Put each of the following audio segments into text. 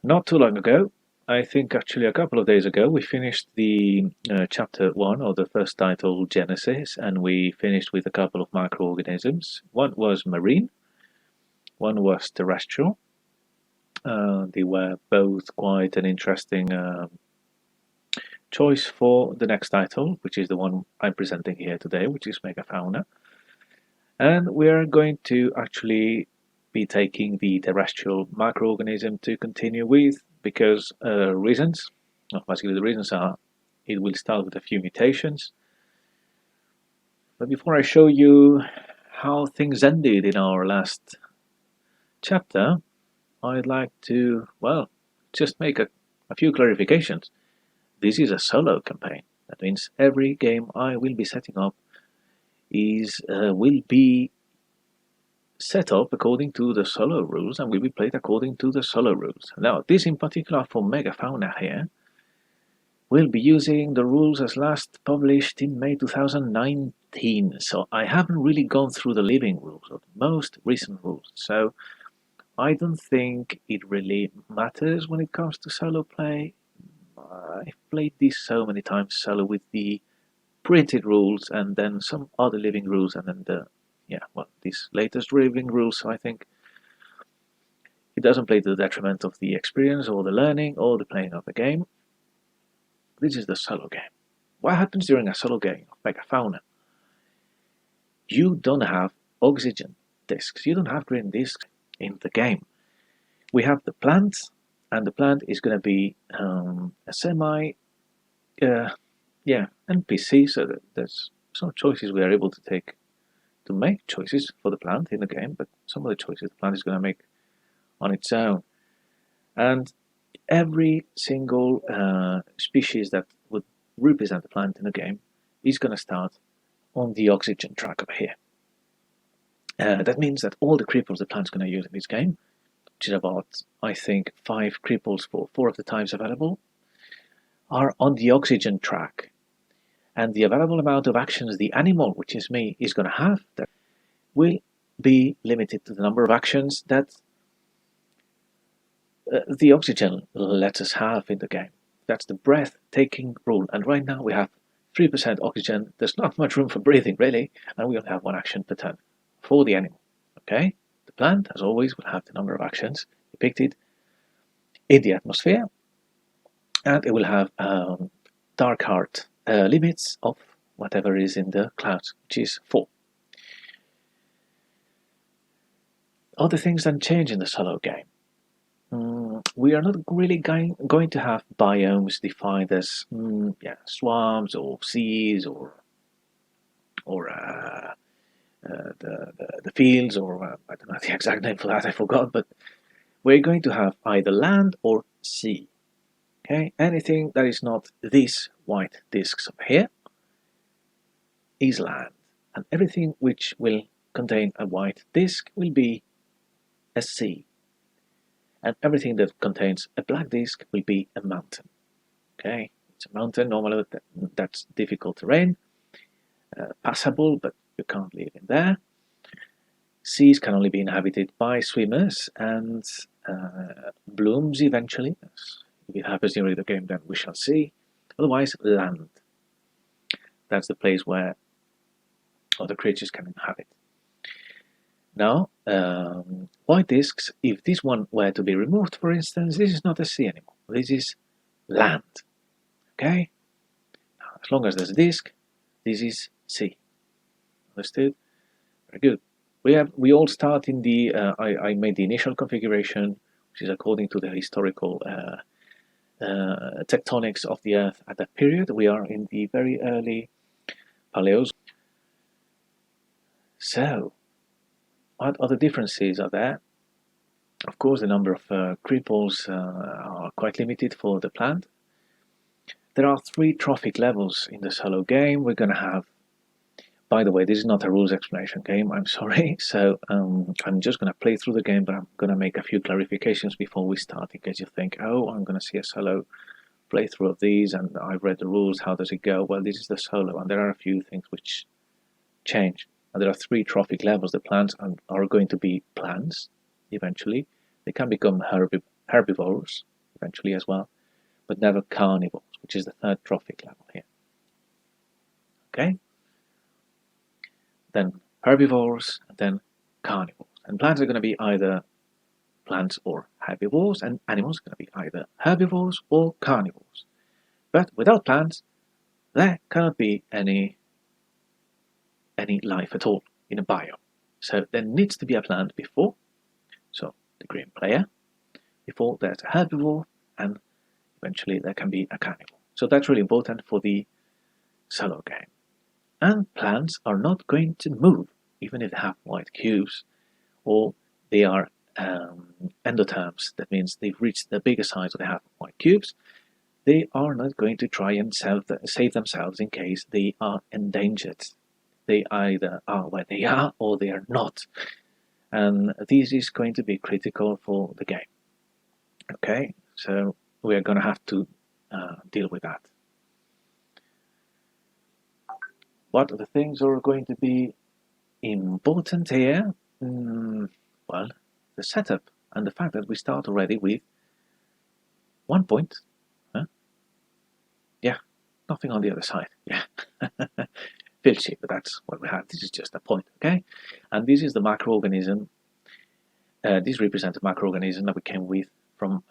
Not too long ago, I think actually a couple of days ago, we finished the chapter 1 of the first title, Genesis, and we finished with a couple of microorganisms. One was marine, one was terrestrial. They were both quite an interesting choice for the next title, which is the one I'm presenting here today, which is Megafauna. And we are going to actually be taking the terrestrial microorganism to continue with because reasons. Well, basically, the reasons are it will start with a few mutations. But before I show you how things ended in our last chapter, I'd like to, well, just make a few clarifications. This is a solo campaign. That means every game I will be setting up will be set up according to the solo rules and will be played according to the solo rules. Now, this in particular for Megafauna here will be using the rules as last published in May 2019. So I haven't really gone through the living rules or the most recent rules. So I don't think it really matters when it comes to solo play. I've played this so many times solo with the printed rules and then some other living rules and then these latest living rules. So I think it doesn't play to the detriment of the experience or the learning or the playing of the game. This is the solo game. What happens during a solo game of Megafauna? You don't have oxygen discs. You don't have green discs in the game. We have the plant, and the plant is going to be a semi, NPC. So that there's some choices we are able to take to make choices for the plant in the game, but some of the choices the plant is going to make on its own. And every single species that would represent the plant in the game is going to start on the oxygen track over here. That means that all the cripples the plant's going to use in this game, which is about, I think, 5 cripples for 4 of the types available, are on the oxygen track. And the available amount of actions the animal, which is me, is going to have that will be limited to the number of actions that the oxygen lets us have in the game. That's the breath-taking rule. And right now we have 3% oxygen. There's not much room for breathing, really, and we only have 1 action per turn for the animal. Okay? The plant, as always, will have the number of actions depicted in the atmosphere, and it will have dark heart limits of whatever is in the clouds, which is 4. Other things then change in the solo game. We are not really going to have biomes defined as swamps or seas or the fields, or I don't know the exact name for that, I forgot, but we're going to have either land or sea. Okay, anything that is not these white discs over here is land, and everything which will contain a white disc will be a sea, and everything that contains a black disc will be a mountain. Okay, it's a mountain. Normally that's difficult terrain, passable, but you can't live in there. Seas can only be inhabited by swimmers and blooms eventually. If it happens during the game, then we shall see. Otherwise, land. That's the place where other creatures can inhabit. Now, white discs, if this one were to be removed, for instance, this is not a sea anymore. This is land. Okay? Now, as long as there's a disc, this is sea. Understood? Very good. We all start in the. I made the initial configuration, which is according to the historical tectonics of the Earth at that period. We are in the very early Paleozoic. So, what other differences are there? Of course, the number of cripples are quite limited for the plant. There are 3 trophic levels in the solo game. We're going to have, by the way, this is not a rules explanation game, I'm sorry. So I'm just going to play through the game, but I'm going to make a few clarifications before we start, in case you think, oh, I'm going to see a solo playthrough of these and I've read the rules, how does it go? Well, this is the solo, and there are a few things which change. And there are 3 trophic levels. The plants are going to be plants eventually. They can become herbivores eventually as well, but never carnivores, which is the third trophic level here. Okay? Then herbivores, and then carnivores. And plants are going to be either plants or herbivores, and animals are going to be either herbivores or carnivores. But without plants, there cannot be any life at all in a biome. So there needs to be a plant before, so the green player, before there's a herbivore, and eventually there can be a carnivore. So that's really important for the solo game. And plants are not going to move, even if they have white cubes, or they are endotherms. That means they've reached the bigger size, or they have white cubes. They are not going to try and save themselves in case they are endangered. They either are where they are or they are not. And this is going to be critical for the game. Okay, so we are going to have to deal with that. What other things are going to be important here? Well, the setup and the fact that we start already with 1 point. Yeah, nothing on the other side. Yeah. Field shape, but that's what we have. This is just a point, okay? And this is the microorganism. This represents a microorganism that we came with from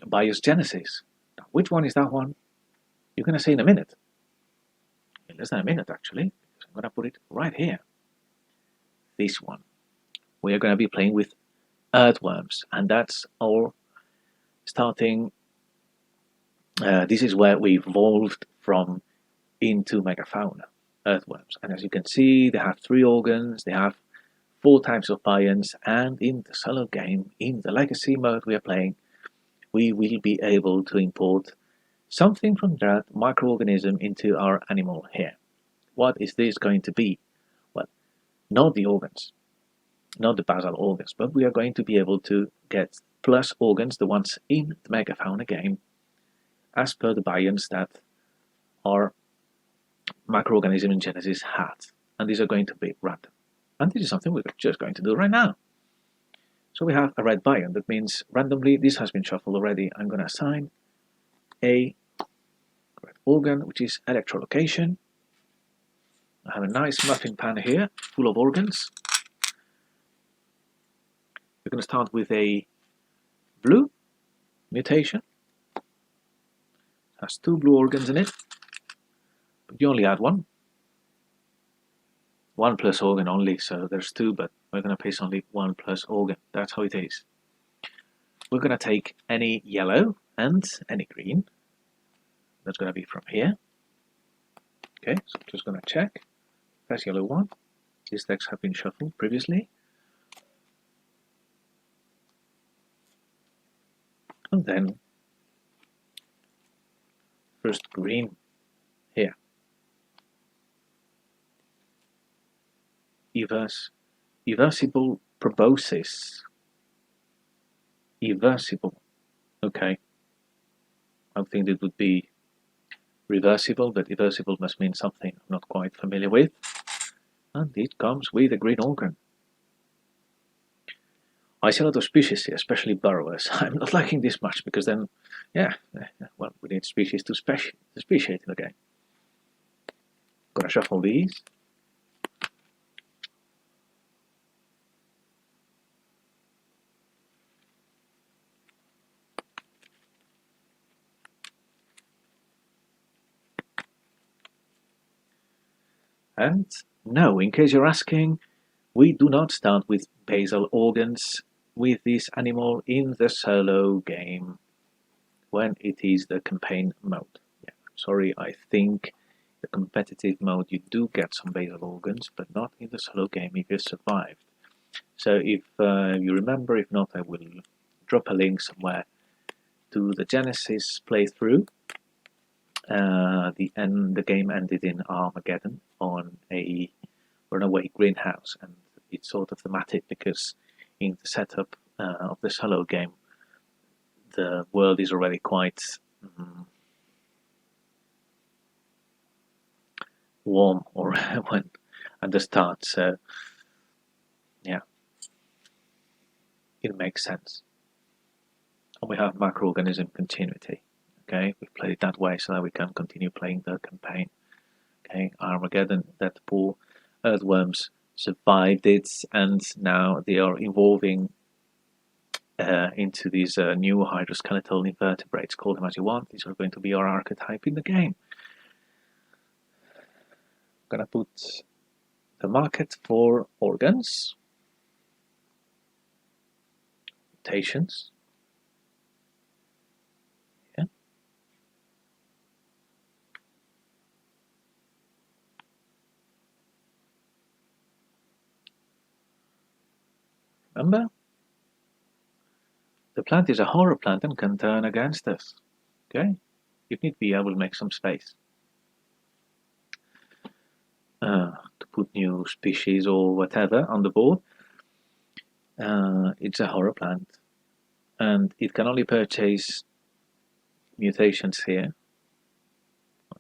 BIOS Genesis. Now, which one is that one? You're going to say in a minute. In less than a minute, actually. I'm going to put it right here. This one. We are going to be playing with earthworms, and that's our starting. This is where we evolved from into Megafauna. Earthworms, and as you can see, they have 3 organs, they have 4 types of bions, and in the solo game, in the legacy mode we are playing, we will be able to import something from that microorganism into our animal here. What is this going to be? Well, not the organs, not the basal organs, but we are going to be able to get plus organs, the ones in the Megafauna game, as per the bions that are microorganism in Genesis had, and these are going to be random. And this is something we're just going to do right now. So we have a red biome. That means randomly, this has been shuffled already. I'm going to assign a red organ, which is electrolocation. I have a nice muffin pan here, full of organs. We're going to start with a blue mutation. It has 2 blue organs in it, but you only add 1. 1 plus organ only, so there's 2, but we're going to place only 1 plus organ. That's how it is. We're going to take any yellow and any green. That's going to be from here. Okay, so I'm just going to check. That's yellow one. These decks have been shuffled previously. And then first green here. Irreversible proboscis. Irreversible. Okay. I don't think it would be reversible, but irreversible must mean something I'm not quite familiar with. And it comes with a green organ. I see a lot of species here, especially burrowers. I'm not liking this much because then, yeah, well, we need species to speciate in the game. Gonna shuffle these. And no, in case you're asking, we do not start with basal organs with this animal in the solo game when it is the campaign mode. Yeah, sorry, I think the competitive mode you do get some basal organs, but not in the solo game if you survived. So if you remember, if not, I will drop a link somewhere to the Genesis playthrough. The game ended in Armageddon on a runaway greenhouse, and it's sort of thematic because in the setup of the solo game, the world is already quite warm or when at the start, so yeah, it makes sense. and we have microorganism continuity. Okay, we played it that way so that we can continue playing the campaign. Okay, Armageddon, Deadpool, earthworms survived it, and now they are evolving into these new hydroskeletal invertebrates. Call them as you want. These are going to be our archetype in the game. I'm gonna put the market for organs, mutations. Yeah. Remember, the plant is a horror plant and can turn against us. Okay, if need be, I will make some space to put new species or whatever on the board. It's a horror plant, and it can only purchase mutations here.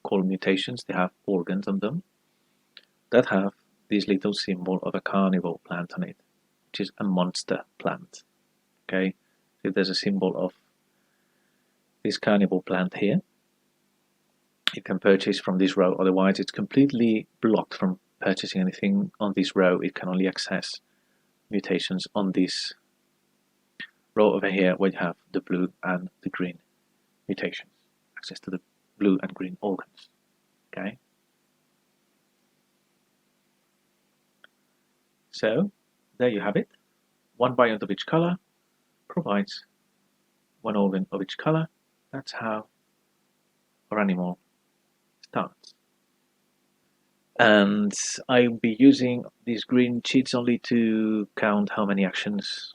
Called mutations. They have organs on them that have this little symbol of a carnivore plant on it, which is a monster plant. Okay, so there's a symbol of this carnivore plant here. You can purchase from this row, otherwise it's completely blocked from purchasing anything on this row. It can only access mutations on this row over here where you have the blue and the green mutations, access to the blue and green organs. Okay, so there you have it. One variant of each color provides one organ of each color. That's how our animal starts. And I'll be using these green cheats only to count how many actions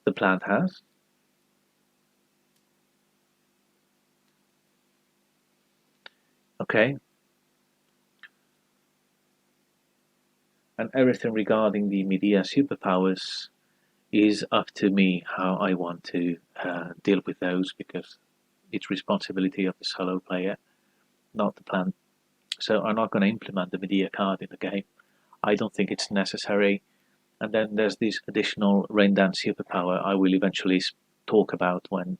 the plant has. Okay. And everything regarding the media superpowers is up to me how I want to deal with those, because it's responsibility of the solo player, not the plant. So I'm not going to implement the media card in the game. I don't think it's necessary. And then there's this additional rain dance superpower I will eventually talk about when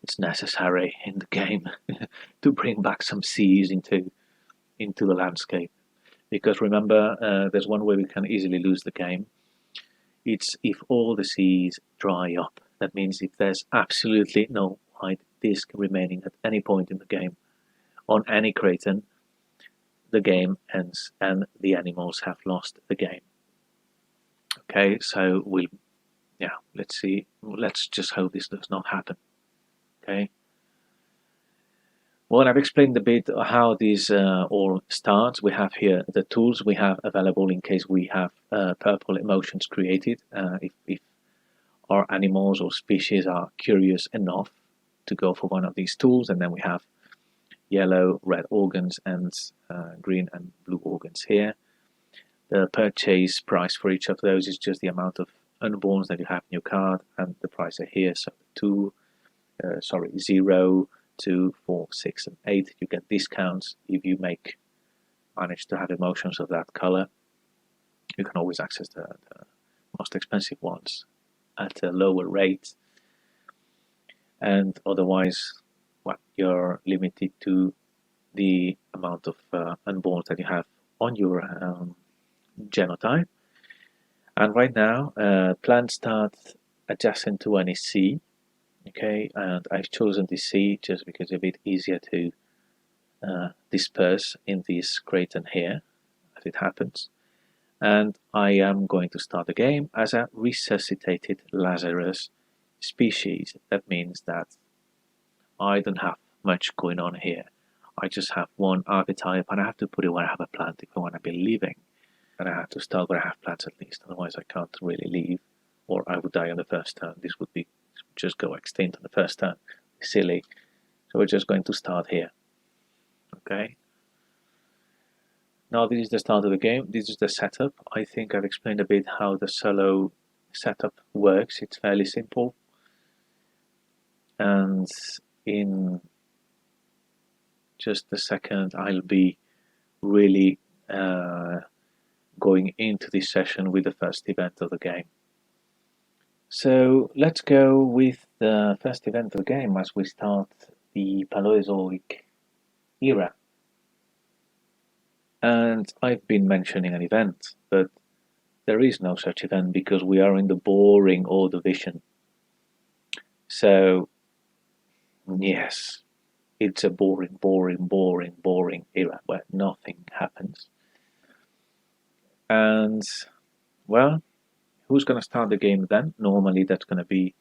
it's necessary in the game to bring back some seas into the landscape. Because remember, there's one way we can easily lose the game. It's if all the seas dry up. That means if there's absolutely no white disk remaining at any point in the game on any Kraton, the game ends and the animals have lost the game. Okay, so let's see. Let's just hope this does not happen. Okay. Well, I've explained a bit how this all starts. We have here the tools we have available in case we have purple emotions created. If our animals or species are curious enough to go for one of these tools, and then we have yellow, red organs, and green and blue organs here. The purchase price for each of those is just the amount of unborns that you have in your card, and the price are here. So 0, 2, 4, 6, and 8. You get discounts if you manage to have emotions of that color. You can always access the most expensive ones at a lower rate, and otherwise, you're limited to the amount of unborns that you have on your genotype. And right now, plants start adjacent to any sea. Okay, and I've chosen the sea just because it's a bit easier to disperse in this Kraton here as it happens. And I am going to start the game as a resuscitated Lazarus species. That means that I don't have much going on here. I just have one archetype, and I have to put it where I have a plant if I want to be living. And I have to start where I have plants at least, otherwise I can't really leave, or I would die on the first turn. This would be just go extinct on the first turn. Silly. So we're just going to start here. Okay. Now this is the start of the game. This is the setup. I think I've explained a bit how the solo setup works. It's fairly simple. And in just a second, I'll be really going into this session with the first event of the game. So let's go with the first event of the game as we start the Paleozoic era. And I've been mentioning an event, but there is no such event because we are in the boring Ordovician. So, yes, it's a boring era where nothing happens. And, well, who's going to start the game then? Normally that's going to be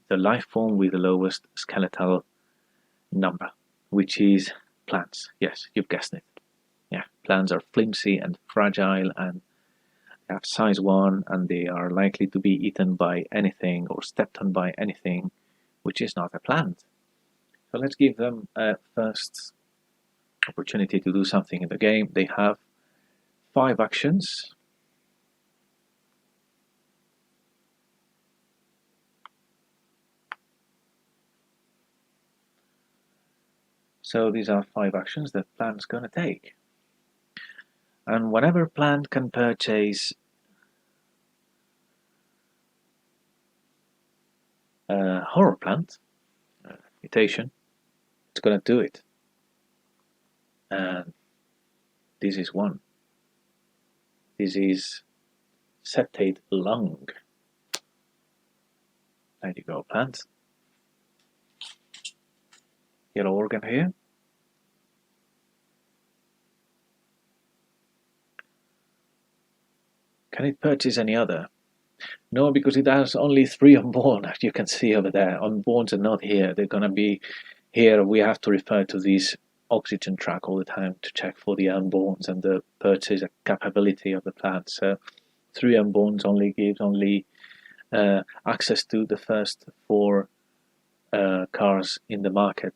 the life form with the lowest skeletal number, which is plants. Yes, you've guessed it. Yeah, plants are flimsy and fragile and they have size 1 and they are likely to be eaten by anything or stepped on by anything which is not a plant. So let's give them a first opportunity to do something in the game. They have 5 actions. So these are 5 actions that plant's gonna take. And whenever plant can purchase a horror plant, mutation, it's gonna do it. And this is one. This is septate lung. There you go, plant. Yellow organ here. Can it purchase any other? No, because it has only 3 unborn, as you can see over there. Unborns are not here. They're gonna be here. We have to refer to this oxygen track all the time to check for the unborns and the purchase capability of the plant. So 3 unborns only gives access to the first 4 cars in the market.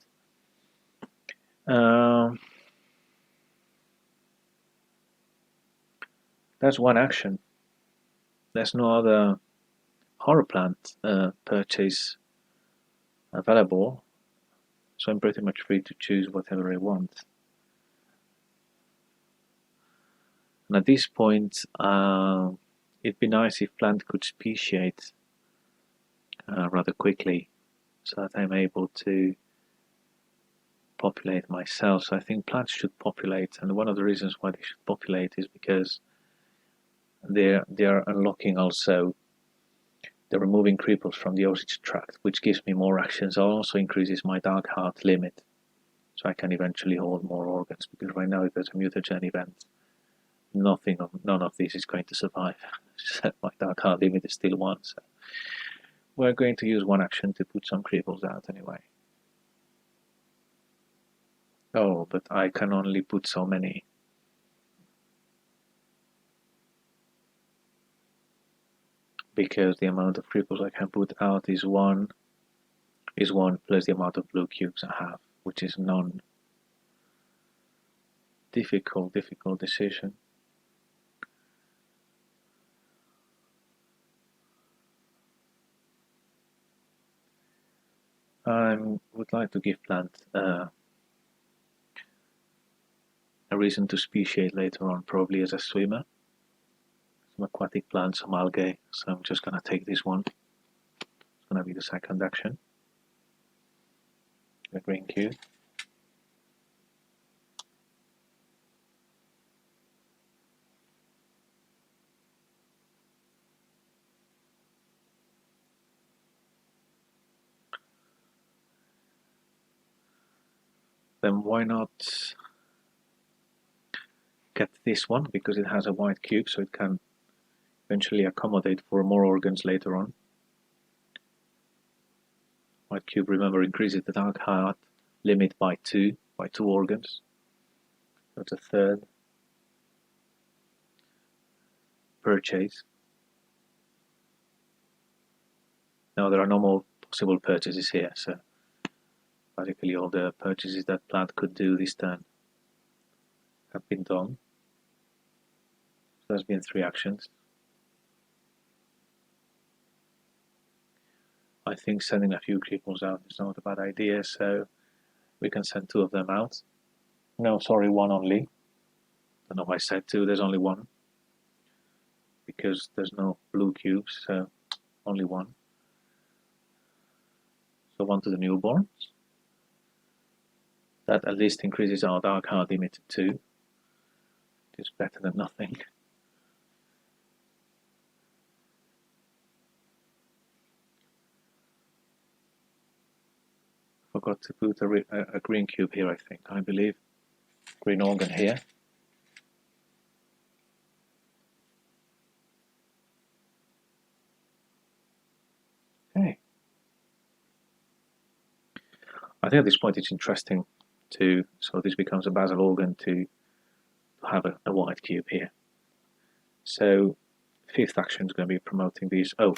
That's one action. There's no other horror plant purchase available, so I'm pretty much free to choose whatever I want. And at this point, it'd be nice if plant could speciate rather quickly, so that I'm able to populate myself. So I think plants should populate, and one of the reasons why they should populate is because they are unlocking also the removing cripples from the oxygen tract, which gives me more actions. It also increases my dark heart limit, so I can eventually hold more organs. Because right now, if there's a mutagen event, none of this is going to survive. My dark heart limit is still 1, so we're going to use one action to put some cripples out anyway. Oh, but I can only put so many. Because the amount of cripples I can put out is 1 plus the amount of blue cubes I have, which is none. Difficult decision. I would like to give plant a reason to speciate later on, probably as a swimmer. Some aquatic plants, some algae, so I'm just gonna take this one. It's gonna be the second action. The green cube. Then why not get this one, because it has a white cube, so it can eventually accommodate for more organs later on. White cube, remember, increases the dark heart limit by 2 organs. That's a third purchase. Now there are no more possible purchases here, so basically all the purchases that plant could do this turn have been done. So there's been 3 actions. I think sending a few cripples out is not a bad idea, so we can send 2 of them out. No, sorry, 1 only. I don't know why I said 2, there's only 1. Because there's no blue cubes, so only one. So 1 to the newborns. That at least increases our dark hard limit to 2. It is better than nothing. Forgot to put a green cube here, I believe. Green organ here. Okay. I think at this point it's interesting to, so this becomes a basal organ to have a white cube here. So 5th action is going to be promoting these. Oh,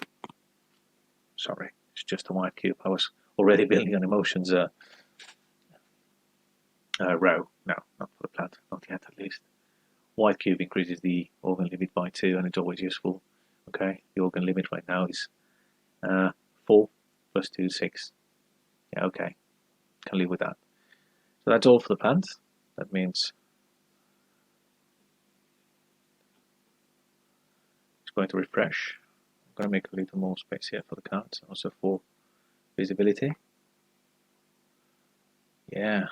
sorry, it's just a white cube. I was already building an emotions row. No, not for the plant, not yet at least. White cube increases the organ limit by 2, and it's always useful. Okay, the organ limit right now is 4 plus 2, 6. Yeah, okay, can live with that. So that's all for the plant. That means it's going to refresh. I'm going to make a little more space here for the cards, also for visibility. Yeah.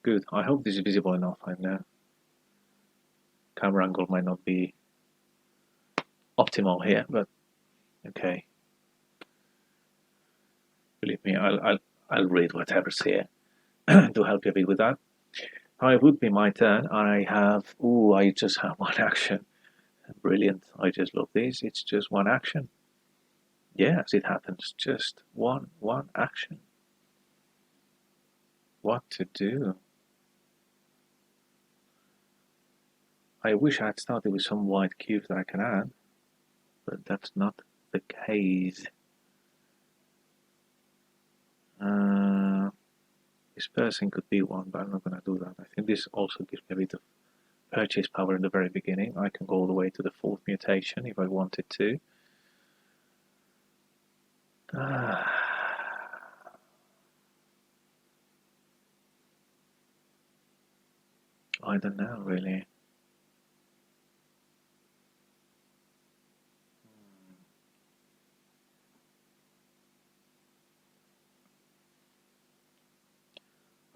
Good. I hope this is visible enough. I know camera angle might not be optimal here, but okay. Believe me, I'll read whatever's here to help you a bit with that. Now it would be my turn. I just have one action. Brilliant. I just love this. It's just one action. Yes, it happens. Just one action. What to do? I wish I had started with some white cubes that I can add, but that's not the case. This person could be one, but I'm not going to do that. I think this also gives me a bit of purchase power in the very beginning. I can go all the way to the 4th mutation if I wanted to. I don't know, really.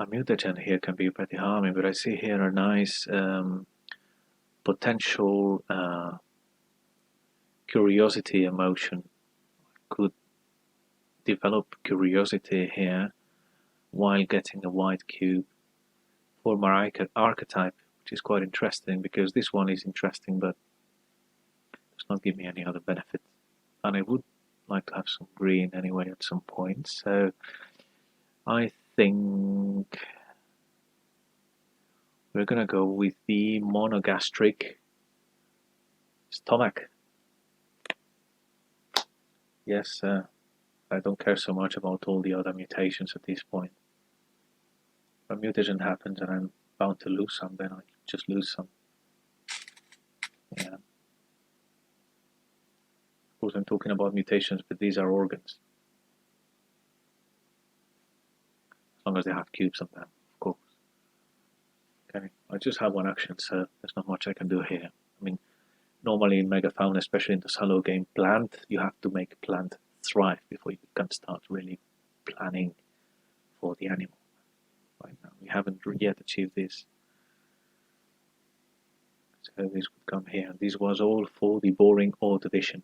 A mutagen here can be pretty harming, but I see here a nice potential curiosity emotion. Could develop curiosity here while getting a white cube for my archetype, which is quite interesting because this one is interesting but does not give me any other benefit. And I would like to have some green anyway at some point, so I think we're gonna go with the monogastric stomach. Yes, I don't care so much about all the other mutations at this point. If a mutation happens and I'm bound to lose some, then I just lose some. Yeah. Of course, I'm talking about mutations, but these are organs. As long as they have cubes on them, of course. Okay, I just have one action, so there's not much I can do here. I mean, normally in Megafauna, especially in the solo game, plant, you have to make plant thrive before you can start really planning for the animal. Right now, we haven't yet achieved this. So this would come here. This was all for the boring ore division.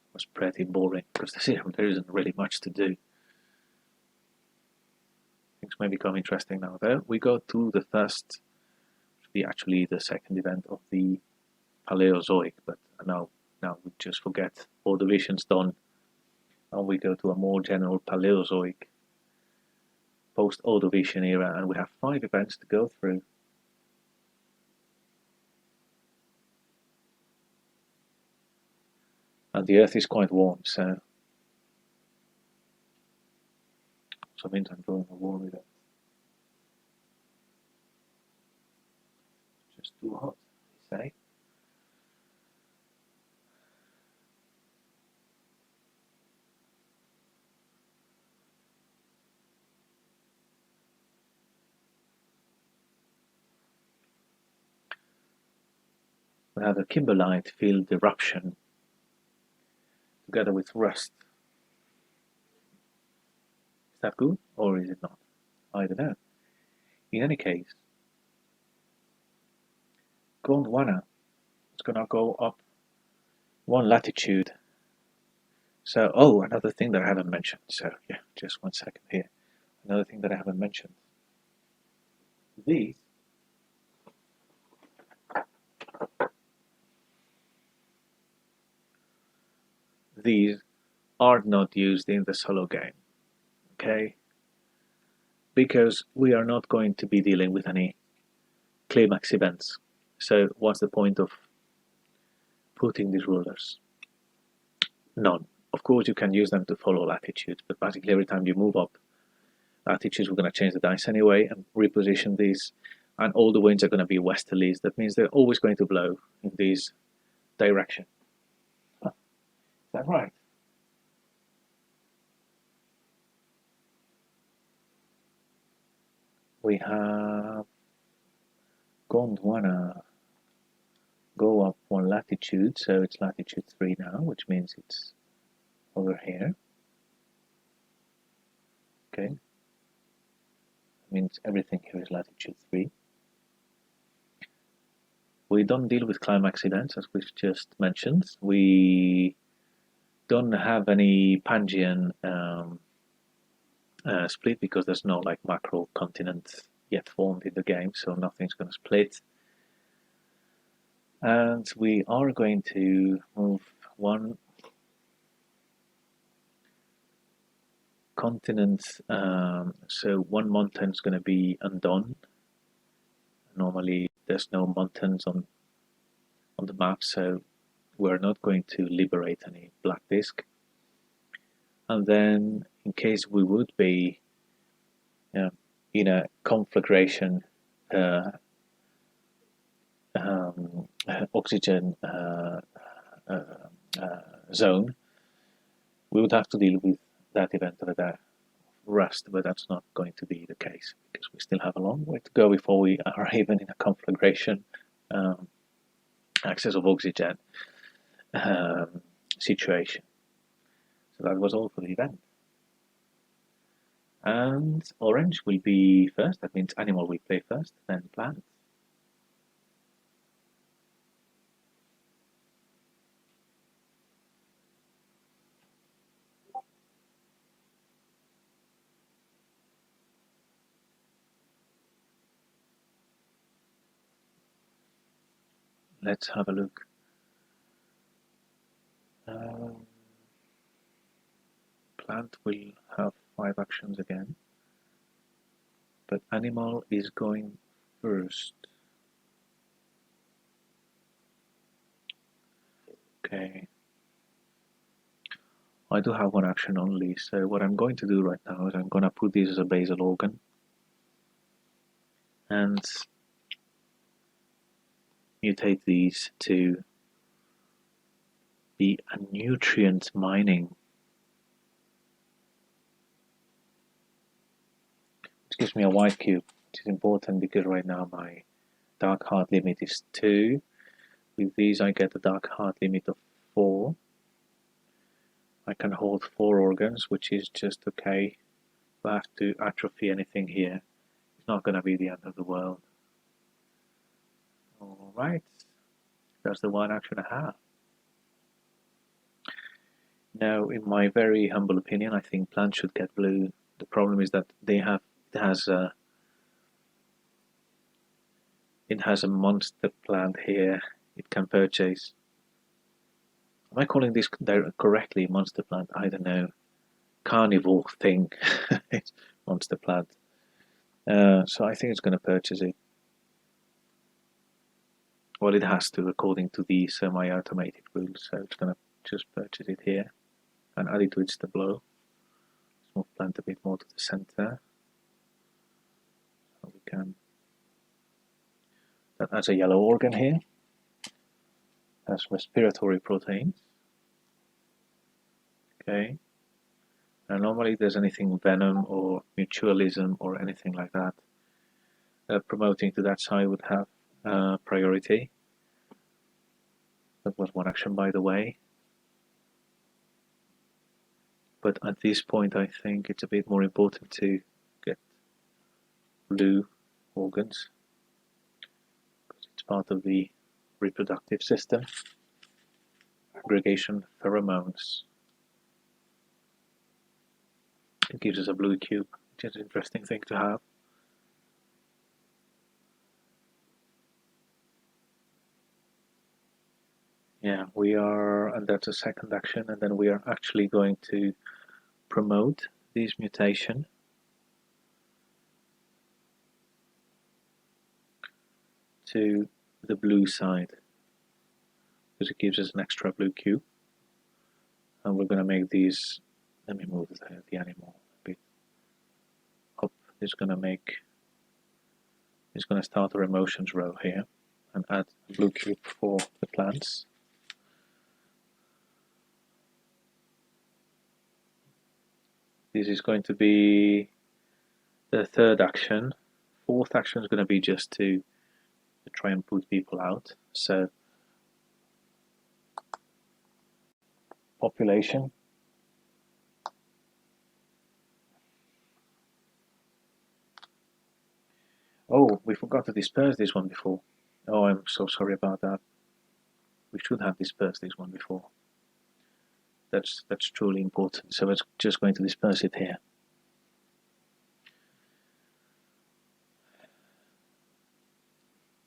It was pretty boring because there isn't really much to do. Things may become interesting now. There we go to the first, which will be actually the second event of the Paleozoic, but now we just forget all divisions done, and we go to a more general Paleozoic post-Ordovician era, and we have 5 events to go through. And the Earth is quite warm, so means I'm going to war with it. Just too hot, they say. we have a kimberlite field eruption together with rust. Is that good or is it not? I don't know. In any case, Gondwana is going to go up 1 latitude. So, oh, another thing that I haven't mentioned. So, yeah, just 1 second here. Another thing that I haven't mentioned. These are not used in the solo game, okay? Because we are not going to be dealing with any climax events. So what's the point of putting these rulers? None. Of course, you can use them to follow latitudes, but basically every time you move up latitudes, we're going to change the dice anyway and reposition these, and all the winds are going to be westerlies. That means they're always going to blow in this direction. Huh. Is that right? We have Gondwana go up 1 latitude, so it's latitude 3 now, which means it's over here. Okay. That means everything here is latitude 3. We don't deal with climax events, as we just mentioned. We don't have any Pangean split because there's no like macro continent yet formed in the game, so nothing's going to split. And we are going to move 1 continent, so 1 mountain is going to be undone. Normally there's no mountains on the map, so we're not going to liberate any black disk. And then in case we would be in a conflagration oxygen zone, we would have to deal with that event over there, rust, but that's not going to be the case because we still have a long way to go before we are even in a conflagration excess of oxygen situation. So that was all for the event. And orange will be first, that means animal will play first, then plant. Let's have a look. Plant will have 5 actions again, but animal is going first. Okay. I do have 1 action only, so what I'm going to do right now is I'm going to put this as a basal organ and mutate these to be a nutrient mining, which gives me a white cube, which is important because right now my dark heart limit is 2. With these I get a dark heart limit of 4. I can hold 4 organs, which is just okay. If I have to atrophy anything here, it's not going to be the end of the world. Alright, that's the 1 action I have. Now, in my very humble opinion, I think plants should get blue. The problem is that it has a monster plant here it can purchase. Am I calling this correctly, monster plant? I don't know. Carnivore thing. It's monster plant. So I think it's going to purchase it. Well, it has to, according to the semi-automated rules. So it's going to just purchase it here and add it to its tableau. Let's move plant a bit more to the center. So we can. That adds a yellow organ here. Has respiratory proteins. Okay. And normally if there's anything venom or mutualism or anything like that, promoting to that side would have priority. That was one action, by the way. But at this point, I think it's a bit more important to get blue organs, because it's part of the reproductive system. Aggregation pheromones. It gives us a blue cube, which is an interesting thing to have. Yeah, we are, and that's a second action, and then we are actually going to promote this mutation to the blue side, because it gives us an extra blue cube. And we're going to make these, let me move the animal a bit up. It's going to start our emotions row here and add a blue cube for the plants. This is going to be the third action. Fourth action is going to be just to try and put people out. So population. Oh, we forgot to disperse this one before. Oh, I'm so sorry about that. We should have dispersed this one before. That's truly important. So it's just going to disperse it here.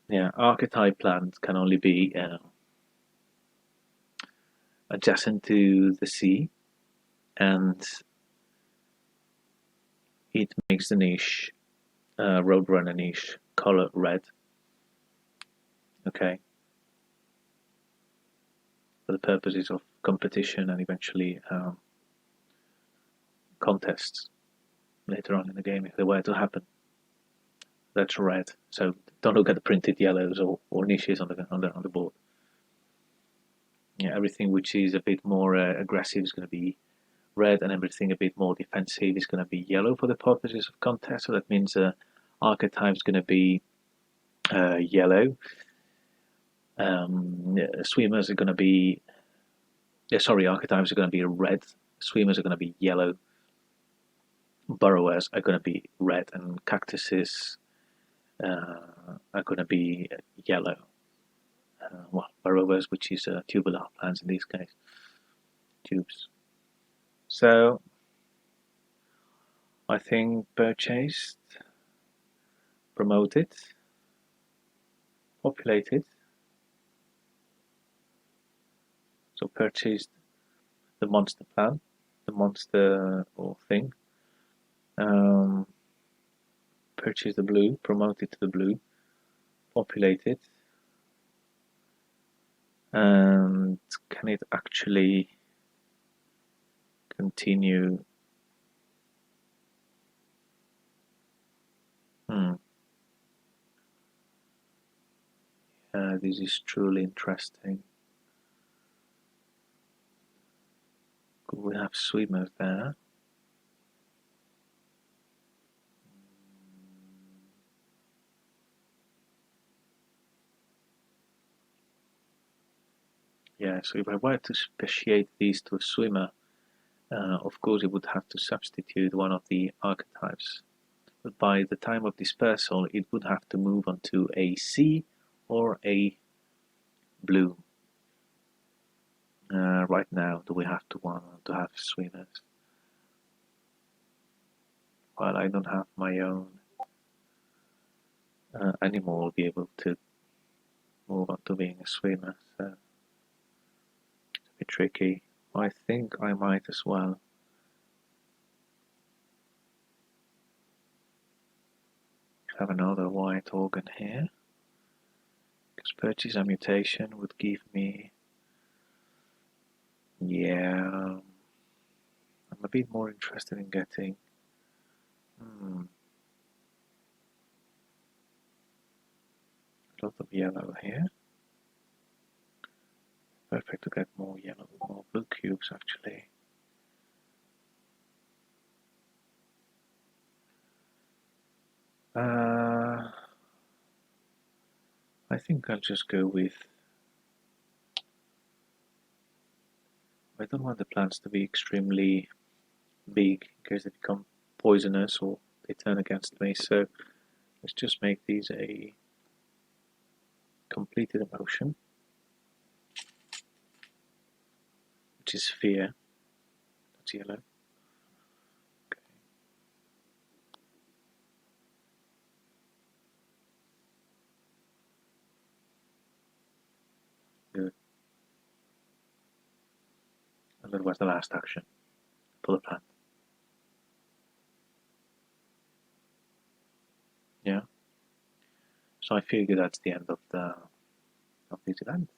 Yeah, archetype plants can only be adjacent to the sea, and it makes the niche, Roadrunner niche, color red. Okay. For the purposes of competition and eventually contests later on in the game, if they were to happen. That's red. So don't look at the printed yellows or niches on the board. Yeah, everything which is a bit more aggressive is going to be red, and everything a bit more defensive is going to be yellow for the purposes of contest. So that means archetype is going to be yellow. Swimmers are going to be, archetypes are going to be red. Swimmers are going to be yellow. Burrowers are going to be red, and cactuses are going to be yellow. Well, burrowers, which is tubular plants in this case, tubes. So I think purchased, promoted, populated. So purchased the monster plant, the monster or thing. Purchase the blue, promote it to the blue, populate it, and can it actually continue? This is truly interesting. Could we have swimmers there? Yeah, so if I were to speciate these to a swimmer, of course it would have to substitute one of the archetypes. But by the time of dispersal, it would have to move onto a C or a blue. Right now, do we have to want to have swimmers? Well, I don't have my own animal will be able to move on to being a swimmer, so it's a bit tricky. I think I might as well have another white organ here, because purchase a mutation would give me, yeah, I'm a bit more interested in getting a lot of yellow here. Perfect to get more yellow, more blue cubes actually. I think I'll just go with I don't want the plants to be extremely big in case they become poisonous or they turn against me. So let's just make these a completed emotion, which is fear. That's yellow. Okay. Good. And that was the last action for the plant. Yeah. So I figure that's the end of this event.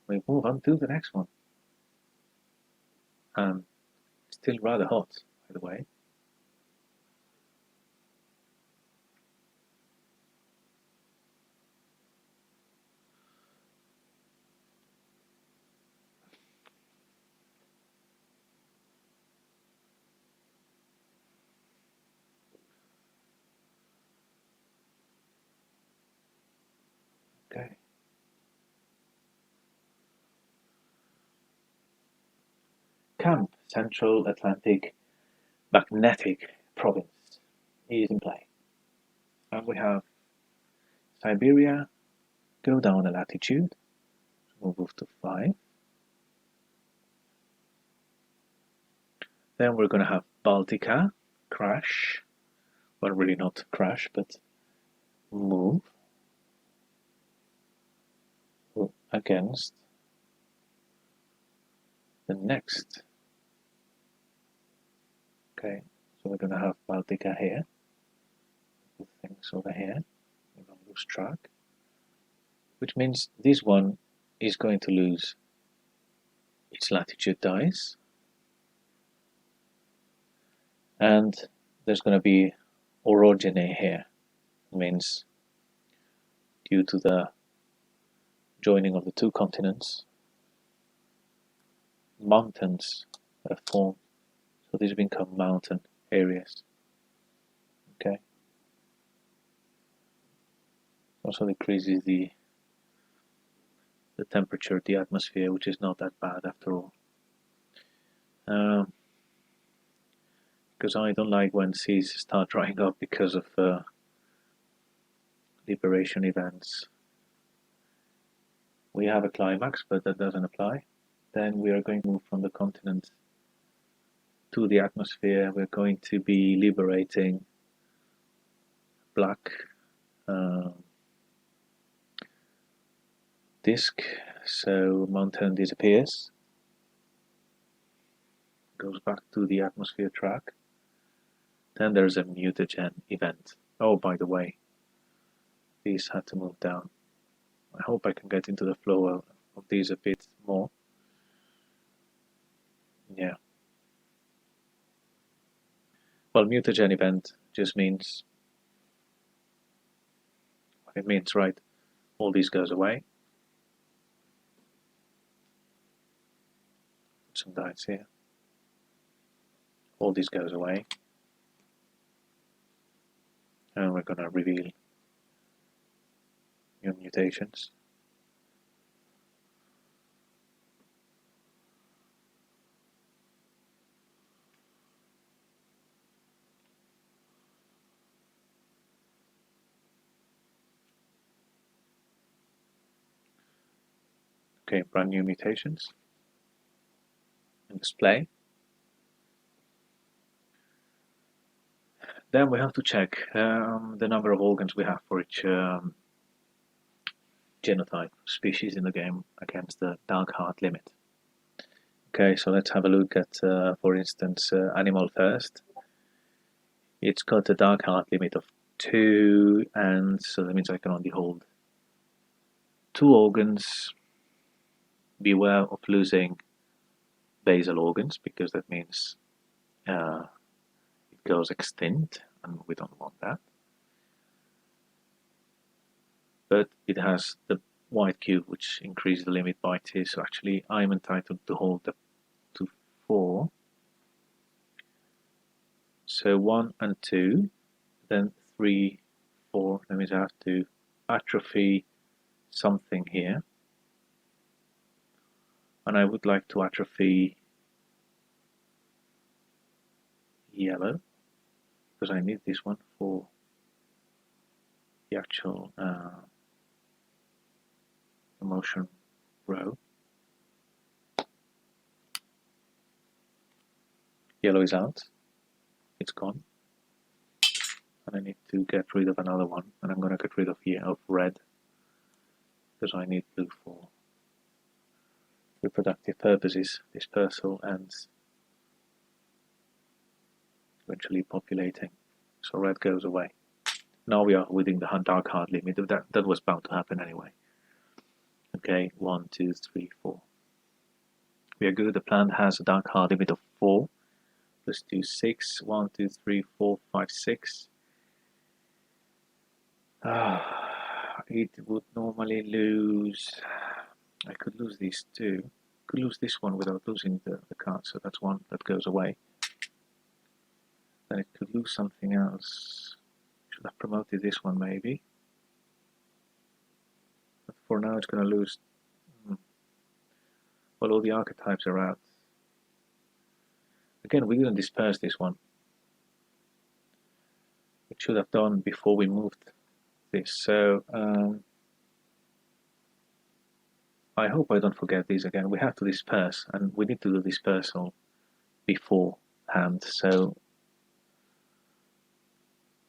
We move on to the next one. Still rather hot, by the way. Okay. Camp, Central Atlantic Magnetic Province is in play. And we have Siberia, go down a latitude, we'll move to 5. Then we're going to have Baltica, crash. Well, really not crash, but move against the next. Okay, so we're going to have Baltica here, things over here, we're going to lose track, which means this one is going to lose its latitude dice, and there's going to be orogeny here. It means due to the joining of the two continents, mountains have formed. So these become mountain areas. Okay. Also decreases the temperature of the atmosphere, which is not that bad after all. Because I don't like when seas start drying up because of liberation events. We have a climax, but that doesn't apply. Then we are going to move from the continent to the atmosphere. We're going to be liberating black disk, so mountain disappears, goes back to the atmosphere track. Then there's a mutagen event. Oh, by the way, these had to move down. I hope I can get into the flow of these a bit more. Yeah. Well, mutagen event just means what it means, right? All these goes away. Some dice here. All this goes away. And we're going to reveal new mutations. Okay, brand new mutations. And display. Then we have to check the number of organs we have for each genotype species in the game against the dark heart limit. Okay, so let's have a look at, for instance, animal first. It's got a dark heart limit of 2, and so that means I can only hold 2 organs. Beware of losing basal organs, because that means it goes extinct, and we don't want that. But it has the white cube, which increases the limit by 2, so actually I'm entitled to hold up to 4. So 1 and 2, then 3, 4, that means I have to atrophy something here, and I would like to atrophy yellow because I need this one for the actual emotion row. Yellow is out, it's gone, and I need to get rid of another one, and I'm going to get rid of red because I need blue for reproductive purposes, dispersal and eventually populating. So red goes away. Now we are within the dark hard limit. That was bound to happen anyway. Okay, 1, 2, 3, 4. We are good. The plant has a dark hard limit of 4. Let's do 6. 1, 2, 3, 4, 5, 6. It would normally lose. I could lose these two. Could lose this one without losing the card, so that's one that goes away. Then it could lose something else. Should have promoted this one maybe. But for now it's going to lose. Well, all the archetypes are out. Again, we didn't disperse this one. It should have done before we moved this. So I hope I don't forget these again. We have to disperse, and we need to do dispersal beforehand. So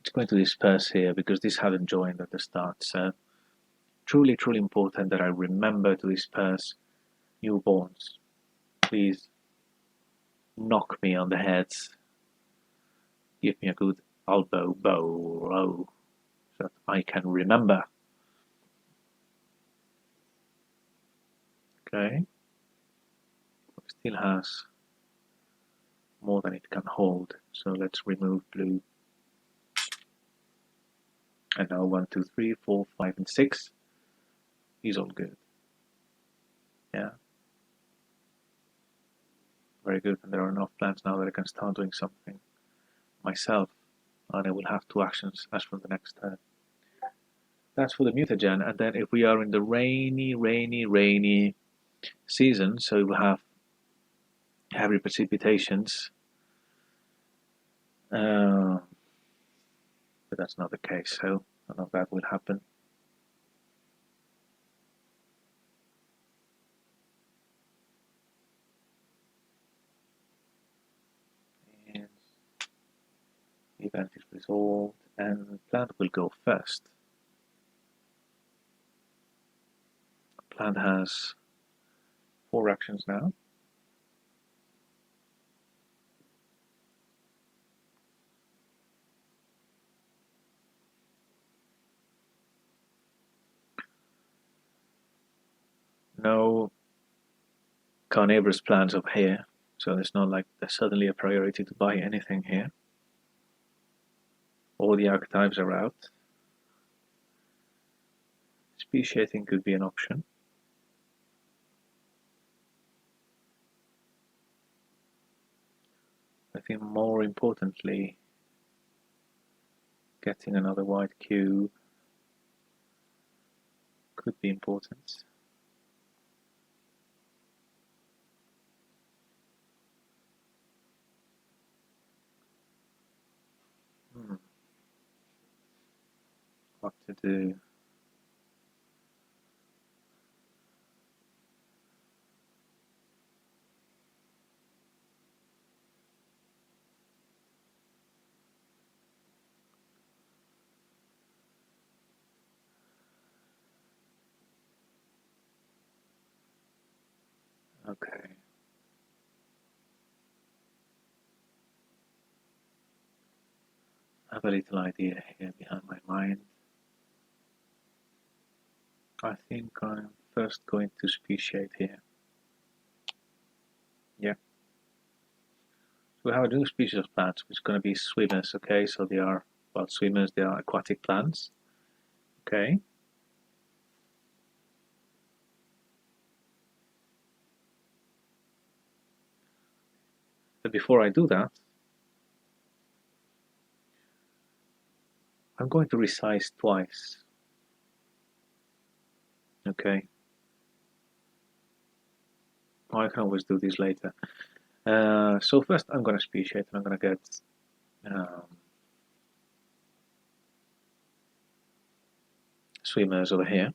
it's going to disperse here because this hadn't joined at the start. So truly, truly important that I remember to disperse newborns. Please knock me on the head. Give me a good elbow blow so that I can remember. Okay. It still has more than it can hold. So let's remove blue. And now 1, 2, 3, 4, 5, and 6 is all good. Yeah. Very good. And there are enough plants now that I can start doing something myself. And I will have 2 actions as from the next turn. That's for the mutagen. And then if we are in the rainy season, so we'll have heavy precipitations. But that's not the case, so none of that will happen. And the event is resolved, and plant will go first. Plant has 4 actions now. No carnivorous plants up here, so it's not like there's suddenly a priority to buy anything here. All the archetypes are out. Speciating could be an option. I think more importantly, getting another white cube could be important. What to do? Okay. I have a little idea here behind my mind. I think I'm first going to speciate here. Yeah. So we have a new species of plants, which is going to be swimmers, okay? So they are, well, swimmers, they are aquatic plants, okay? But before I do that, I'm going to resize twice. Okay. I can always do this later. So first I'm going to speciate, and I'm going to get swimmers over here.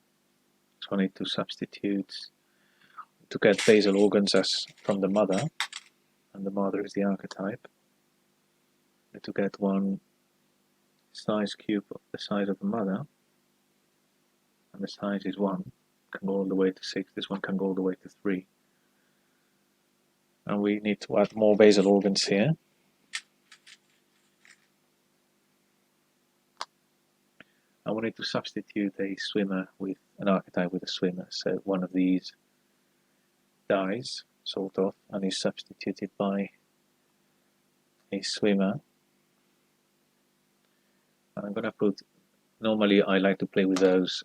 So I need to substitute to get basal organs as from the mother, and the mother is the archetype. I need to get one size cube of the size of the mother, and the size is 1. Can go all the way to 6. This one can go all the way to 3. And we need to add more basal organs here. And we need to substitute a swimmer with an archetype with a swimmer. So one of these dies, sort of, and is substituted by a swimmer. And I'm going to put, normally I like to play with those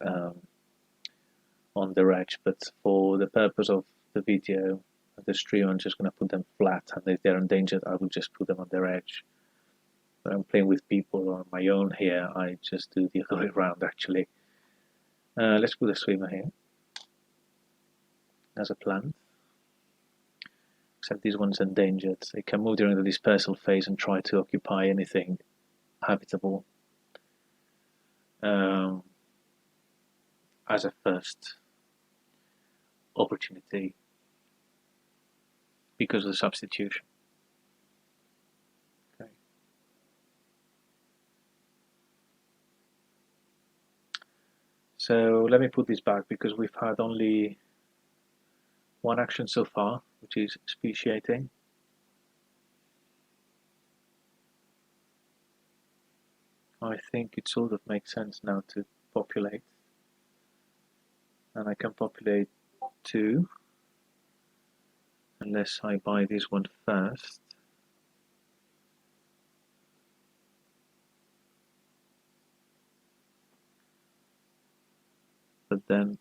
on the edge, but for the purpose of the video, the stream, I'm just going to put them flat, and if they're endangered, I will just put them on their edge. When I'm playing with people on my own here, I just do the other way around, actually. Let's put a swimmer here as a plant. Except this one's endangered. It can move during the dispersal phase and try to occupy anything habitable as a first opportunity because of the substitution. Okay. So let me put this back because we've had only one action so far, which is speciating. I think it sort of makes sense now to populate, and I can populate 2 unless I buy this one first. But then,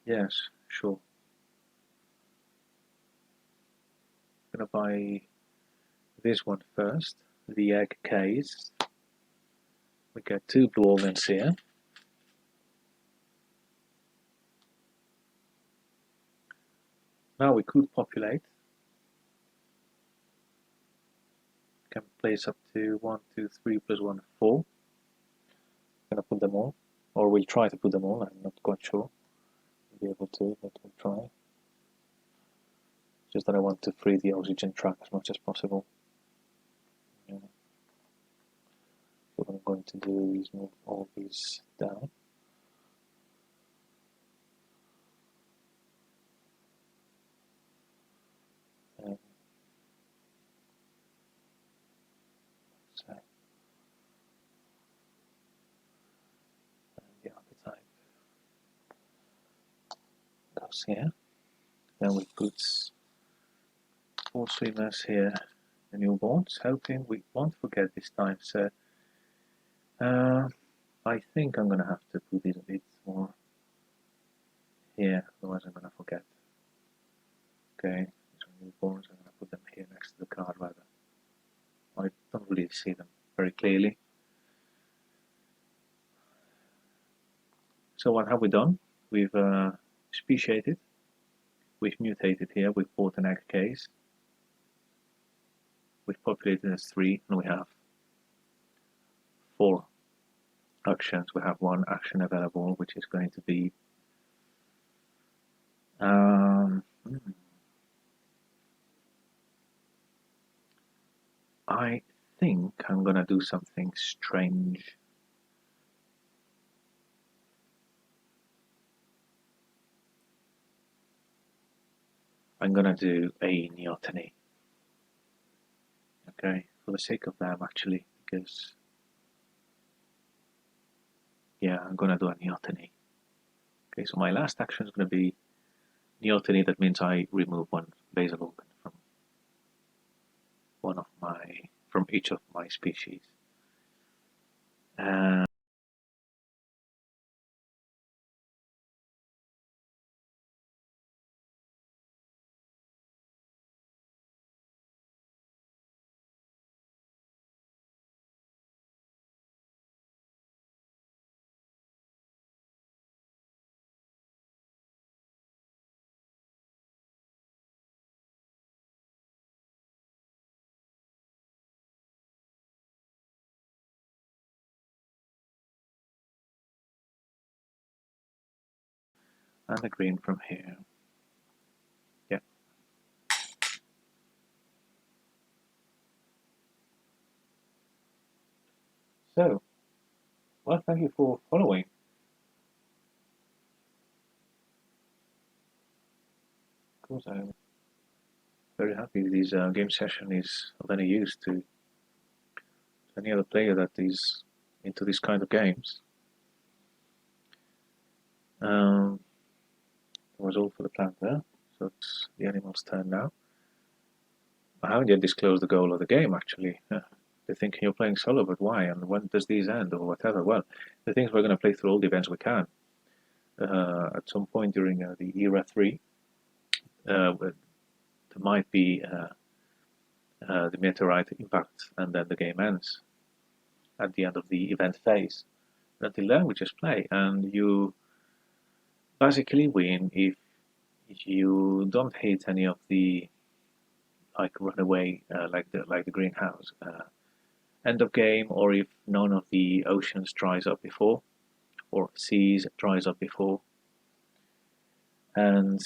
yes, sure. I'm gonna buy this one first, the egg case. We get 2 blue organs here. Now we could populate. Can place up to 1, 2, 3 plus 1, 4. I'm gonna put them all, or we'll try to put them all. I'm not quite sure we'll be able to, but we'll try. Just that I want to free the oxygen track as much as possible. Yeah. So what I'm going to do is move all these down. And so, and the archetype goes here. Then we put 4 swimmers here, the newborns, hoping we won't forget this time. So I think I'm gonna have to put it a bit more here, otherwise I'm gonna forget. Okay, these are newborns. I'm gonna put them here next to the card rather. I don't really see them very clearly. So what have we done? We've speciated, we've mutated here, we've bought an egg case, we've populated as 3, and we have 4 actions. We have 1 action available, which is going to be I think I'm gonna do something strange. I'm gonna do a neoteny. Okay, for the sake of them actually, because yeah, I'm gonna do a neoteny. Okay, so my last action is gonna be neoteny. That means I remove 1 basal organ from each of my species. and the green from here. Yeah. So, well, thank you for following. Of course, I'm very happy this game session is of any use to any other player that is into this kind of games. That was all for the plant there, so it's the animal's turn now. I haven't yet disclosed the goal of the game, actually. They're thinking you're playing solo, but why? And when does these end, or whatever? Well, the thing is we're going to play through all the events we can. At some point during the Era 3, there might be the meteorite impact, and then the game ends at the end of the event phase. Until then, we just play, and you basically win if you don't hit any of the runaway like the greenhouse end of game, or if none of the oceans dries up before, or seas dries up before. And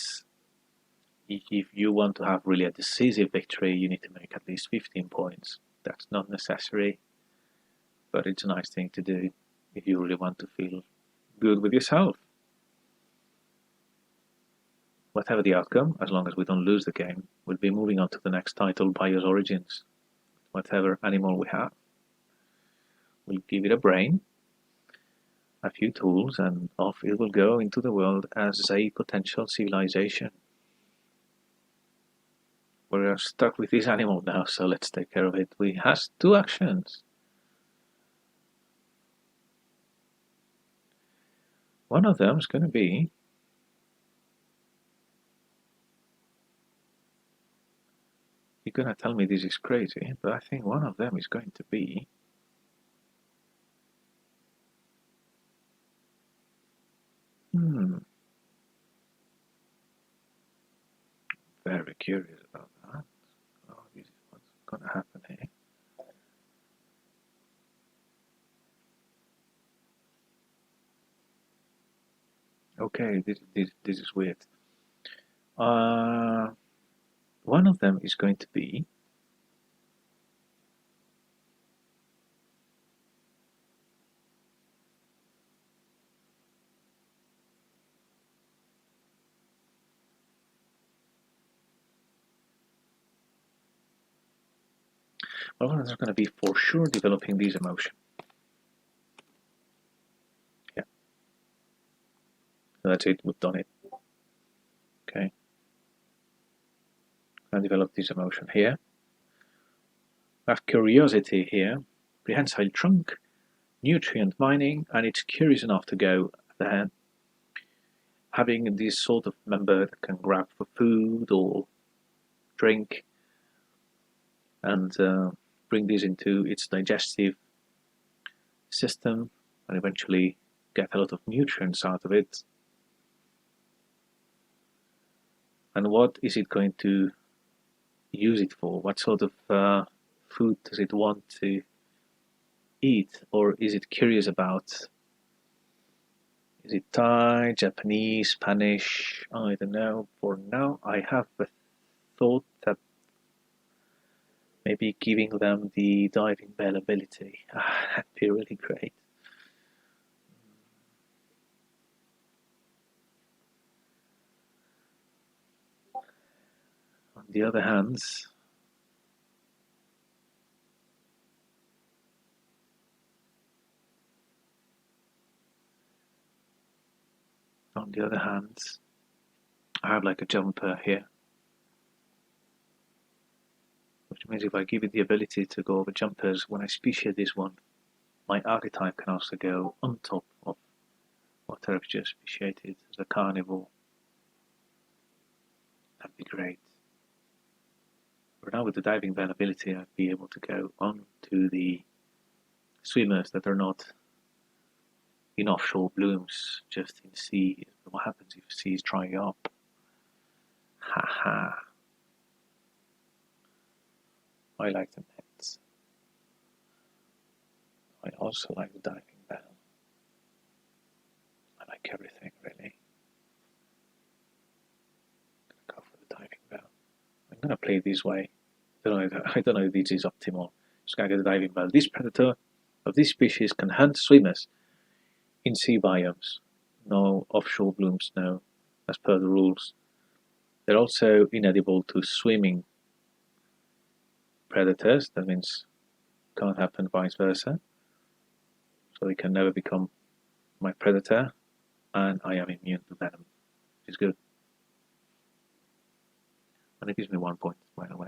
if you want to have really a decisive victory, you need to make at least 15 points. That's not necessary, but it's a nice thing to do if you really want to feel good with yourself. Whatever the outcome, as long as we don't lose the game, we'll be moving on to the next title, BIOS Origins. Whatever animal we have, we'll give it a brain, a few tools, and off it will go into the world as a potential civilization. We're stuck with this animal now, so let's take care of it. We has 2 actions. One of them is going to be you're going to tell me this is crazy, but I think one of them is going to be very curious about that. Oh, this is what's going to happen here. Okay, this is weird. One of them is going to be one of them is going to be for sure developing this emotion. Yeah. So that's it, we've done it. Okay. I develop this emotion here. I have curiosity here, prehensile trunk, nutrient mining, and it's curious enough to go there. Having this sort of member that can grab for food or drink and bring this into its digestive system and eventually get a lot of nutrients out of it. And what is it going to use it for? What sort of food does it want to eat? Or is it curious about, is it Thai, Japanese, Spanish? I don't know. For now, I have a thought that maybe giving them the diving bell ability. That'd be really great. On the other hand, I have like a jumper here, which means if I give it the ability to go over jumpers, when I speciate this one, my archetype can also go on top of what I've just speciated as a carnivore. That'd be great. But now with the diving bell ability, I'd be able to go on to the swimmers that are not in offshore blooms, just in sea. What happens if seas dry up? Haha. I like the nets. I also like the diving bell. I like everything, really. I'm gonna play it this way. I don't know if this is optimal. Just gonna get a diving bell. This predator of this species can hunt swimmers in sea biomes. No offshore blooms, no, as per the rules. They're also inedible to swimming predators. That means can't happen vice versa. So they can never become my predator, and I am immune to venom, which is good. And it gives me 1 point, by the way.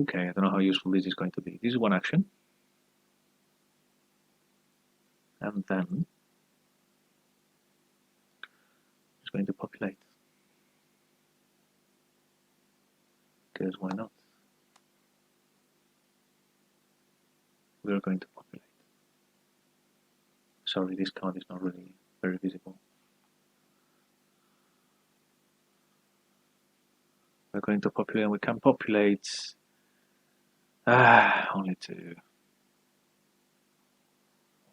Okay, I don't know how useful this is going to be. This is one action. And then it's going to populate. Because why not? We're going to populate. Sorry, this card is not really very visible. We're going to populate, and we can populate only 2.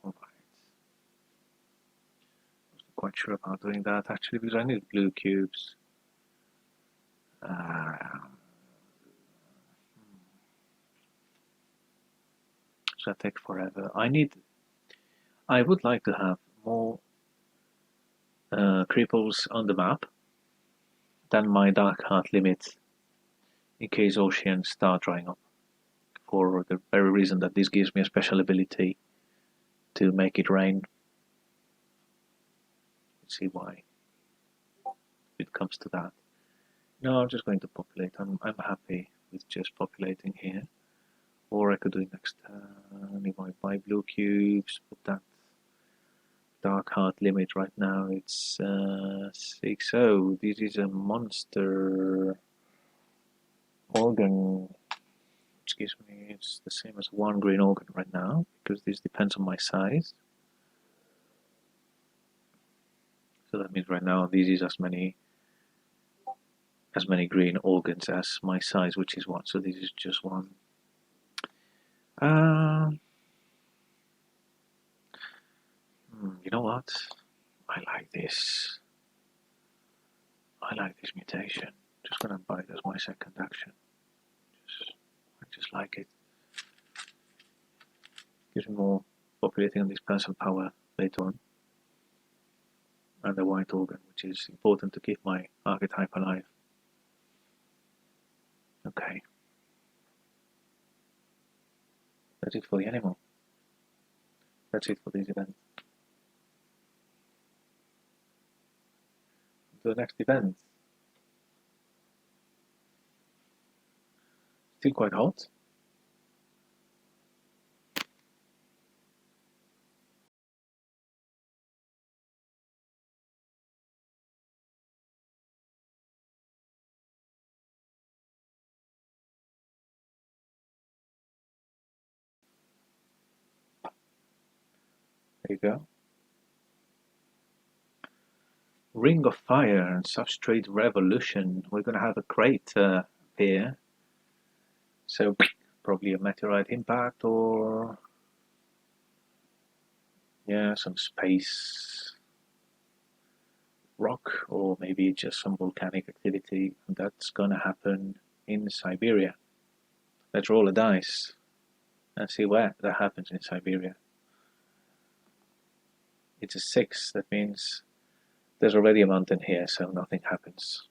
Alright. Wasn't quite sure about doing that actually, because I need blue cubes. So that take forever. I would like to have more cripples on the map than my dark heart limit in case oceans start drying up, for the very reason that this gives me a special ability to make it rain. Let's see why it comes to that. No, I'm just going to populate. I'm happy with just populating here. Or I could do it next turn if I buy blue cubes, but that dark heart limit right now it's 6. Oh, this is a monster organ, which gives me, it's the same as 1 green organ right now, because this depends on my size. So that means right now this is as many green organs as my size, which is 1. So this is just 1. You know what? I like this. I like this mutation. Just gonna buy it as my second action. I just like it. Gives me more populating on this pencil power later on. And the white organ, which is important to keep my archetype alive. Okay. That's it for the animal. That's it for this event. The next event. Still quite hot. There you go. Ring of Fire and Substrate Revolution. We're going to have a crater here. So probably a meteorite impact, or yeah, some space rock, or maybe just some volcanic activity. And that's going to happen in Siberia. Let's roll a dice and see where that happens in Siberia. It's a 6. That means there's already a mountain here, so nothing happens.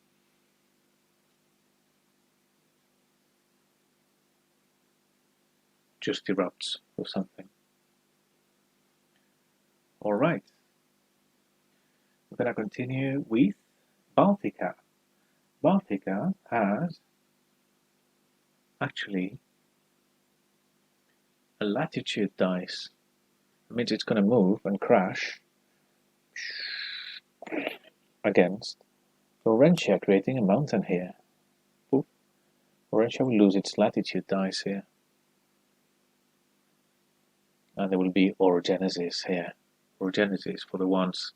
Just erupts or something. Alright. We're going to continue with Baltica. Baltica has actually a latitude dice. It means it's going to move and crash against Laurentia, creating a mountain here. Oof. Laurentia will lose its latitude dice here. And there will be orogenesis here. Orogenesis, for the ones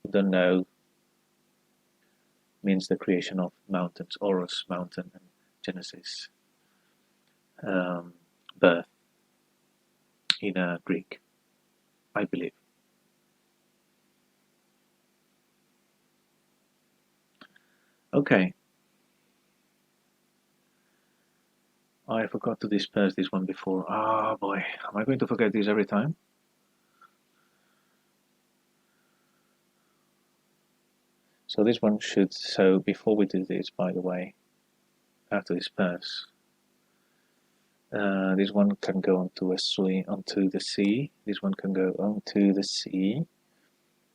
who don't know, means the creation of mountains. Oros, mountain, and genesis, birth, in Greek, I believe. Okay. I forgot to disperse this one before. Ah, boy, am I going to forget this every time? So this one should, so before we do this, by the way, I have to disperse. This one can go onto the sea. This one can go onto the sea.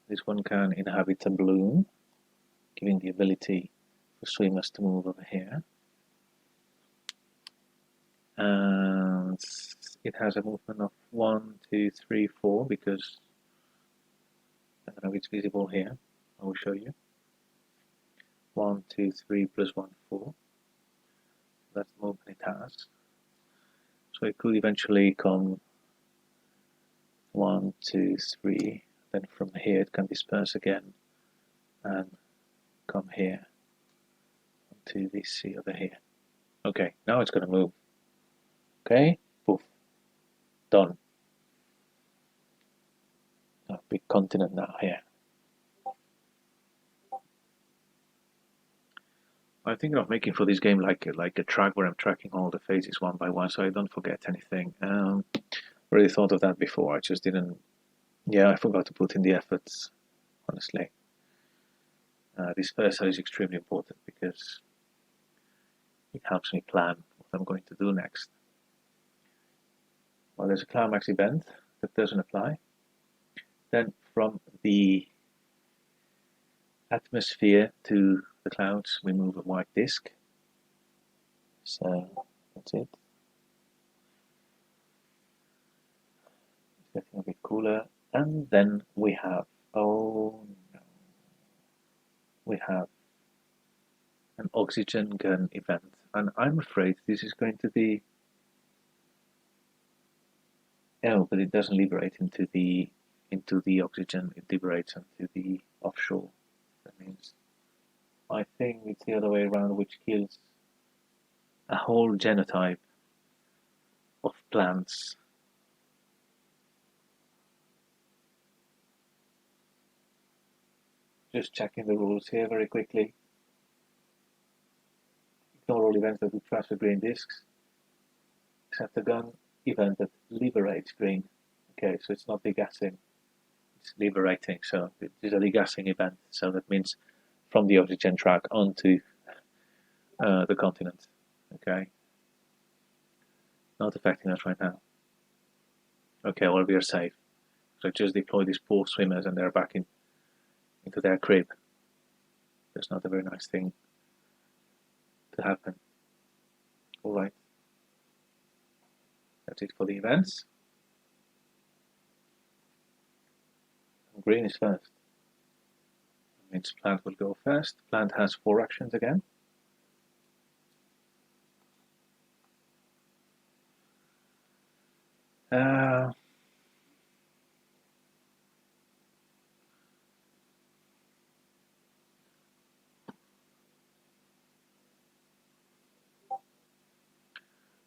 This one can inhabit a balloon, giving the ability for swimmers to move over here. And it has a movement of 1, 2, 3, 4 because I don't know if it's visible here. I will show you. 1, 2, 3 plus 1, 4. That's the movement it has. So it could eventually come 1, 2, 3. Then from here it can disperse again and come here to this sea over here. Okay, now it's going to move. Okay, poof, done. A big continent now here. I'm thinking of making for this game like a track where I'm tracking all the phases one by one, so I don't forget anything. Already thought of that before. I just didn't. Yeah, I forgot to put in the efforts. Honestly, dispersal is extremely important because it helps me plan what I'm going to do next. Well, there's a climax event that doesn't apply. Then from the atmosphere to the clouds, we move a white disk. So that's it. It's getting a bit cooler. And then we have, oh no, we have an oxygen gun event. And I'm afraid this is going to be, oh, but it doesn't liberate into the oxygen, it liberates into the offshore. That means, I think it's the other way around, which kills a whole genotype of plants. Just checking the rules here very quickly. Ignore all events that would transfer green disks, except the gun event that liberates green. Okay, so it's not degassing, it's liberating. So it is a degassing event. So that means from the oxygen track onto the continent. Okay, not affecting us right now. Okay, well, we are safe. So I just deploy these poor swimmers and they're back into their crib. That's not a very nice thing to happen. All right. That's it for the events. And green is first. That means plant will go first. Plant has 4 actions again.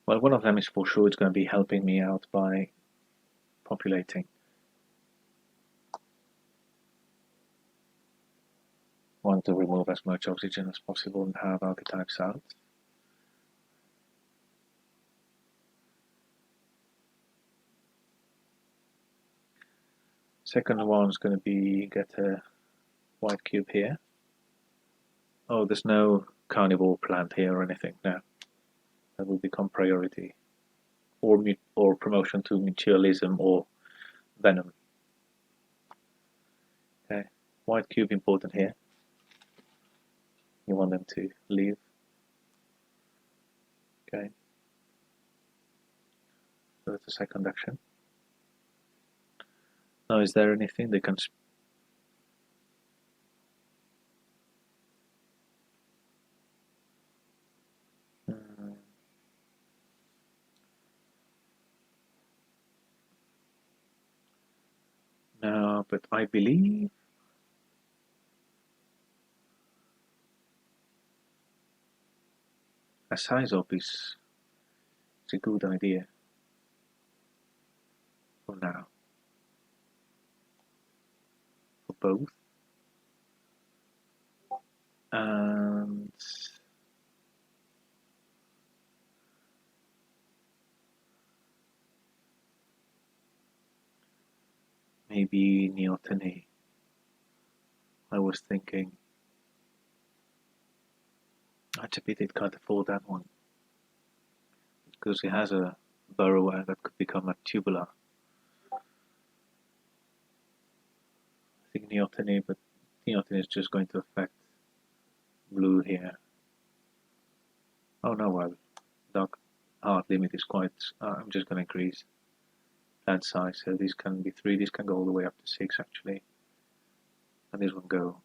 Well, one of them is for sure it's going to be helping me out by populating. Want to remove as much oxygen as possible and have archetypes out. Second one is going to be get a white cube here. Oh, there's no carnivore plant here or anything now. That will become priority, or promotion to mutualism or venom. Okay, white cube important here. You want them to leave. Okay, so that's the second action. Now, is there anything they can? No, but I believe a size up is a good idea for now, for both. And maybe Neoteny. I was thinking. That's a pity it can't afford that one. Because it has a burrower that could become a tubular. I think Neoteny, but Neoteny is just going to affect blue here. Oh no, well, dark heart limit is quite. I'm just going to increase plant size. So these can be 3, these can go all the way up to 6 actually. And this one go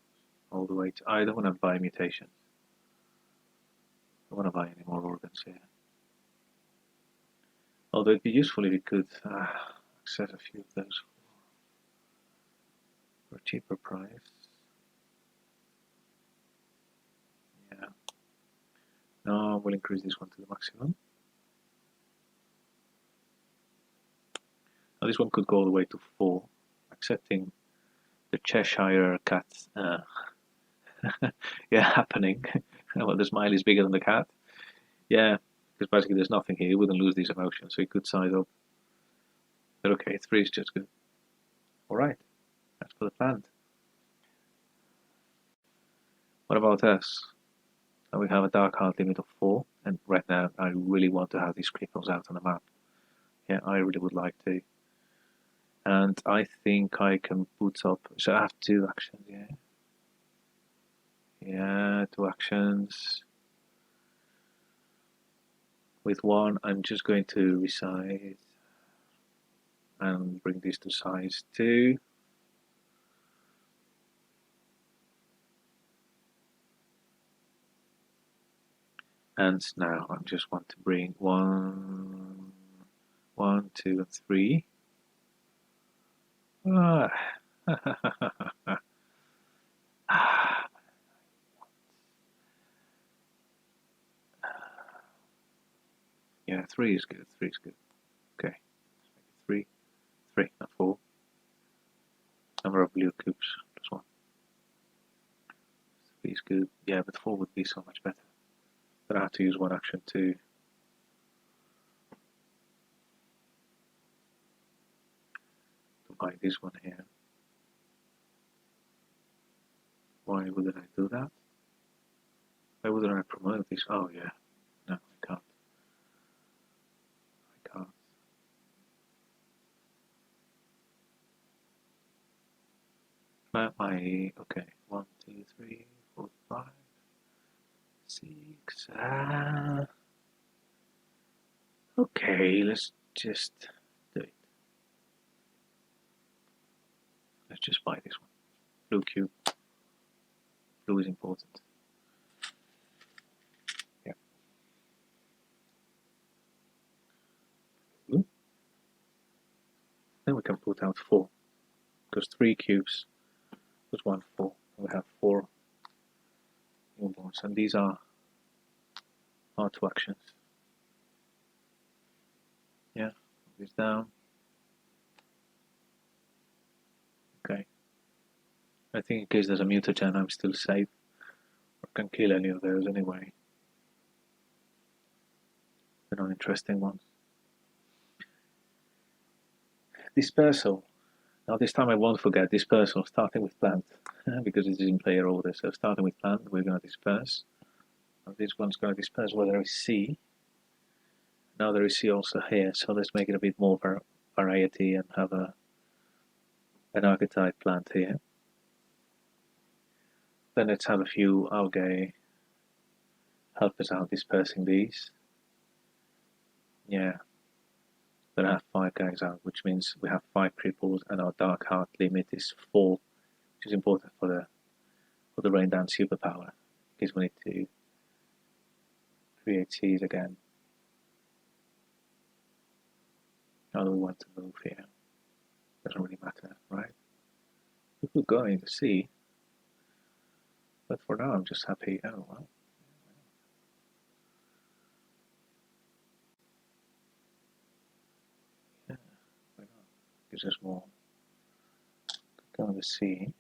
all the way to. I don't want to buy mutations. I don't want to buy any more organs here. Although it'd be useful if we could access a few of those for a cheaper price. Yeah. No, we'll increase this one to the maximum. Now this one could go all the way to 4, accepting the Cheshire cat. Yeah, happening. Well, the smile is bigger than the cat. Yeah, because basically there's nothing here. You wouldn't lose these emotions, so you could size up. But okay, 3 is just good. Alright, that's for the plant. What about us? We have a dark heart limit of 4, and right now I really want to have these cripples out on the map. Yeah, I really would like to. And I think I can put up. So I have 2 actions, yeah. Yeah, 2 actions. With 1, I'm just going to resize and bring this to size 2. And now I just want to bring 1, 2, and 3. Yeah, 3 is good. 3 is good. Okay, let's make it 3, not 4. Number of blue cubes plus 1. 3 is good. Yeah, but 4 would be so much better. But I have to use 1 action to buy this one here. Why wouldn't I do that? Why wouldn't I promote this? Oh yeah, no, I can't. I can't. Okay, 1, 2, 3, 4, 5, 6. Okay, let's just do it. Let's just buy this one. Blue cube. Blue is important. Yeah. Blue. Then we can put out 4. Because 3 cubes plus 1, 4. We have 4 newborns, and these are our 2 actions. Yeah, this down. Okay. I think in case there's a mutagen, I'm still safe. I can kill any of those anyway. They're not interesting ones. Dispersal. Now this time I won't forget dispersal, starting with plant, because it is in player order. So starting with plant, we're going to disperse. And this one's going to disperse where there is C. Now there is C also here, so let's make it a bit more variety and have an archetype plant here. Then let's have a few algae help us out dispersing these. Yeah, then I have 5 guys out, which means we have 5 cripples, and our dark heart limit is 4, which is important for the rain down superpower, because we need to create C's again. How do we want to move here? Doesn't really matter, right? We could go into C, but for now I'm just happy. Oh well. Yeah, why not? Gives us more. Go to C.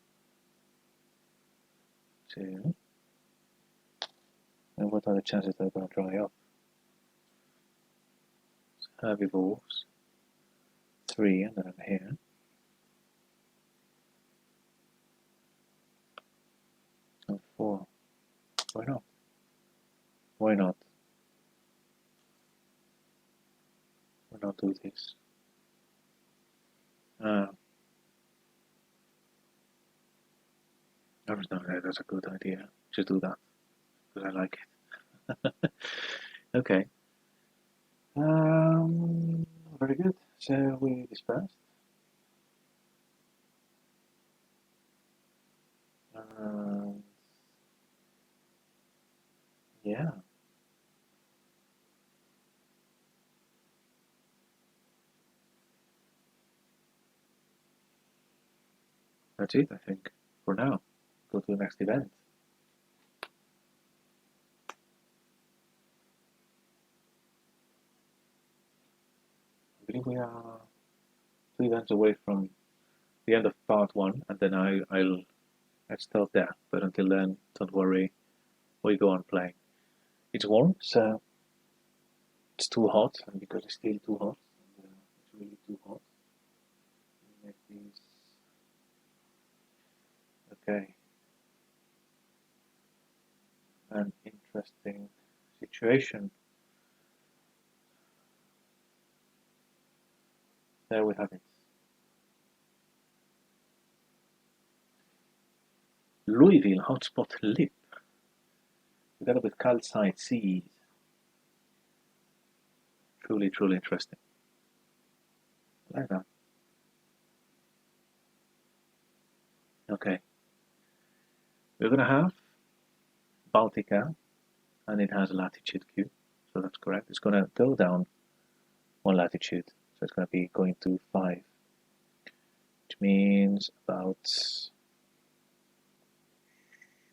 2. And what are the chances they're going to dry up? So herbivores. 3, and then I'm here. 4. Why not? Why not? Why not do this? That's a good idea. Just do that because I like it. Okay. Very good. So we dispersed. Yeah. That's it, I think, for now. Go to the next event. I believe we are 2 events away from the end of part 1, and then I'll stop there. But until then, don't worry, we go on playing. It's warm, so it's too hot, and because it's still too hot, it's really too hot. Make these okay. An interesting situation. There we have it. Louisville hotspot lip, together with calcite seas. Truly, truly interesting. I like that. Okay. We're going to have Baltica, and it has a latitude Q, so that's correct. It's going to go down 1 latitude, so it's going to be going to 5, which means about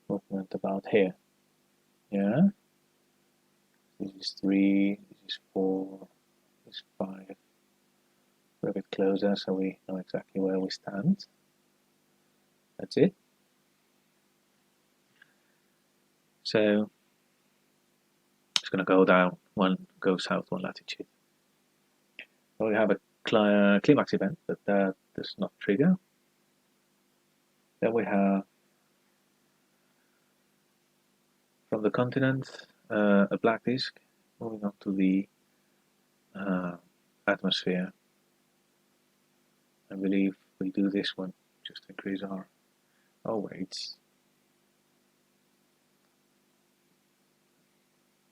movement about here. Yeah. This is 3. This is 4. This is 5. We're a bit closer, so we know exactly where we stand. That's it. So it's going to go down 1, go south 1 latitude. We have a climax event, but that does not trigger. Then we have from the continent a black disk moving up to the atmosphere. I believe we do this one just to increase our weights.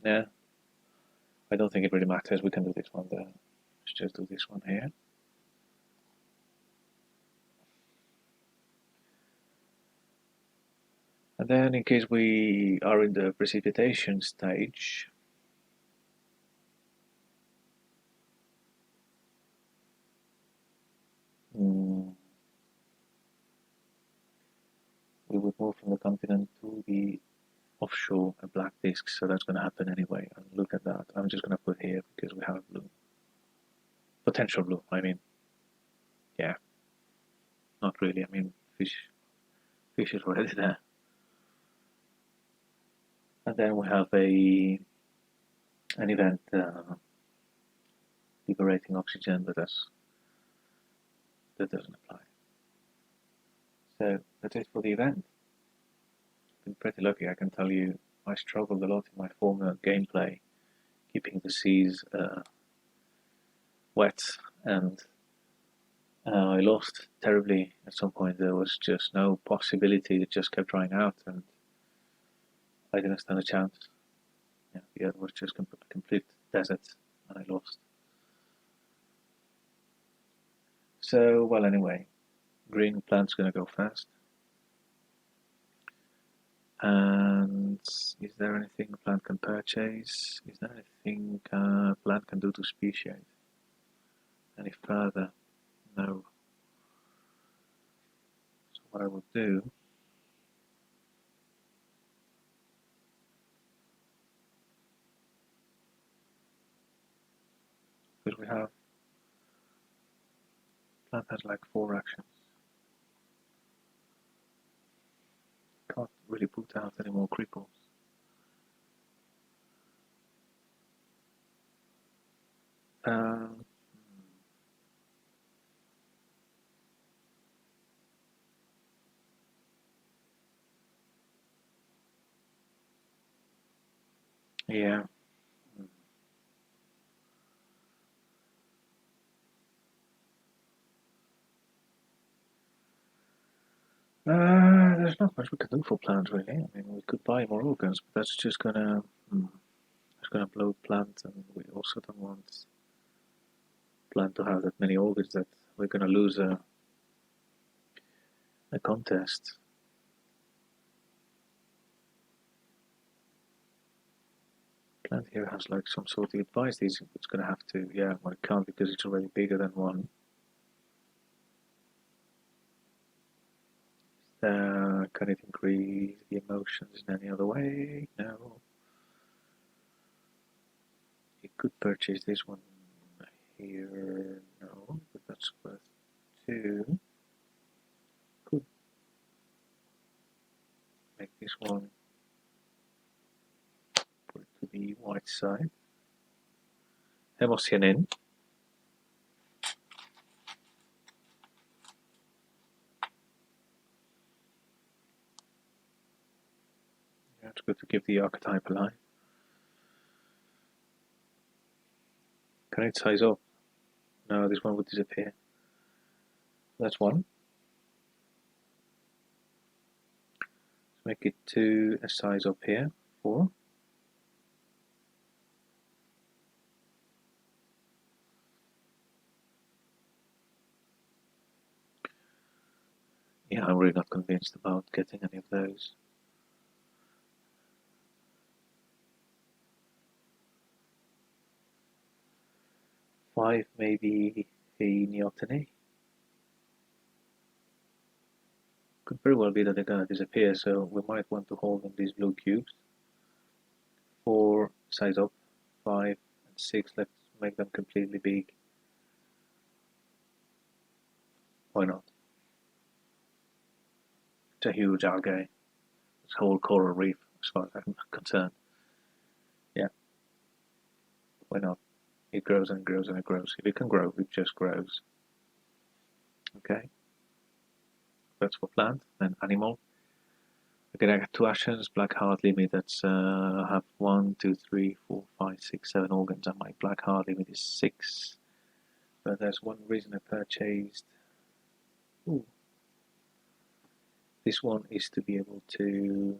Yeah, I don't think it really matters. We can do this one there. Let's just do this one here. And then in case we are in the precipitation stage, we would move from the continent to the offshore a black disk, so that's going to happen anyway. And look at that. I'm just going to put here because we have blue. Potential blue, I mean. Yeah. Not really, I mean, fish is already there. And then we have an event liberating oxygen, but that doesn't apply. So that's it for the event. Been pretty lucky, I can tell you. I struggled a lot in my former gameplay, keeping the seas wet, and I lost terribly at some point. There was just no possibility, it just kept drying out, and I didn't stand a chance. Yeah, the other was just complete desert, and I lost. So, well, anyway, green plant's gonna go fast. And is there anything a plant can purchase? Is there anything a plant can do to speciate? Any further? No. So what I will do because we have plant has like 4 actions. Can't really put out any more cripples. Yeah. There's not much we can do for plants really. I mean, we could buy more organs, but that's just gonna blow plant, and we also don't want plant to have that many organs that we're gonna lose a contest. Plant here has like some sort of advice. It's gonna have to, yeah, well, it can't because it's already bigger than one. Can it increase the emotions in any other way? No. You could purchase this one here. No, but that's worth 2. Could make this one, put it to the white side. Emotionen. Yeah, it's good to keep the archetype alive. Can it size up? No, this one would disappear. That's 1. Let's make it 2, a size up here, 4. Yeah, I'm really not convinced about getting any of those. Five, maybe a neoteny. Could very well be that they're gonna disappear, so we might want to hold on these blue cubes. 4, size up. 5 and 6, let's make them completely big. Why not? It's a huge algae. This whole coral reef, as far as I'm concerned. Yeah. Why not? It grows and grows and it grows. If it can grow, it just grows. Okay. That's for plant. Then animal. Okay, I got 2 actions. Black heart limit. That's I have 1, 2, 3, 4, 5, 6, 7 organs, and my black heart limit is 6. But there's one reason I purchased. Ooh. This one is to be able to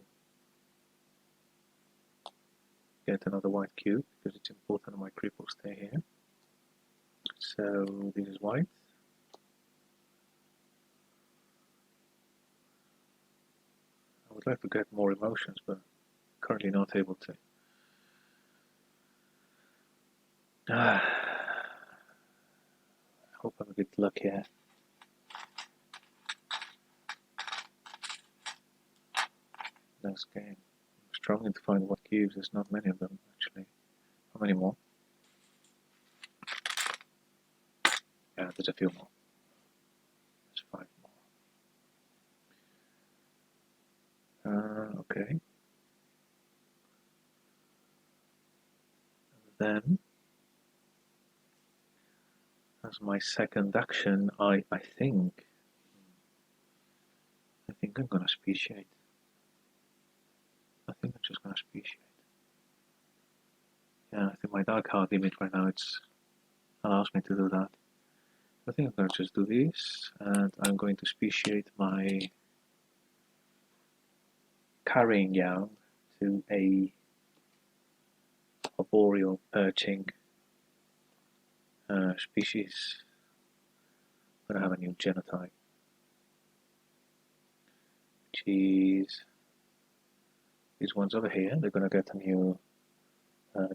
get another white cube because it's important my creep will stay here. So this is white. I would like to get more emotions, but currently not able to. I hope I'm a bit luckier. Nice game. I'm struggling to find white cubes. There's not many of them actually. How many more? Yeah, there's a few more. There's 5 more. Okay. And then, as my second action, I think I'm gonna speciate. I think I'm just gonna speciate. Yeah, I think my dark heart limit right now allows me to do that. I think I'm gonna just do this, and I'm going to speciate my carrying young to a arboreal perching species. I'm gonna have a new genotype, which is these ones over here. They're gonna get a new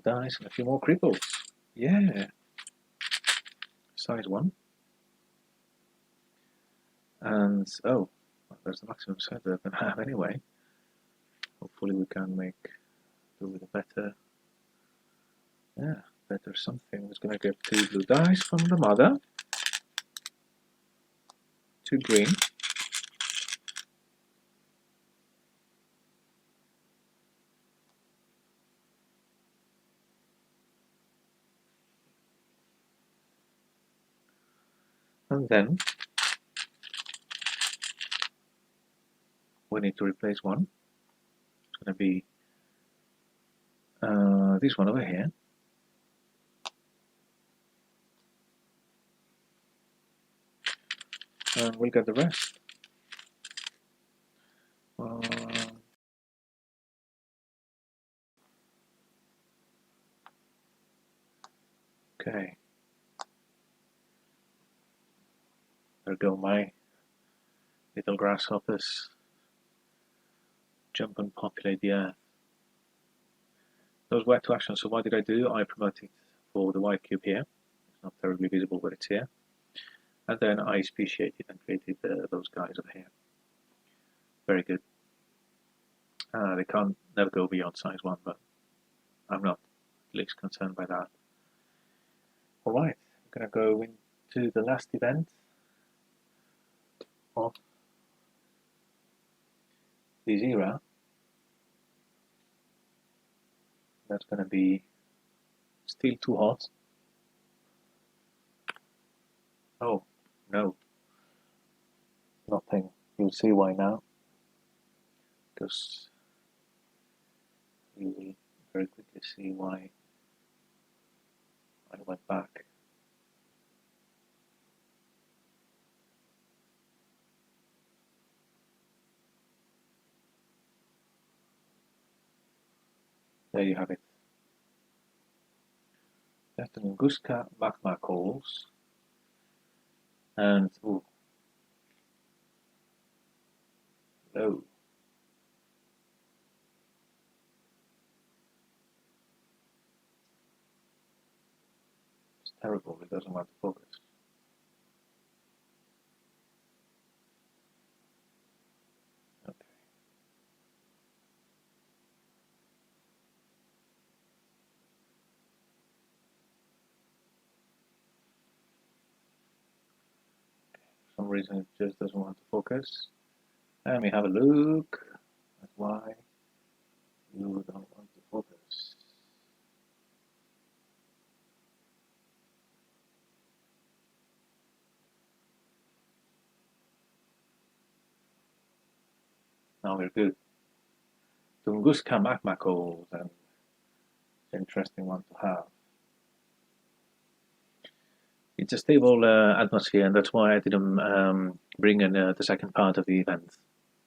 dice and a few more cripples. Yeah, size 1. And oh, there's the maximum set that I can have anyway. Hopefully we can do with a better, better something. It's gonna get 2 blue dice from the mother, 2 green, and then we need to replace one. It's gonna be this one over here. And we'll get the rest. Okay. There go my little grasshoppers. Jump and populate the earth. Those were to action. So what did I do? I promoted for the white cube here. It's not terribly visible, but it's here. And then I speciated and created those guys over here. Very good. They can't never go beyond size 1, but I'm not at least concerned by that. Alright, I'm going to go into the last event of this era. That's going to be still too hot. Oh, no. Nothing. You'll see why now. Because you will very quickly see why I went back. There you have it. That's the Tunguska magma coals. And, ooh. Low. It's terrible, it doesn't want to focus. Okay. For some reason it just doesn't want to focus. Let me have a look at why you don't want to focus. Now we're good. Tunguska magma coals, and it's an interesting one to have. It's a stable atmosphere, and that's why I didn't bring in the second part of the event,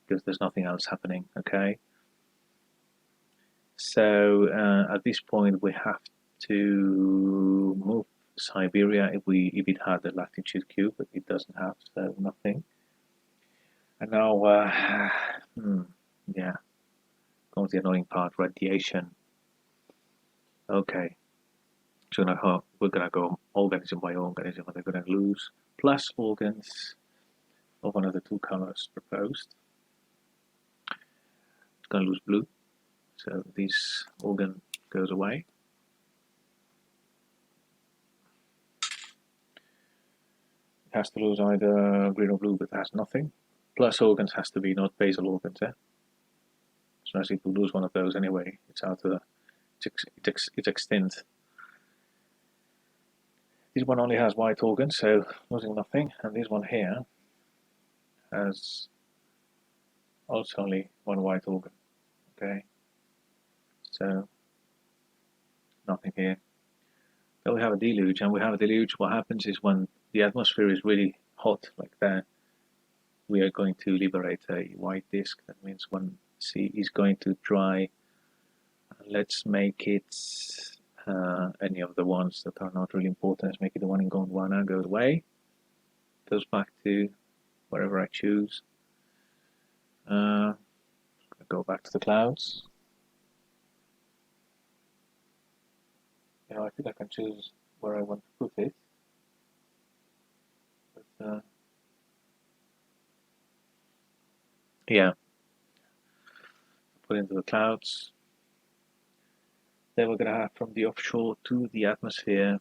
because there's nothing else happening, okay? So at this point we have to move Siberia if it had the latitude cube, but it doesn't have, so nothing. And now, yeah, comes the annoying part, radiation. Okay, so now we're gonna go organism by organism, and they're gonna lose plus organs of one of the two colors proposed. It's gonna lose blue, so this organ goes away. It has to lose either green or blue, but it has nothing. Plus organs has to be not basal organs, eh? So as if we lose one of those anyway, it's out of it's extinct. This one only has white organs, so losing nothing, and this one here has also only one white organ. Okay, so nothing here. Then we have a deluge, and we have a deluge. What happens is when the atmosphere is really hot like that, we are going to liberate a white disk. That means when C is going to dry. Let's make it any of the ones that are not really important. Let's make it the one in Gondwana, goes away, goes back to wherever I choose. Go back to the clouds. You know, I think I can choose where I want to put it. But yeah, put into the clouds. Then we're going to have from the offshore to the atmosphere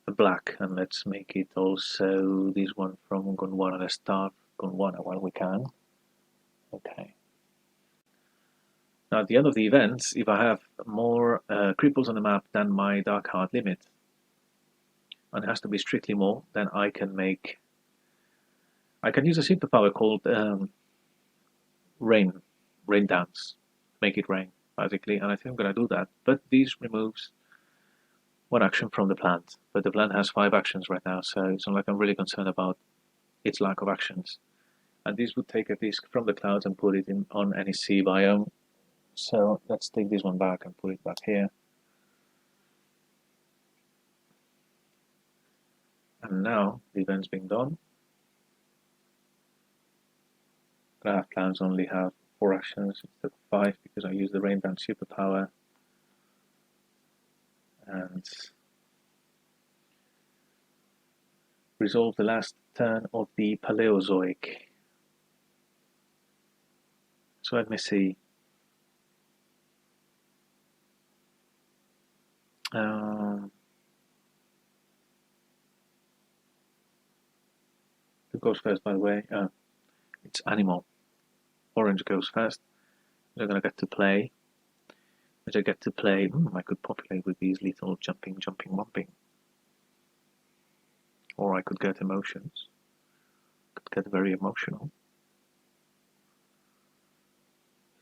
the black, and let's make it also this one from Gondwana. Let's start Gondwana while we can. Okay. Now at the end of the events, if I have more cripples on the map than my dark heart limit, and it has to be strictly more, then I can use a superpower called rain dance. make it rain, basically, and I think I'm going to do that. But this removes one action from the plant, but the plant has 5 actions right now, so it's not like I'm really concerned about its lack of actions. And this would take a disk from the clouds and put it in on any sea biome. So let's take this one back and put it back here. And now the event's being done. Graph plans only have 4 actions instead of 5 because I use the Rainbound superpower. And resolve the last turn of the Paleozoic. So let me see. Who goes first, by the way? It's animal. Orange goes first. They're going to get to play. Which I get to play. I could populate with these little jumping, bumping. Or I could get emotions. Could get very emotional.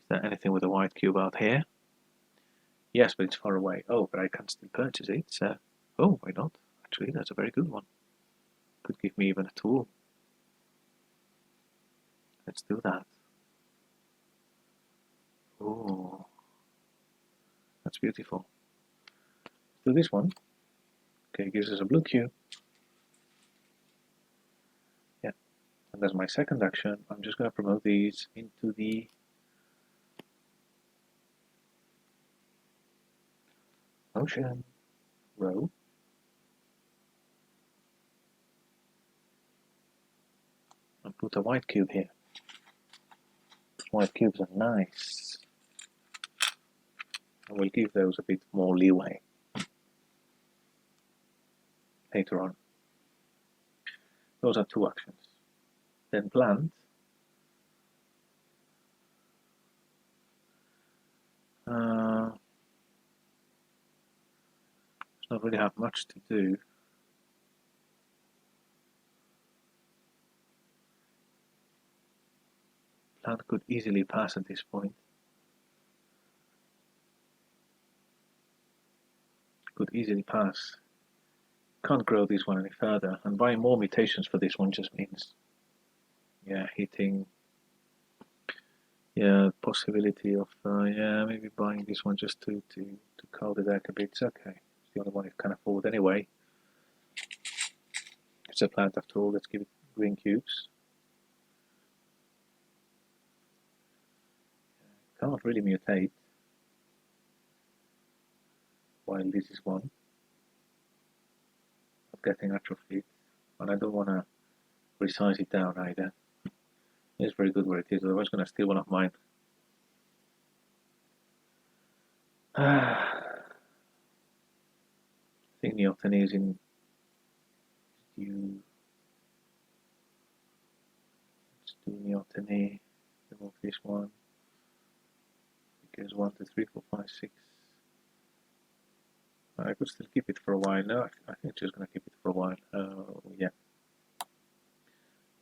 Is there anything with a white cube out here? Yes, but it's far away. Oh, but I can still purchase it. So, oh, why not? Actually, that's a very good one. Could give me even a tool. Let's do that. Oh, that's beautiful. Let's do this one. Okay, gives us a blue cube. Yeah, and that's my second action. I'm just going to promote these into the ocean row. And put a white cube here. White cubes are nice. And we'll give those a bit more leeway later on. Those are 2 actions. Then plant. Does not really have much to do. Plant could easily pass at this point. Could easily pass. Can't grow this one any further, and buying more mutations for this one just means, yeah, hitting. Yeah, possibility of maybe buying this one just to cull the deck a bit. It's okay. It's the only one it can afford anyway. It's a plant after all. Let's give it green cubes. Can't really mutate. While this is one. Not getting atrophied. And I don't want to resize it down either. It's very good where it is, otherwise I'm going to steal one of mine. I think Neoteny is in you. Let's do Neoteny. Remove this one. It goes 1, 2, 3, 4, 5, 6. I could still keep it for a while. No, I think just going to keep it for a while. Yeah.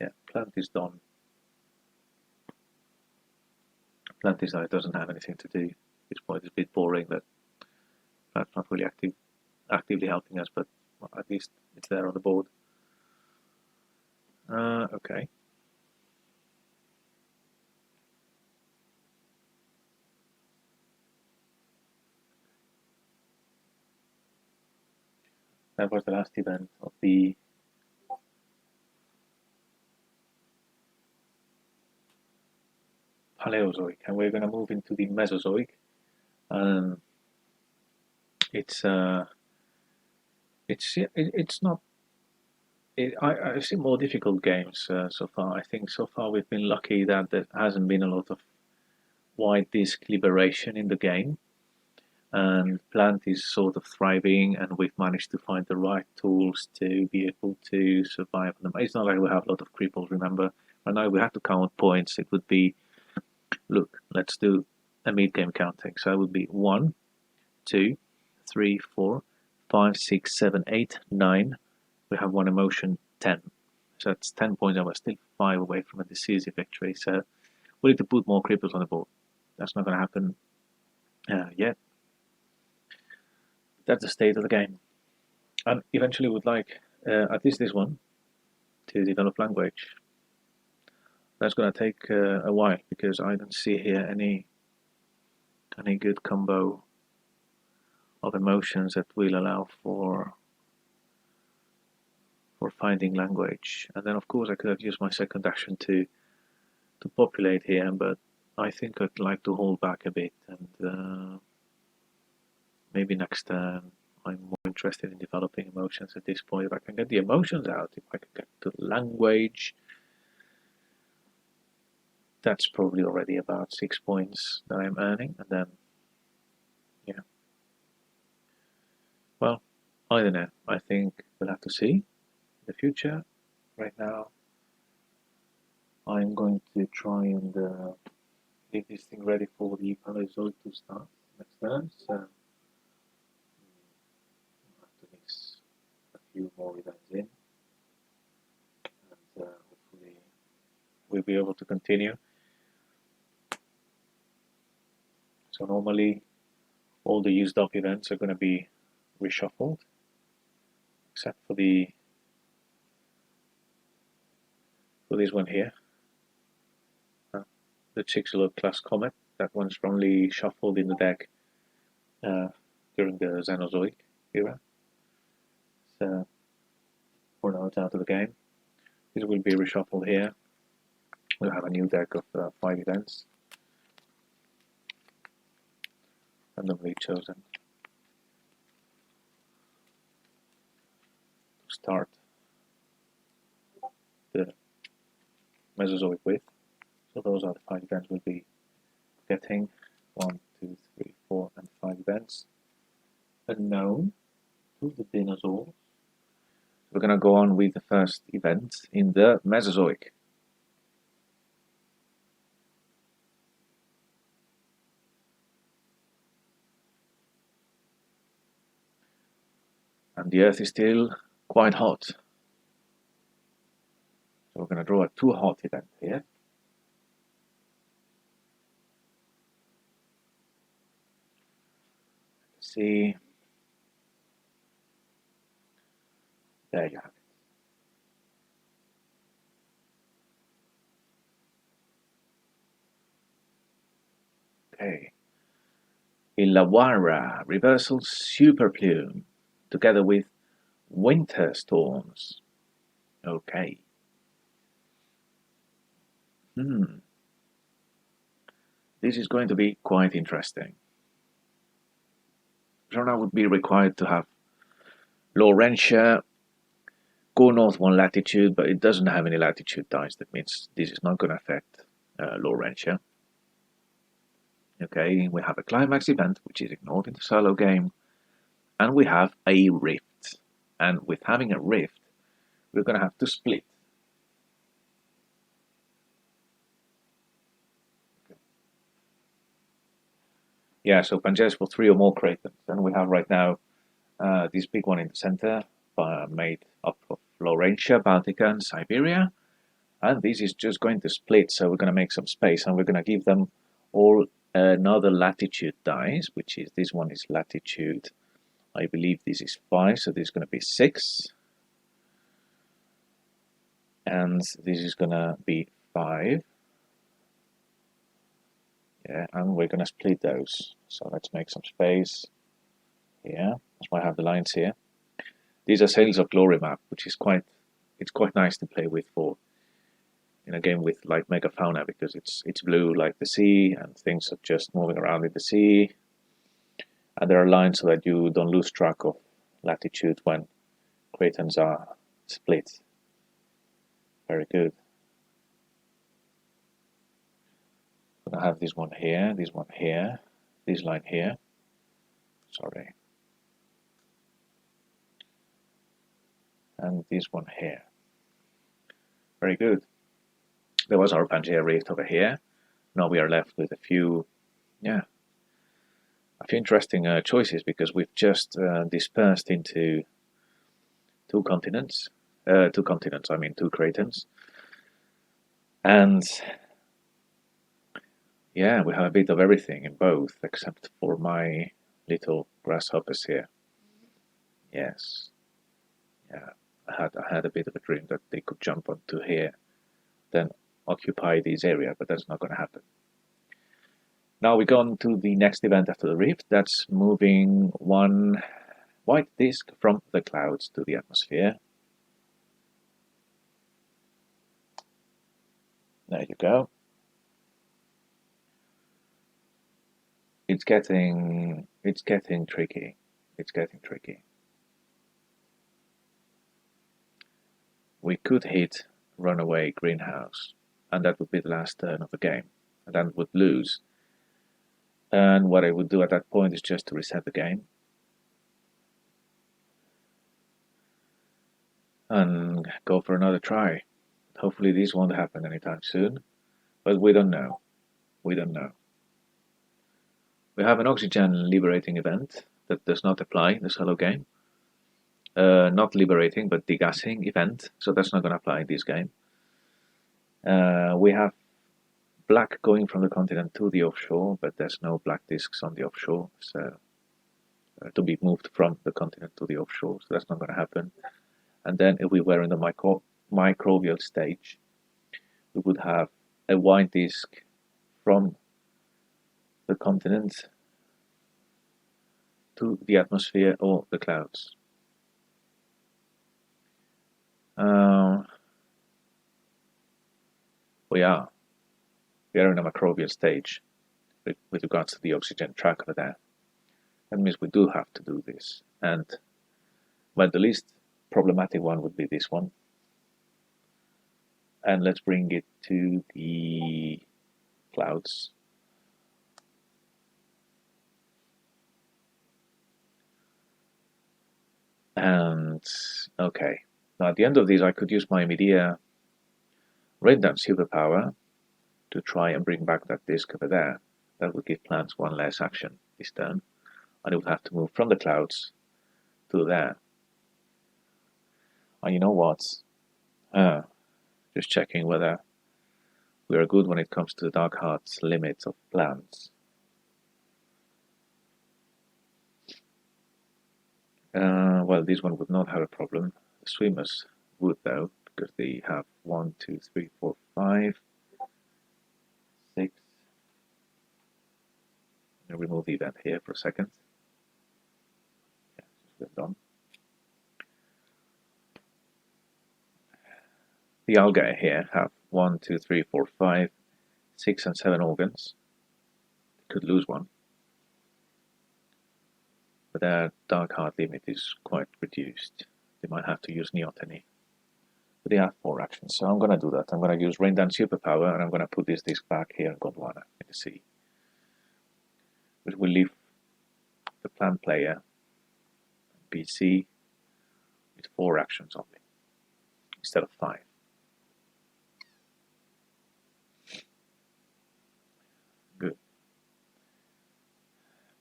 Yeah, plant is done. Plant is that it doesn't have anything to do. This point is a bit boring, but that's not really actively helping us, but at least it's there on the board. Okay. That was the last event of the Paleozoic, and we're going to move into the Mesozoic. It's not. I've seen more difficult games so far. I think so far we've been lucky that there hasn't been a lot of wide disk liberation in the game, and plant is sort of thriving, and we've managed to find the right tools to be able to survive them. It's not like we have a lot of cripples, remember. Right now we have to count points. It would be, look, let's do a mid-game counting. So it would be 1, 2, 3, 4, 5, 6, 7, 8, 9. We have 1 emotion, 10. So that's 10 points, and we're still 5 away from a decisive victory. So we need to put more cripples on the board. That's not going to happen Yeah, that's the state of the game. And eventually would like, at least this one, to develop language. That's going to take a while because I don't see here any good combo of emotions that will allow for finding language. And then of course I could have used my second action to populate here, but I think I'd like to hold back a bit, and maybe next turn I'm more interested in developing emotions at this point. If I can get the emotions out, if I can get the language, that's probably already about 6 points that I'm earning, and then, yeah. Well, I don't know. I think we'll have to see in the future. Right now, I'm going to try and get this thing ready for the Paleozoic to start next turn, so I'll have to mix a few more events in, and hopefully we'll be able to continue. So normally all the used up events are going to be reshuffled, except for this one here, the Chicxulub class Comet. That one's only shuffled in the deck during the Xenozoic era. So for now it's out of the game. This will be reshuffled here. We'll have a new deck of 5 events, randomly chosen to start the Mesozoic with. So those are the 5 events we'll be getting. 1, 2, 3, 4, and 5 events. Unknown to the dinosaurs. We're going to go on with the first event in the Mesozoic. And the Earth is still quite hot. So we're going to draw a too hot event here. Let's see. There you have it. Okay. Illawarra Reversal Super Plume, together with Winter Storms. Okay. This is going to be quite interesting. Zona would be required to have Laurentia go north 1 latitude, but it doesn't have any latitude dice. That means this is not going to affect Laurentia. Okay, we have a climax event, which is ignored in the solo game, and we have a rift. And with having a rift, we're going to have to split. Yeah, so Pangeas for 3 or more Cratons. And we have right now this big one in the center, made up of Laurentia, Baltica, and Siberia. And this is just going to split, so we're going to make some space, and we're going to give them all another latitude dice, which is, this one is latitude, I believe this is 5, so this is going to be 6. And this is going to be 5. Yeah, and we're going to split those. So let's make some space here. That's why I have the lines here. These are Sails of Glory map, which is quite nice to play with for in a game with like Megafauna, because it's blue like the sea, and things are just moving around in the sea. And there are lines so that you don't lose track of latitude when Cratons are split. Very good. I'm going to have this one here, this line here. Sorry. And this one here. Very good. There was our Pangea Rift over here. Now we are left with a few interesting choices, because we've just dispersed into 2 continents. 2 continents, I mean 2 Cratons. And Yeah, we have a bit of everything in both, except for my little grasshoppers here. Yes. Yeah. I had a bit of a dream that they could jump onto here, then occupy this area, but that's not going to happen. Now we go on to the next event after the rift. That's moving one white disk from the clouds to the atmosphere. There you go. It's getting tricky. It's getting tricky. We could hit runaway greenhouse, and that would be the last turn of the game, and then would lose. And what I would do at that point is just to reset the game and go for another try. Hopefully this won't happen anytime soon, but we don't know. We don't know. We have an oxygen liberating event that does not apply in the solo game. Not liberating, but degassing event, so that's not going to apply in this game. We have black going from the continent to the offshore, but there's no black disks on the offshore, so to be moved from the continent to the offshore, so that's not going to happen. And then if we were in the microbial stage, we would have a white disk from the continent to the atmosphere or the clouds. We are in a microbial stage with regards to the oxygen track over there. That means we do have to do this. And well, the least problematic one would be this one. And let's bring it to the clouds. And okay, now at the end of these I could use my media raindown superpower to try and bring back that disk over there. That would give plants one less action this turn, and it would have to move from the clouds to there. And you know what? Just checking whether we are good when it comes to the Dark Heart's limits of plants. Well, this one would not have a problem. The swimmers would, though, because they have 1, 2, 3, 4, 5, 6. I'll remove the event here for a second. Yeah, just done. The algae here have 1, 2, 3, 4, 5, 6, and 7 organs. They could lose one. But their Dark Heart limit is quite reduced. They might have to use Neoteny. But they have 4 actions, so I'm going to do that. I'm going to use Raindown Superpower, and I'm going to put this disc back here in Gondwana in the sea. Which will leave the plant player, PC, with 4 actions only, instead of 5. Good.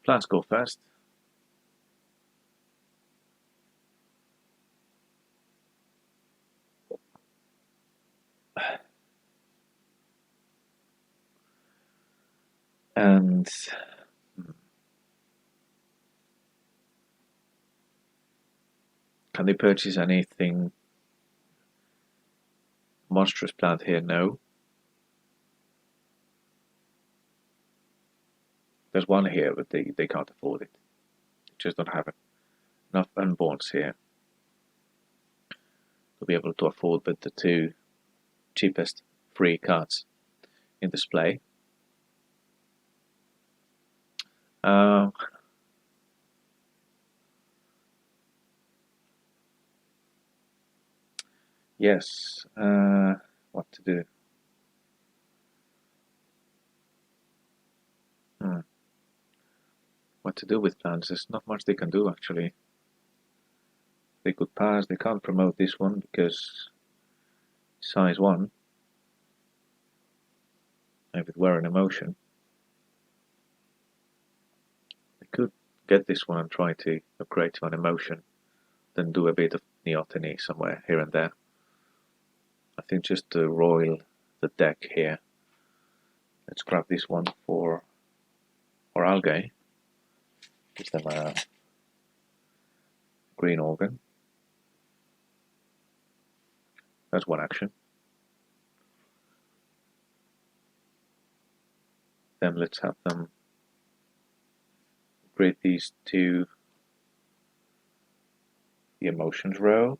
Plants go first. And can they purchase anything monstrous plant here? No. There's one here, but they can't afford it. They just don't have enough unborns here to be able to afford but the 2 cheapest free cards in display. Yes, what to do? What to do with plants? There's not much they can do, actually. They could pass. They can't promote this one because size 1. If it were an emotion, they could get this one and try to upgrade to an emotion, then do a bit of Neoteny somewhere here and there. I think just to roil the deck here Let's grab this one for algae. Give them a green organ. That's one action. Then let's have them create these to the emotions row.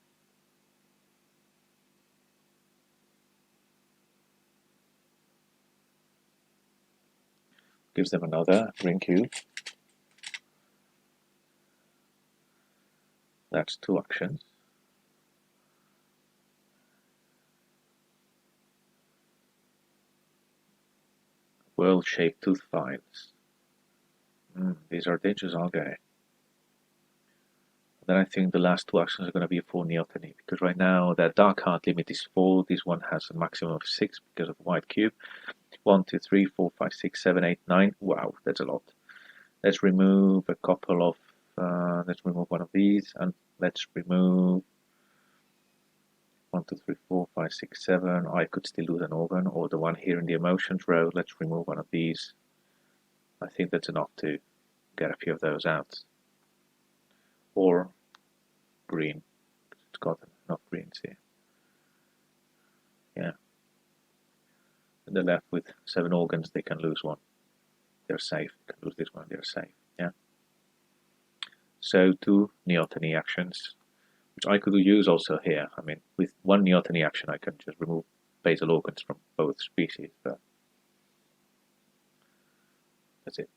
Gives them another green cube. That's two actions. World-shaped tooth files. These are dangerous algae. Then I think the last two actions are going to be for neoteny, because right now that dark heart limit is 4. This one has a maximum of 6 because of the white cube. 1, 2, 3, 4, 5, 6, 7, 8, 9. Wow, that's a lot. Let's remove a couple of. Let's remove one of these, and let's remove 1, 2, 3, 4, 5, 6, 7. I could still lose an organ, or the one here in the emotions row. Let's remove one of these. I think that's enough to get a few of those out. Or green. It's got enough greens here. Yeah. And they're left with 7 organs. They can lose one. They're safe. They can lose this one. They're safe. Yeah. So 2 neoteny actions, which I could use also here. I mean, with 1 neoteny action, I can just remove basal organs from both species. But that's it.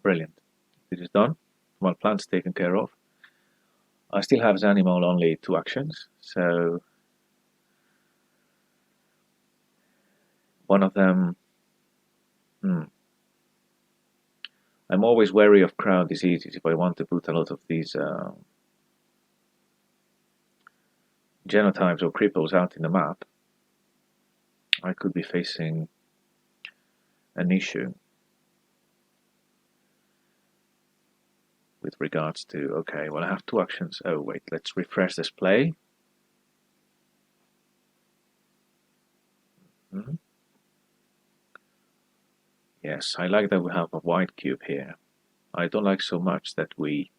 Brilliant. This is done. Well, plant's taken care of. I still have as animal only 2 actions, so one of them. I'm always wary of crown diseases. If I want to put a lot of these genotypes or cripples out in the map, I could be facing an issue with regards to, okay, well, I have 2 actions. Oh, wait, let's refresh display. Yes, I like that we have a white cube here. I don't like so much that we,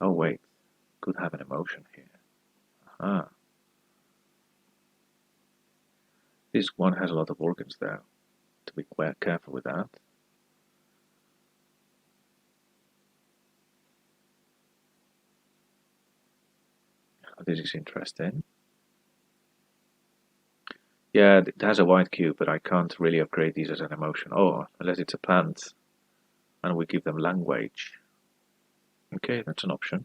oh wait, could have an emotion here. This one has a lot of organs there, to be quite careful with that. This is interesting. Yeah, it has a white cube, but I can't really upgrade these as an emotion. Oh, unless it's a plant, and we give them language. Okay, that's an option.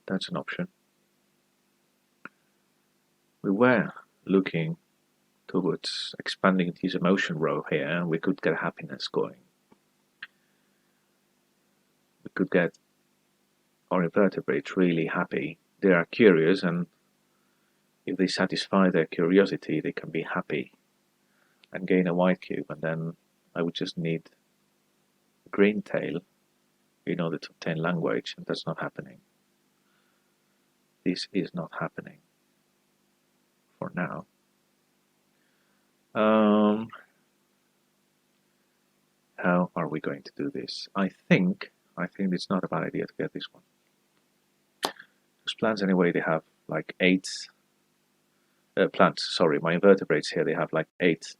That's an option. We were looking towards expanding this emotion row here, and we could get happiness going. We could get our invertebrates really happy. They are curious, and if they satisfy their curiosity, they can be happy and gain a white cube, and then I would just need a green tail in order to obtain language, and that's not happening. This is not happening for now. How are we going to do this? I think it's not a bad idea to get this one. Those plants anyway, they have like 8 plants, sorry, my invertebrates here, they have like 8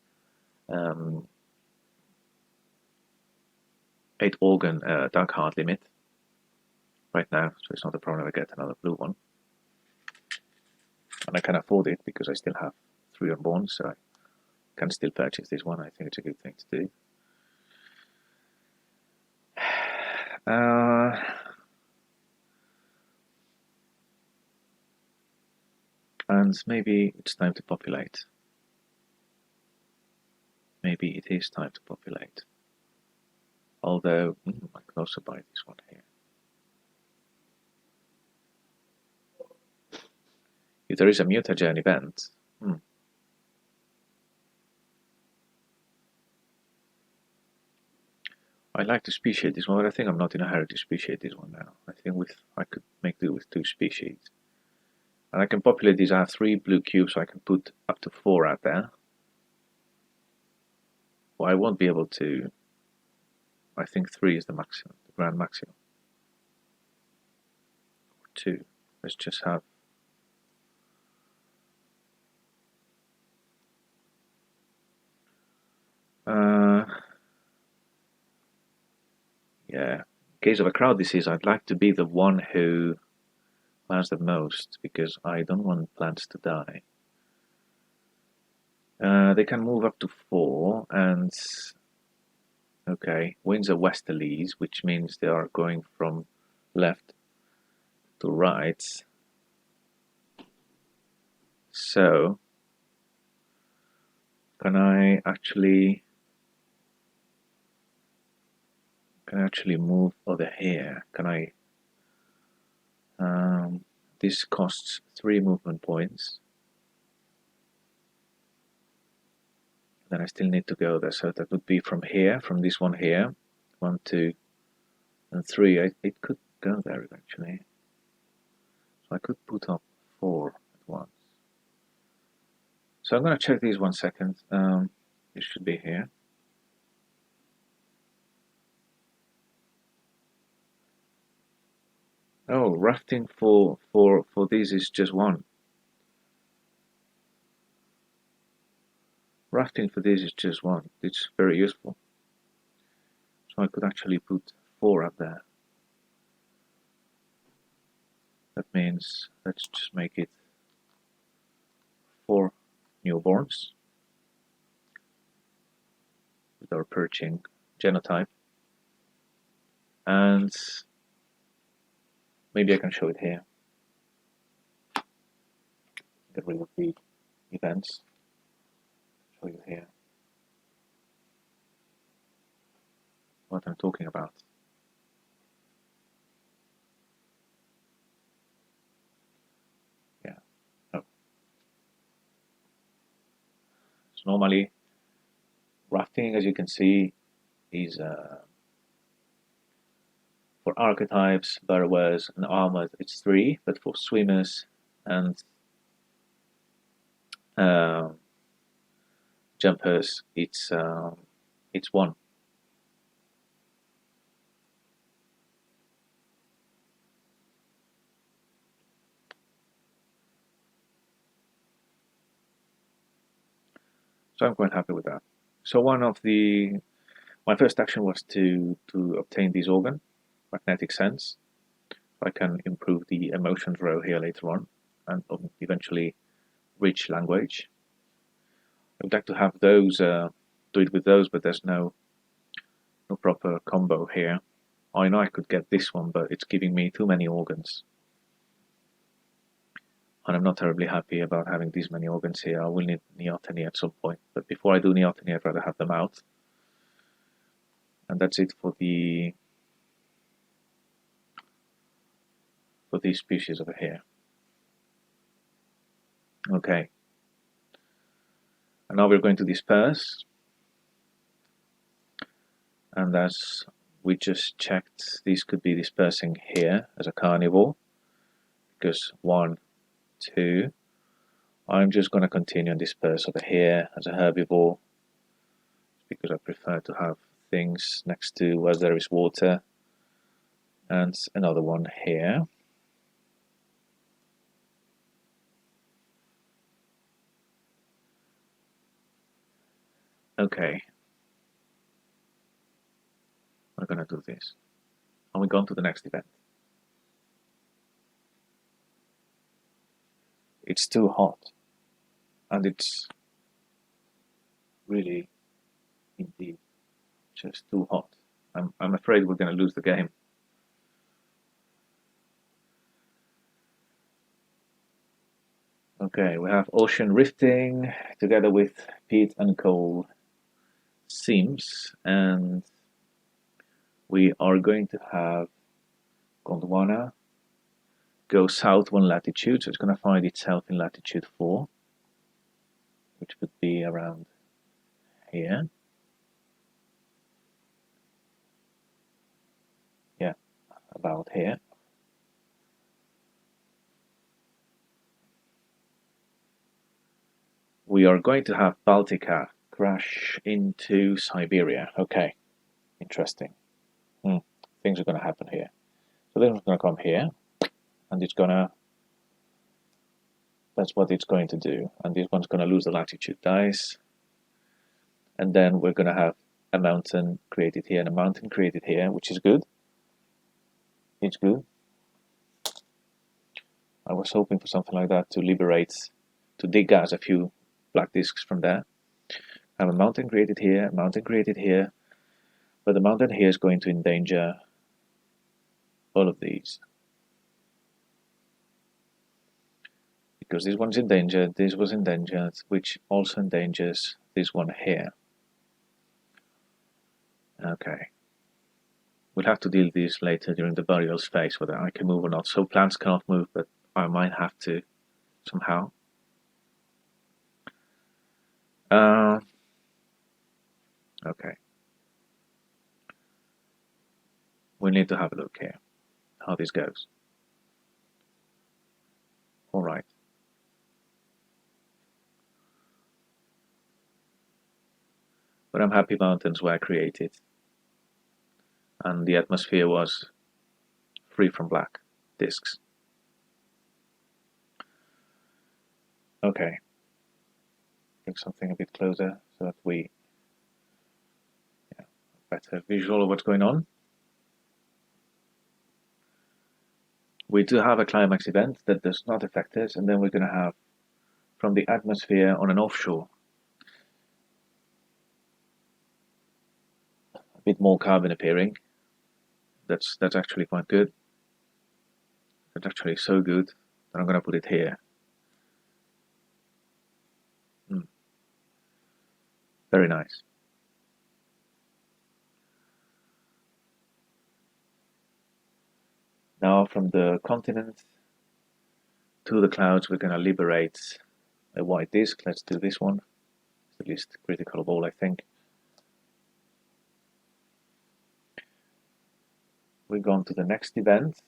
organ dark heart limit right now, so it's not a problem if I get another blue one. And I can afford it because I still have 3 unborn, so I can still purchase this one. I think it's a good thing to do. And maybe it's time to populate. Maybe it is time to populate. Although, I could also buy this one here. If there is a Mutagen Event, I like to speciate this one, but I think I'm not in a hurry to speciate this one now. I think I could make do with 2 species. And I can populate these. I have 3 blue cubes, so I can put up to 4 out there. Well, I won't be able to. I think 3 is the maximum, the grand maximum. Or 2. Let's just have. Yeah. In case of a crowd disease, I'd like to be the one who plants the most, because I don't want plants to die. They can move up to 4, and okay, winds are westerlies, which means they are going from left to right. So, can I actually move over here? Can I? This costs 3 movement points. Then I still need to go there, so that would be from here, from this one here, 1, 2, and 3. It could go there eventually. So I could put up 4 at once. So I'm going to check these 1 second. It should be here. Oh, rafting for these is just 1. Rafting for this is just 1. It's very useful. So I could actually put 4 up there. That means let's just make it 4 newborns with our perching genotype. And maybe I can show it here. Get rid of the events. Show you here what I'm talking about. Yeah. Oh. So normally, rafting, as you can see, is for archetypes, burrowers, and armored, it's 3, but for swimmers and jumpers, it's 1. So I'm quite happy with that. So my first action was to obtain this organ, magnetic sense. I can improve the emotions row here later on, and eventually reach language. I would like to have those, do it with those, but there's no proper combo here. I know I could get this one, but it's giving me too many organs. And I'm not terribly happy about having these many organs here. I will need neoteny at some point, but before I do neoteny, I'd rather have them out. And that's it for these species over here. Okay. And now we're going to disperse. And as we just checked, these could be dispersing here as a carnivore, because 1, 2. I'm just going to continue and disperse over here as a herbivore, because I prefer to have things next to where there is water, and another one here. Okay, we're going to do this, and we go on to the next event. It's too hot, and it's really, indeed, just too hot. I'm afraid we're going to lose the game. Okay, we have ocean rifting together with peat and coal seams, and we are going to have Gondwana go south 1 latitude, so it's going to find itself in latitude 4, which would be around here. Yeah, about here. we are going to have Baltica crash into Siberia. Okay, interesting. Things are going to happen here. So this one's going to come here, and it's going to, that's what it's going to do. And this one's going to lose the latitude dice. And then we're going to have a mountain created here and a mountain created here, which is good. It's good. I was hoping for something like that to liberate, to dig out a few black discs from there. I have a mountain created here, a mountain created here, but the mountain here is going to endanger all of these. Because this one's endangered, this was endangered, which also endangers this one here. Okay. We'll have to deal with this later during the BIOS phase, whether I can move or not. So plants cannot move, but I might have to somehow. Okay. We need to have a look here, how this goes. All right. But I'm happy mountains were created, and the atmosphere was free from black discs. Okay. Bring something a bit closer so that we have a better visual of what's going on. We do have a climax event that does not affect us, and then we're going to have from the atmosphere on an offshore a bit more carbon appearing. That's actually quite good. That's actually so good that I'm going to put it here. Very nice. Now from the continent to the clouds, we're going to liberate a white disk. Let's do this one. It's the least critical of all, I think. We're going to the next event.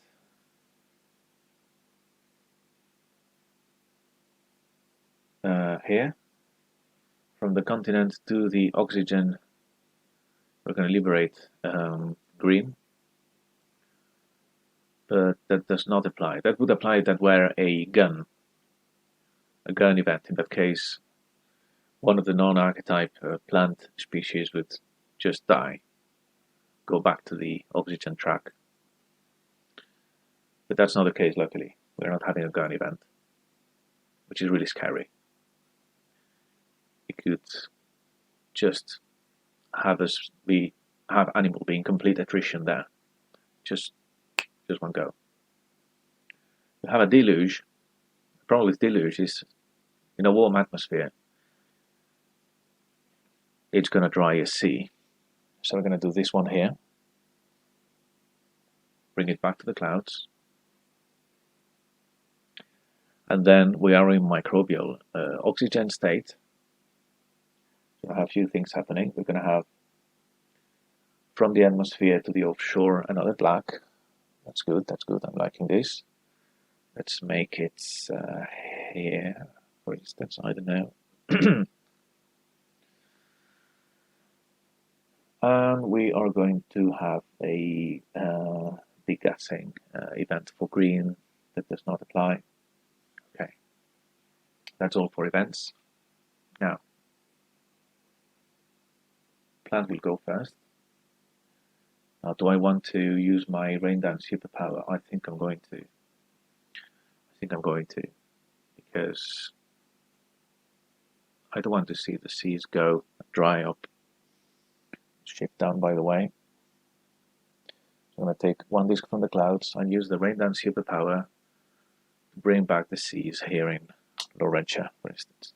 Here. From the continent to the oxygen, we're going to liberate green. But that does not apply. That would apply if that were a gun event. In that case, one of the non-archetype plant species would just die, go back to the oxygen track. But that's not the case, luckily. We're not having a gun event, which is really scary. It could just have us have animal be in complete attrition there. Just one go. You have a deluge. The problem with deluge is in a warm atmosphere, it's going to dry a sea. So we're going to do this one here. Bring it back to the clouds. And then we are in microbial oxygen state. So I have a few things happening. We're going to have from the atmosphere to the offshore another black. That's good, that's good, I'm liking this. Let's make it here, for instance, I don't know. And we are going to have a degassing event for green that does not apply. Okay, that's all for events. Now, plant will go first. Now, do I want to use my rain down superpower? I think I'm going to. Because I don't want to see the seas go dry up. Shift down, by the way. So I'm going to take one disk from the clouds and use the rain down superpower to bring back the seas here in Laurentia, for instance.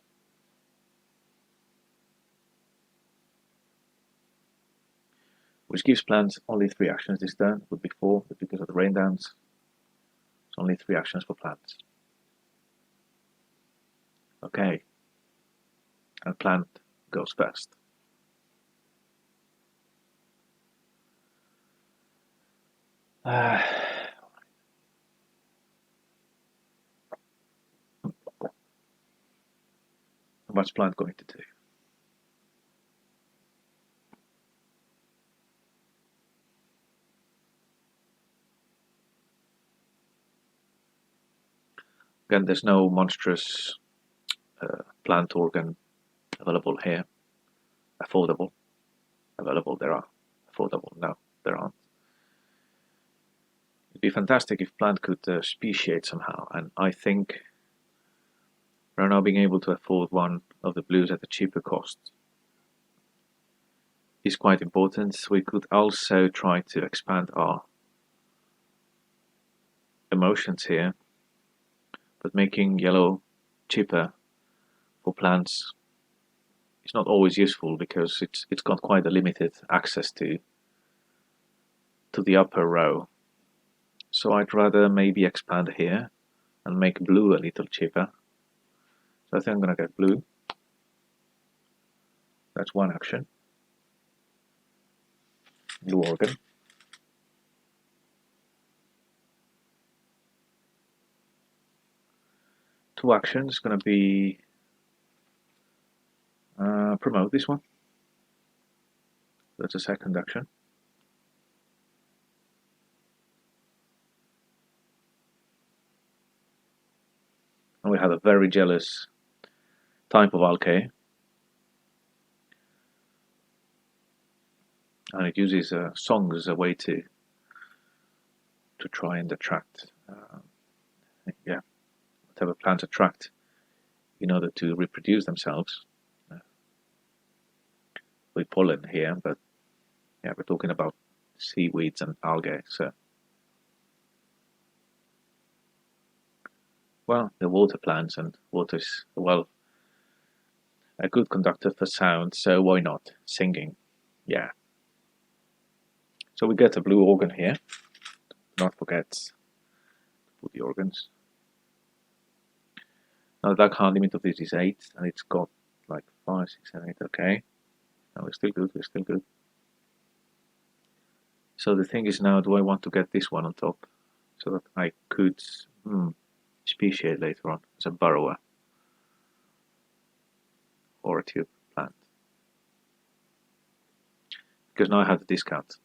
Which gives plants only 3 actions this turn. It would be 4, but because of the rain downs, it's only 3 actions for plants. Okay, and plant goes first. what's plant going to do? Again, there's no monstrous plant organ available here. Affordable. Available, there are. Affordable, no, there aren't. It'd be fantastic if plant could speciate somehow, and I think we're now being able to afford one of the blues at a cheaper cost is quite important. We could also try to expand our emotions here, but making yellow cheaper for plants is not always useful because it's got quite a limited access to the upper row. So I'd rather maybe expand here and make blue a little cheaper. So I think I'm gonna get blue. That's one action. Blue organ. Two actions, gonna be promote this one. That's a second action. And we have a very jealous type of algae. And it uses songs as a way to try and attract, whatever plants attract in order to reproduce themselves. With pollen here, but yeah, we're talking about seaweeds and algae, so well, the water plants, and water is, well, a good conductor for sound, so why not singing? Yeah. So we get a blue organ here. Not forget to put the organs. Now the dark hard limit of this is 8, and it's got like 5, 6, 7, 8. Okay. No, we're still good. We're still good. So the thing is now, do I want to get this one on top so that I could speciate later on as a burrower or a tube plant? Because now I have the discount.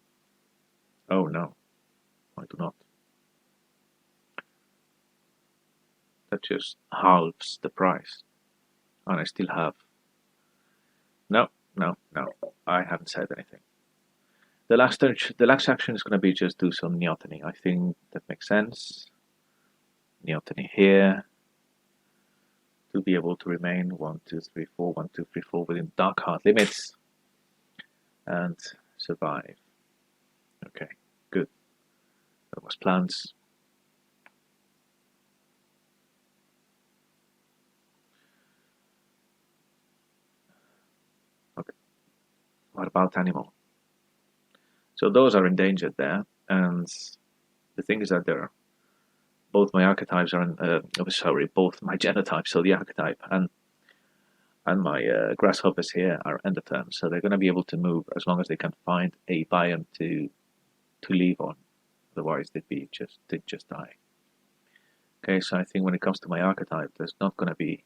Oh no, I do not. That just halves the price. And I still have. No, I haven't said anything. The last action is going to be just do some neoteny. I think that makes sense. Neoteny here to be able to remain 1, 2, 3, 4, 1, 2, 3, 4 within dark hard limits and survive. Okay, good. That was plants. Okay. What about animal? So those are endangered there, and the thing is that they're both my archetypes are both my genotypes, so the archetype and my grasshoppers here are endotherms, so they're going to be able to move as long as they can find a biome to live on. Otherwise, they'd just die. Okay, so I think when it comes to my archetype, it's not going to be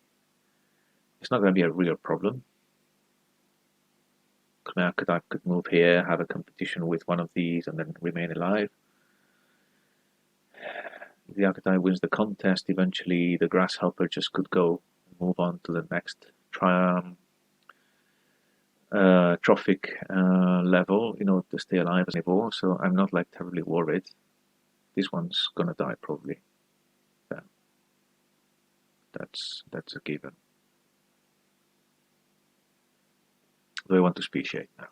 a real problem. My archetype could move here, have a competition with one of these, and then remain alive. If the archetype wins the contest, eventually the grasshopper just could go and move on to the next trophic level in order to stay alive as before. So I'm not like terribly worried. This one's gonna die probably. Yeah. That's a given. Do I want to speciate now?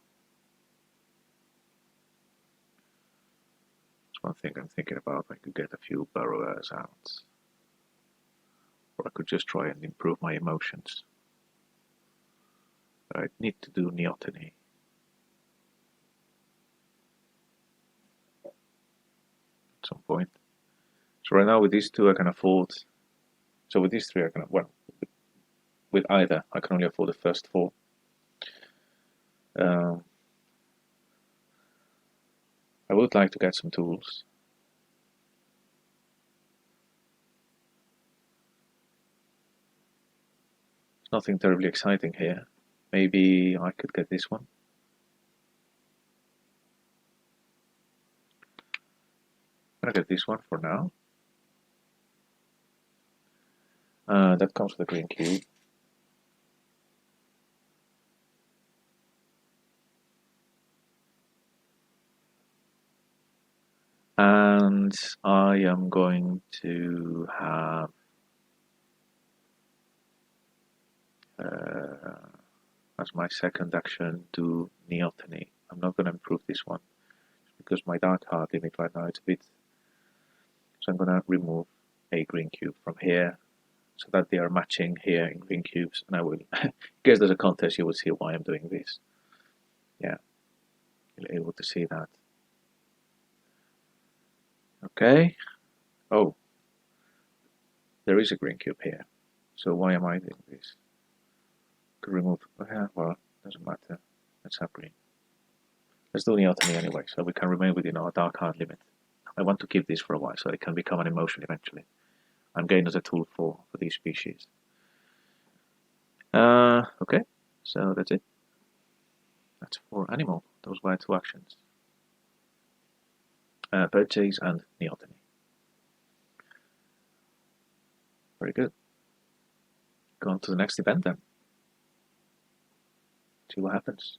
That's one thing I'm thinking about. I could get a few burrowers out. Or I could just try and improve my emotions. I need to do neoteny. At some point. So right now with these two I can afford. So with these three I can, well, with either I can only afford the first 4. I would like to get some tools. Nothing terribly exciting here. Maybe I could get this one. I'm gonna get this one for now. That comes with a green cube. And I am going to have as my second action do neoteny. I'm not going to improve this one because my dark heart limit right now is a bit. So I'm going to remove a green cube from here so that they are matching here in green cubes. And I will, in case there's a contest, you will see why I'm doing this. Yeah, you're able to see that. Okay. Oh, there is a green cube here. So why am I doing this? Could remove. Well, doesn't matter. Let's have green. Let's do neoteny anyway, so we can remain within our dark heart limit. I want to keep this for a while, so it can become an emotion eventually. I'm getting as a tool for these species. Okay, so that's it. That's for animal. Those were 2 actions. Purchase and neoteny. Very good. Go on to the next event then. See what happens.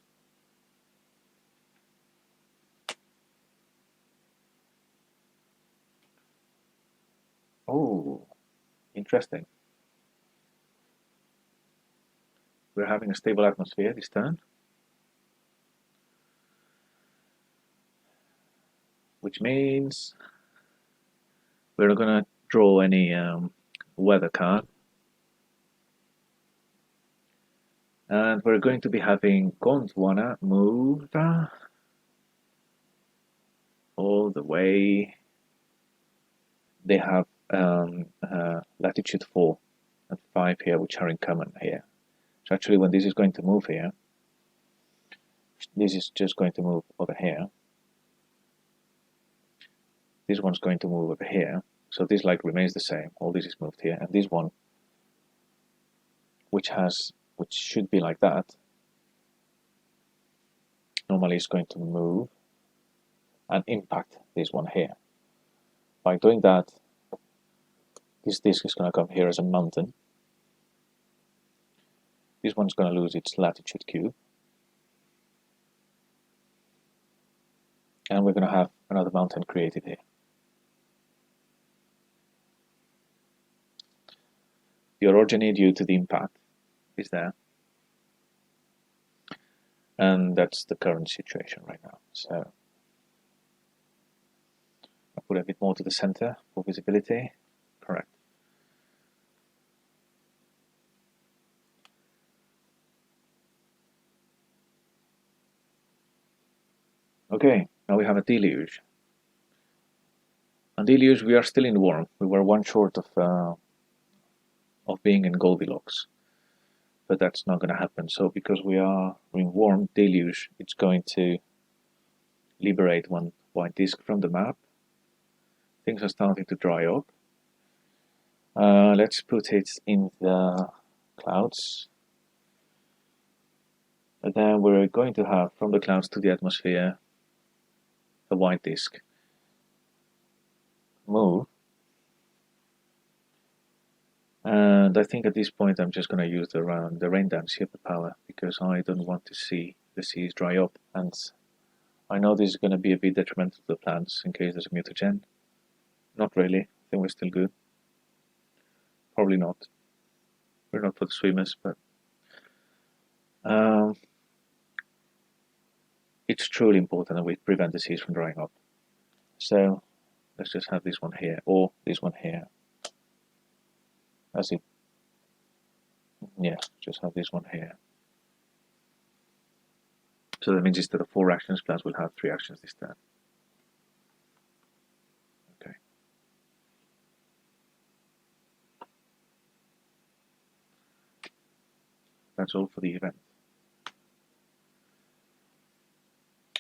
Oh, interesting. We're having a stable atmosphere this turn, which means we're not going to draw any weather card. And we're going to be having Gondwana move all the way. They have latitude 4 and 5 here, which are in common here. So actually, when this is going to move here, this is just going to move over here. This one's going to move over here. So this like remains the same. All this is moved here, and this one, which should be like that, normally is going to move and impact this one here. By doing that, this disk is going to come here as a mountain. This one's going to lose its latitude cube. And we're going to have another mountain created here. The orogeny due to the impact is there. And that's the current situation right now. So I'll put a bit more to the center for visibility. Correct. Okay, now we have a deluge. On deluge, we are still in warm. We were one short of being in Goldilocks, but that's not going to happen. So because we are in warm deluge, it's going to liberate one white disk from the map. Things are starting to dry up. Let's put it in the clouds. And then we're going to have from the clouds to the atmosphere a white disk move. And I think at this point I'm just going to use the rain dance superpower because I don't want to see the seas dry up, and I know this is going to be a bit detrimental to the plants in case there's a mutagen. Not really. I think we're still good. Probably not. We're not for the swimmers, but it's truly important that we prevent the seas from drying up. So let's just have this one here, or this one here. That's it. Yeah, just have this one here. So that means instead of 4 actions, plants will have 3 actions this turn. Okay. That's all for the event.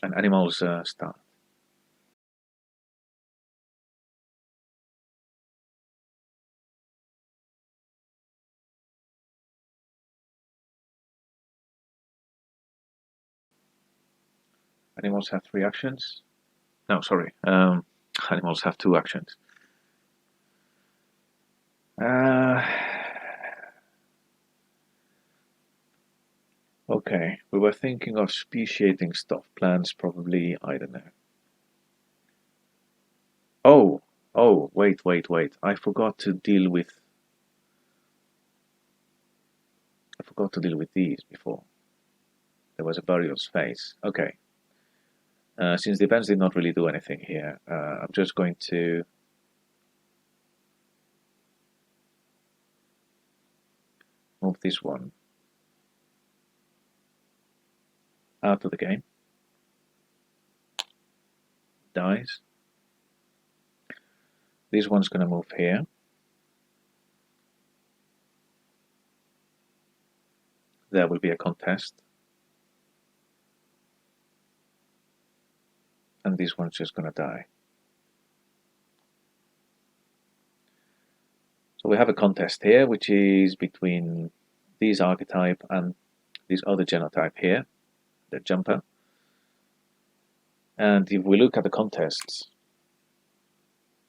And animals start. Animals have 3 actions. No, sorry. Animals have 2 actions. Okay, we were thinking of speciating stuff. Plants, probably. I don't know. Oh, wait. I forgot to deal with these before. There was a BIOS phase. Okay. Since the events did not really do anything here, I'm just going to move this one out of the game. Dies. This one's going to move here. There will be a contest. And this one's just going to die. So we have a contest here, which is between this archetype and this other genotype here, the jumper. And if we look at the contests,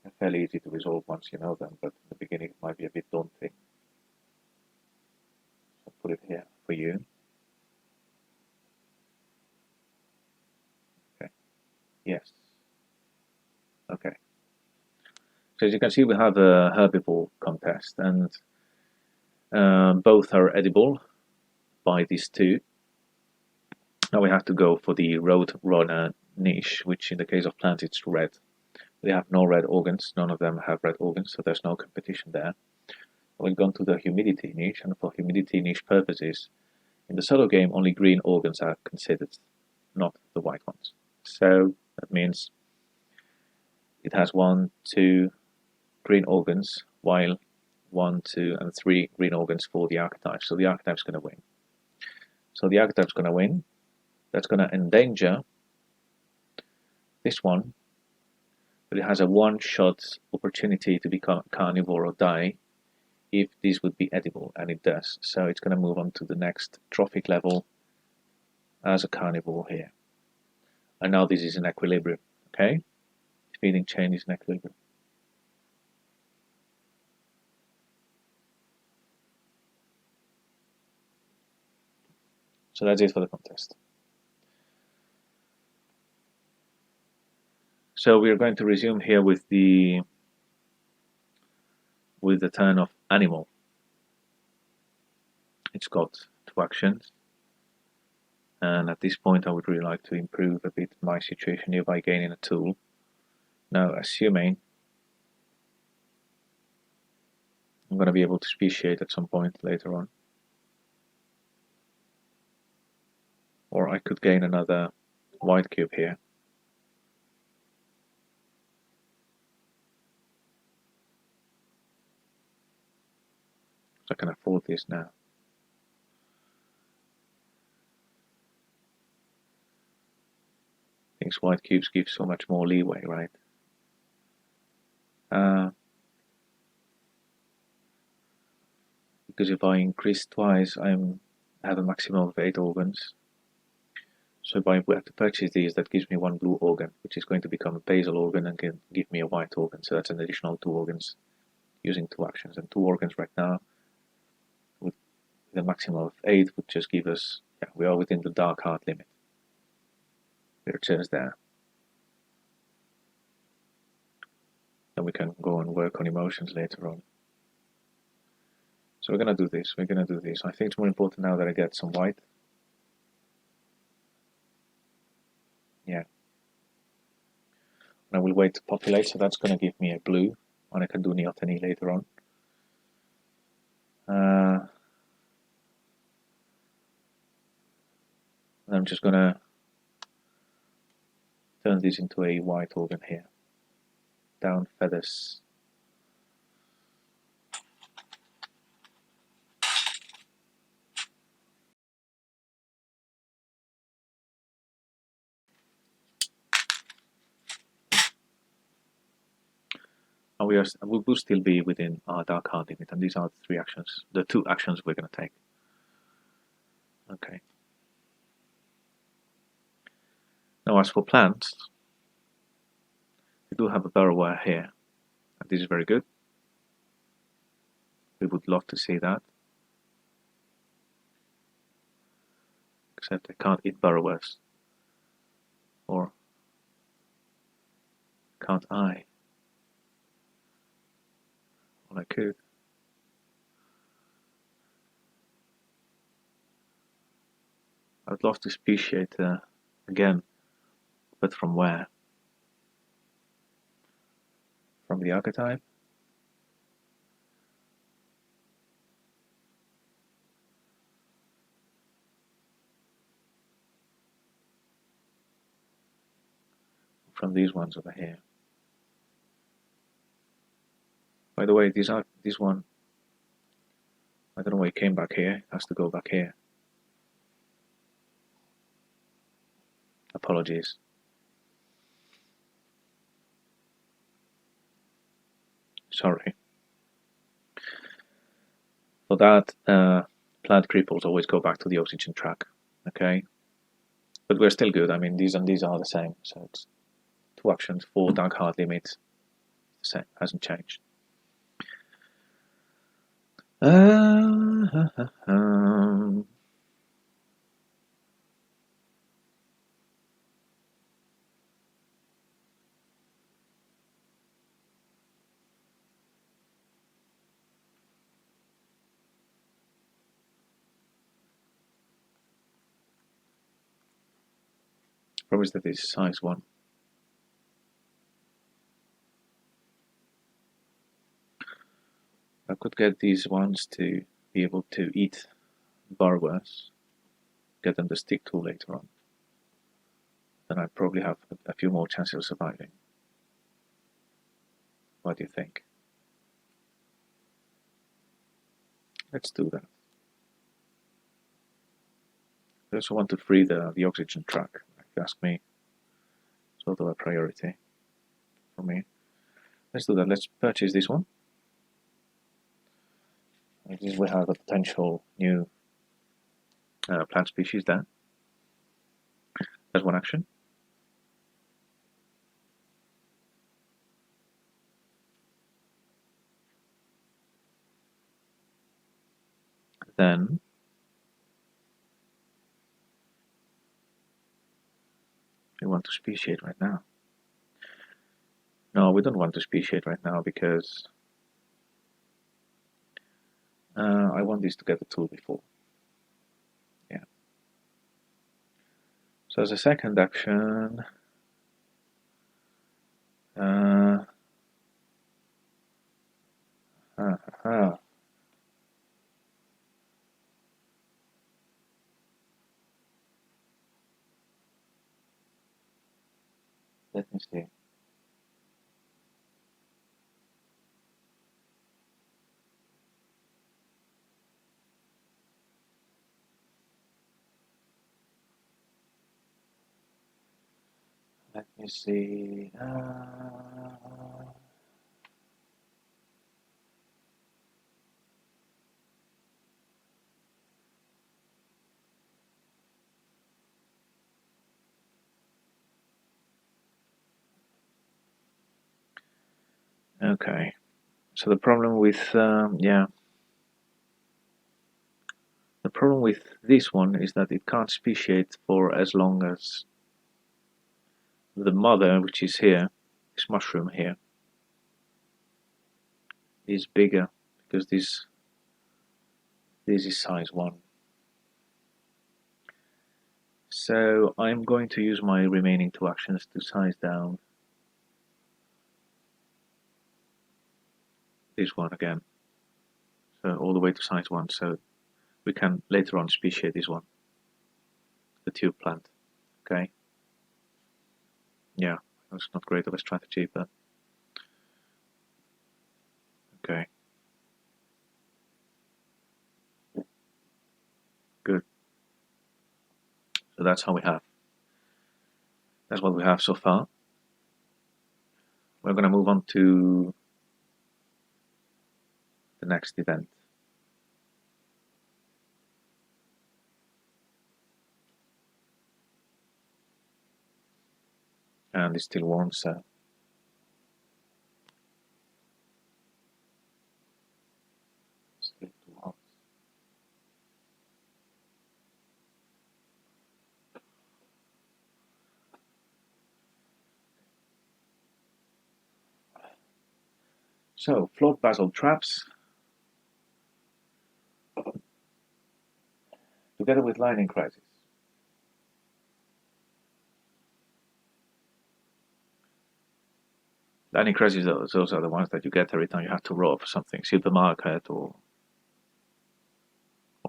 they're fairly easy to resolve once you know them, but in the beginning it might be a bit daunting. I'll put it here for you. Okay. Yes. Okay. So as you can see, we have a Herbivore Contest, and both are edible by these two. Now we have to go for the road runner niche, which in the case of plants it's red. They have no red organs, none of them have red organs, so there's no competition there. We'll go to the humidity niche, and for humidity niche purposes, in the solo game only green organs are considered, not the white ones. So that means it has 1, 2 green organs, while 1, 2, and 3 green organs for the archetype. So the archetype's going to win. So the archetype's going to win. That's going to endanger this one, but it has a one-shot opportunity to become carnivore or die if this would be edible, and it does. So it's going to move on to the next trophic level as a carnivore here. And now this is in equilibrium, okay? Feeding chain is in equilibrium. So that's it for the contest. So we are going to resume here with the turn of animal. It's got 2 actions, and at this point I would really like to improve a bit my situation here by gaining a tool. Now, assuming I'm going to be able to speciate at some point later on, or I could gain another white cube here. I can afford this now. These white cubes give so much more leeway, right? Because if I increase twice, I have a maximum of 8 organs. So if I have to purchase these, that gives me 1 blue organ, which is going to become a basal organ and can give me a white organ. So that's an additional 2 organs using 2 actions. And 2 organs right now, with the maximum of 8, would just give us, yeah, we are within the dark heart limit. We're just there. Then we can go and work on emotions later on. So we're going to do this. I think it's more important now that I get some white. Yeah. And I will wait to populate, so that's going to give me a blue, and I can do neoteny later on. And I'm just going to turn this into a white organ here. Down feathers. And we will still be within our dark heart limit, and these are the 3 actions, the 2 actions we're going to take. Okay. Now as for plants, we do have a burrower here, and this is very good. We would love to see that. Except I can't eat burrowers. Or can't I? Well, I could. I would love to speciate again, but from where? From the archetype? From these ones over here. By the way, this one, I don't know why it came back here. It has to go back here. Apologies. Sorry. For that, plant cripples always go back to the oxygen track. Okay? But we're still good. I mean, these and these are the same. So it's 2 actions, 4 dark hard limits. The same, hasn't changed. Promise that this is size 1. I could get these ones to be able to eat burrowers, get them to stick to later on. Then I'd probably have a few more chances of surviving. What do you think? Let's do that. I also want to free the oxygen track, if you ask me. It's sort of a priority for me. Let's do that. Let's purchase this one. At least we have a potential new plant species there. That's one action. Then we want to speciate right now. No, we don't want to speciate right now because I want this to get the tool before. Yeah. So as a second action, let me see. Let me see. Okay. So the problem with the problem with this one is that it can't speciate for as long as the mother, which is here, this mushroom here, is bigger because this is size 1. So I'm going to use my remaining 2 actions to size down this one again. So all the way to size 1, so we can later on speciate this one, the tube plant. Okay. Yeah, that's not great of a strategy, but okay. Good. So that's how we have. That's what we have so far. We're going to move on to the next event. and it's still warm, so it's a little too hot. So, float basalt traps, together with lining crisis. Lining crisis, those are the ones that you get every time you have to roll for something, supermarket or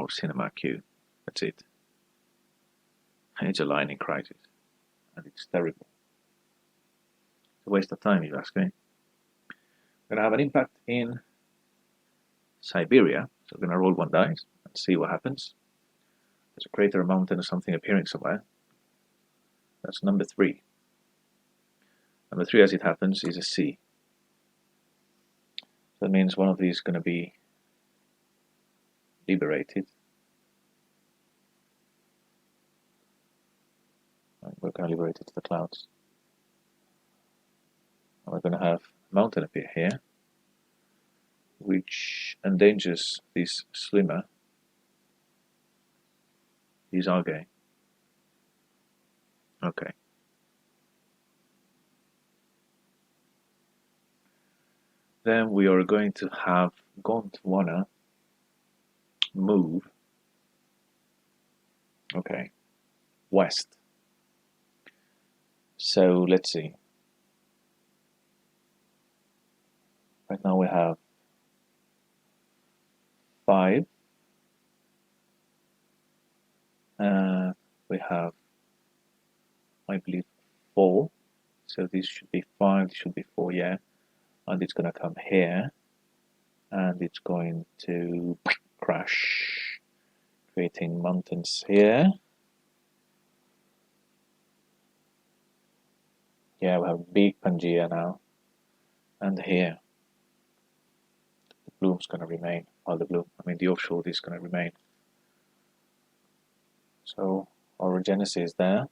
cinema queue. That's it. And it's a lining crisis, and it's terrible. It's a waste of time, if you ask me. We're gonna have an impact in Siberia, so we're gonna roll one dice and see what happens. There's a crater, a mountain, or something appearing somewhere. That's number 3. Number 3, as it happens, is a C. So that means one of these is going to be liberated. And we're going to liberate it to the clouds. And we're going to have a mountain appear here, which endangers this swimmer, these algae. Okay. Then we are going to have Gondwana move, okay, west. So let's see. Right now we have 5. We have, I believe, 4. So this should be 5, this should be 4, yeah. And it's going to come here, and it's going to crash, creating mountains here. Yeah, we have big Pangea now, and here the bloom's going to remain. Well, the offshore is going to remain. So orogenesis is there.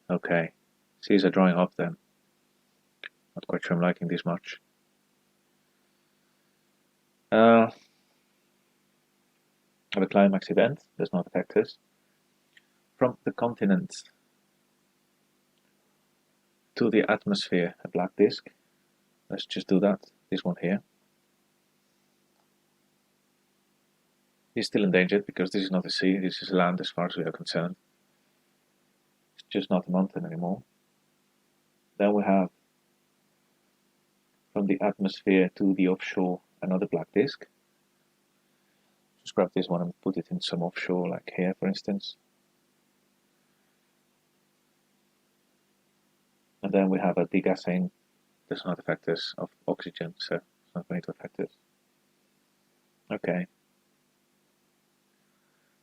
Okay, seas are drying up then. Not quite sure I'm liking this much. The climax event does not affect us. From the continent to the atmosphere, a black disk. Let's just do that. This one here. He's still endangered because this is not a sea, this is land as far as we are concerned. It's just not a mountain anymore. Then we have from the atmosphere to the offshore another black disk. Just grab this one and put it in some offshore, like here for instance. And then we have a degassing, does not affect us, of oxygen, so it's not going to affect us. Okay.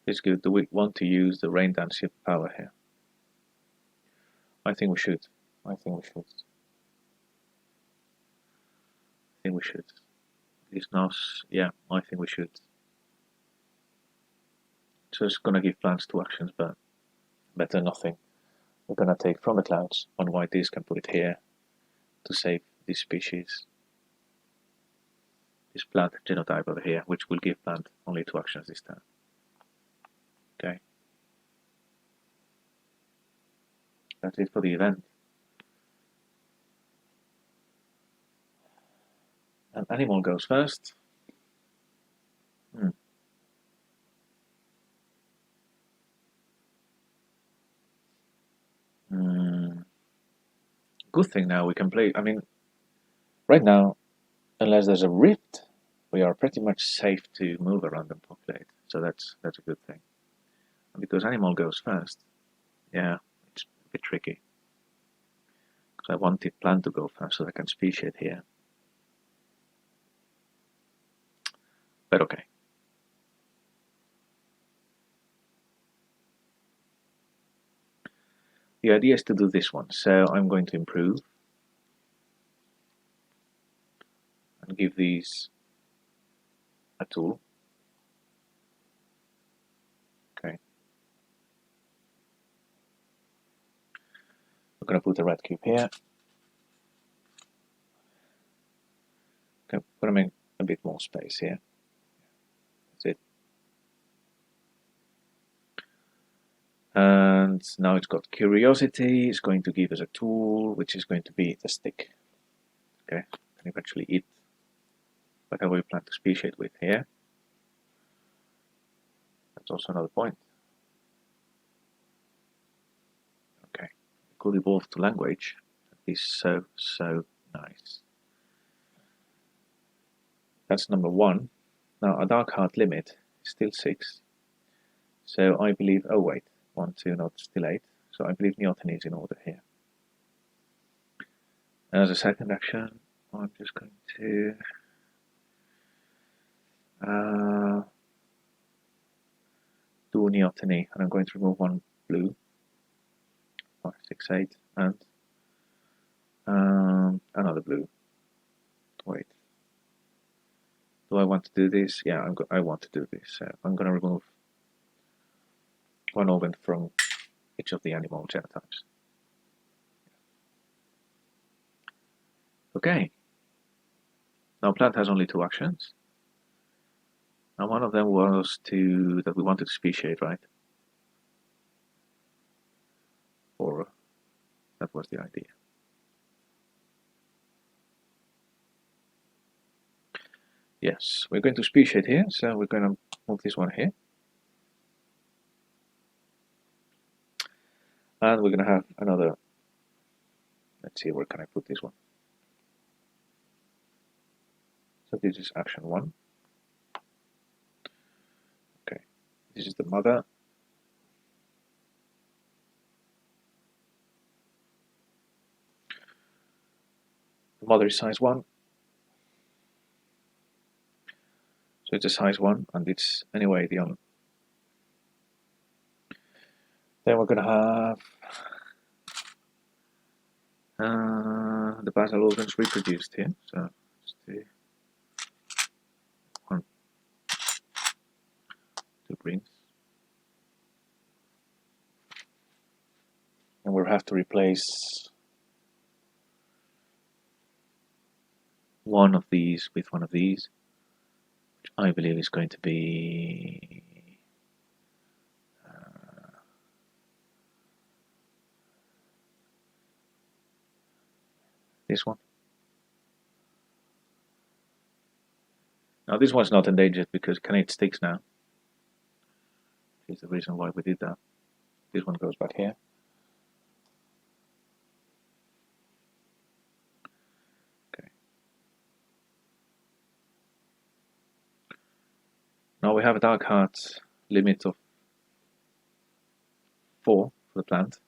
It's good. Do we want to use the rain dance ship power here? I think we should. These NOS, yeah, I think we should. So it's gonna give plants 2 actions, but better nothing. We're gonna take from the clouds one white disk and put it here to save this species. This plant genotype over here, which will give plant only 2 actions this time. Okay. That's it for the event. An animal goes first. Good thing now we can play. I mean, right now, unless there's a rift, we are pretty much safe to move around and populate. So that's a good thing. And because animal goes first, yeah, it's a bit tricky. Because I wanted plant to go first so I can speciate here. But okay. The idea is to do this one, so I'm going to improve and give these a tool. Okay. going to put a red cube here. Okay, I'm going to make a bit more space here. That's it. And now it's got curiosity. It's going to give us a tool, which is going to be the stick. Okay, and eventually eat whatever we plan to speciate with here. That's also another point. Okay, it could evolve to language. That is so, so nice. That's number 1. Now, our dark heart limit is still 6. So I believe, oh wait, 1, 2, not still 8. So I believe Neoteny is in order here. And as a second action, I'm just going to do Neoteny, and I'm going to remove 1 blue, 5, 6, 8, and another blue. Wait. Do I want to do this? Yeah, I want to do this. So I'm going to remove 1 organ from each of the animal genotypes. Okay. Now plant has only 2 actions. Now one of them was that we wanted to speciate, right? Or that was the idea. Yes, we're going to speciate here, so we're going to move this one here. And we're going to have another, let's see, where can I put this one? So this is action 1. Okay, this is the mother. The mother is size 1. So it's a size 1, and it's anyway the young. Then we're going to have the basal organs reproduced here. So let's do 1, 2 greens. And we'll have to replace one of these with one of these, which I believe is going to be this one. Now this one's not endangered because it can eat sticks now. Which is the reason why we did that. This one goes back here. Okay. Now we have a dark heart limit of 4 for the plant.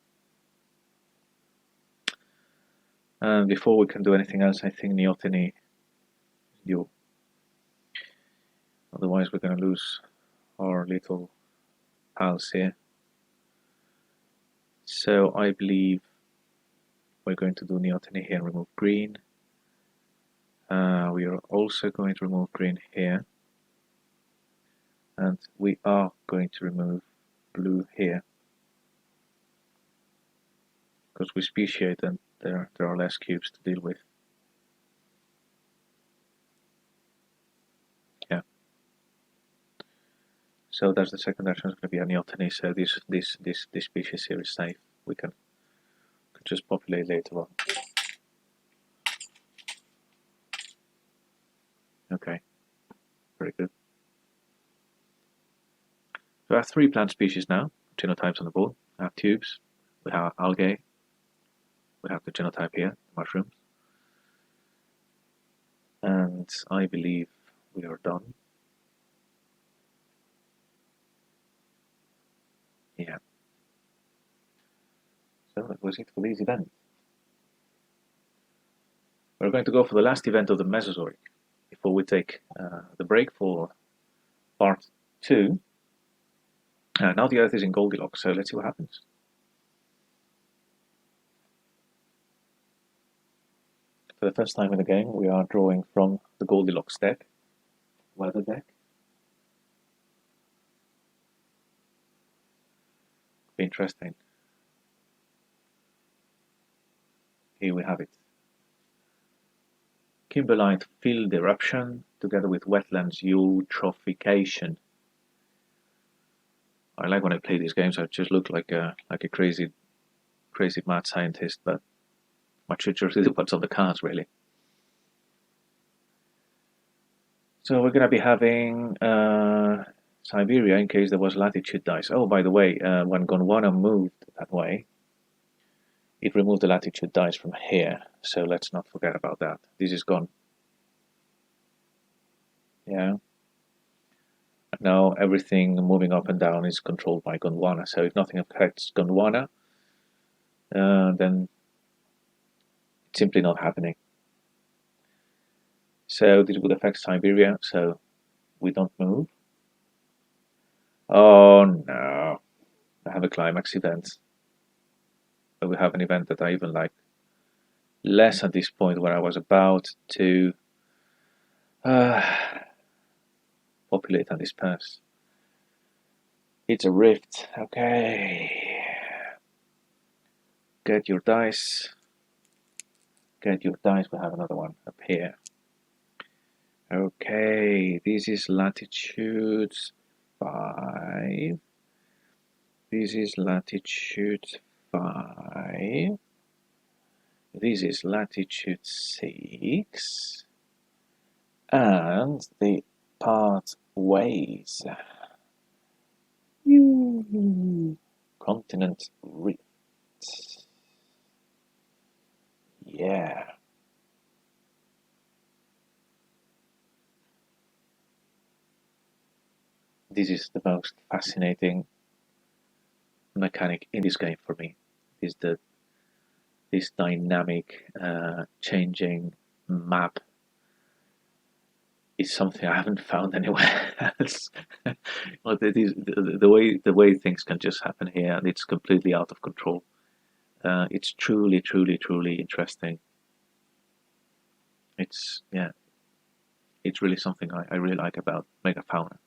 And before we can do anything else, I think Neoteny is due. Otherwise, we're going to lose our little pals here. So I believe we're going to do Neoteny here and remove green. We are also going to remove green here. And we are going to remove blue here. Because we speciate and there are less cubes to deal with. Yeah. So that's the second action is going to be a Neoteny. So this species here is safe. We can just populate later on. Okay. Very good. So we have 3 plant species now, genotypes on the board. We have tubes, we have algae, we have the genotype here, mushrooms. And I believe we are done. Yeah. So that was it for this event. We're going to go for the last event of the Mesozoic before we take the break for part 2. Now the Earth is in Goldilocks, so let's see what happens. For the first time in the game, we are drawing from the Goldilocks deck, weather deck. Be interesting. Here we have it. Kimberlite field eruption together with wetlands eutrophication. I like when I play these games. I just look like a crazy mad scientist, but much just what's on the cards really. So we're going to be having Siberia in case there was latitude dice. Oh, by the way, when Gondwana moved that way, it removed the latitude dice from here. So let's not forget about that. This is gone. Yeah. Now everything moving up and down is controlled by Gondwana. So if nothing affects Gondwana, then it's simply not happening. So this would affect Siberia, so we don't move. Oh no, I have a climax event. But we have an event that I even like less at this point, where I was about to populate and disperse. It's a rift. Okay. Get your dice. Get your dice. We have another one up here. Okay, this is latitude 5. This is latitude 5. This is latitude 6. And the pathways. Continent rift. Yeah. This is the most fascinating mechanic in this game for me. Is this dynamic, changing map is something I haven't found anywhere else. Well, the way things can just happen here, and it's completely out of control. It's truly interesting. It's really something I really like about Megafauna.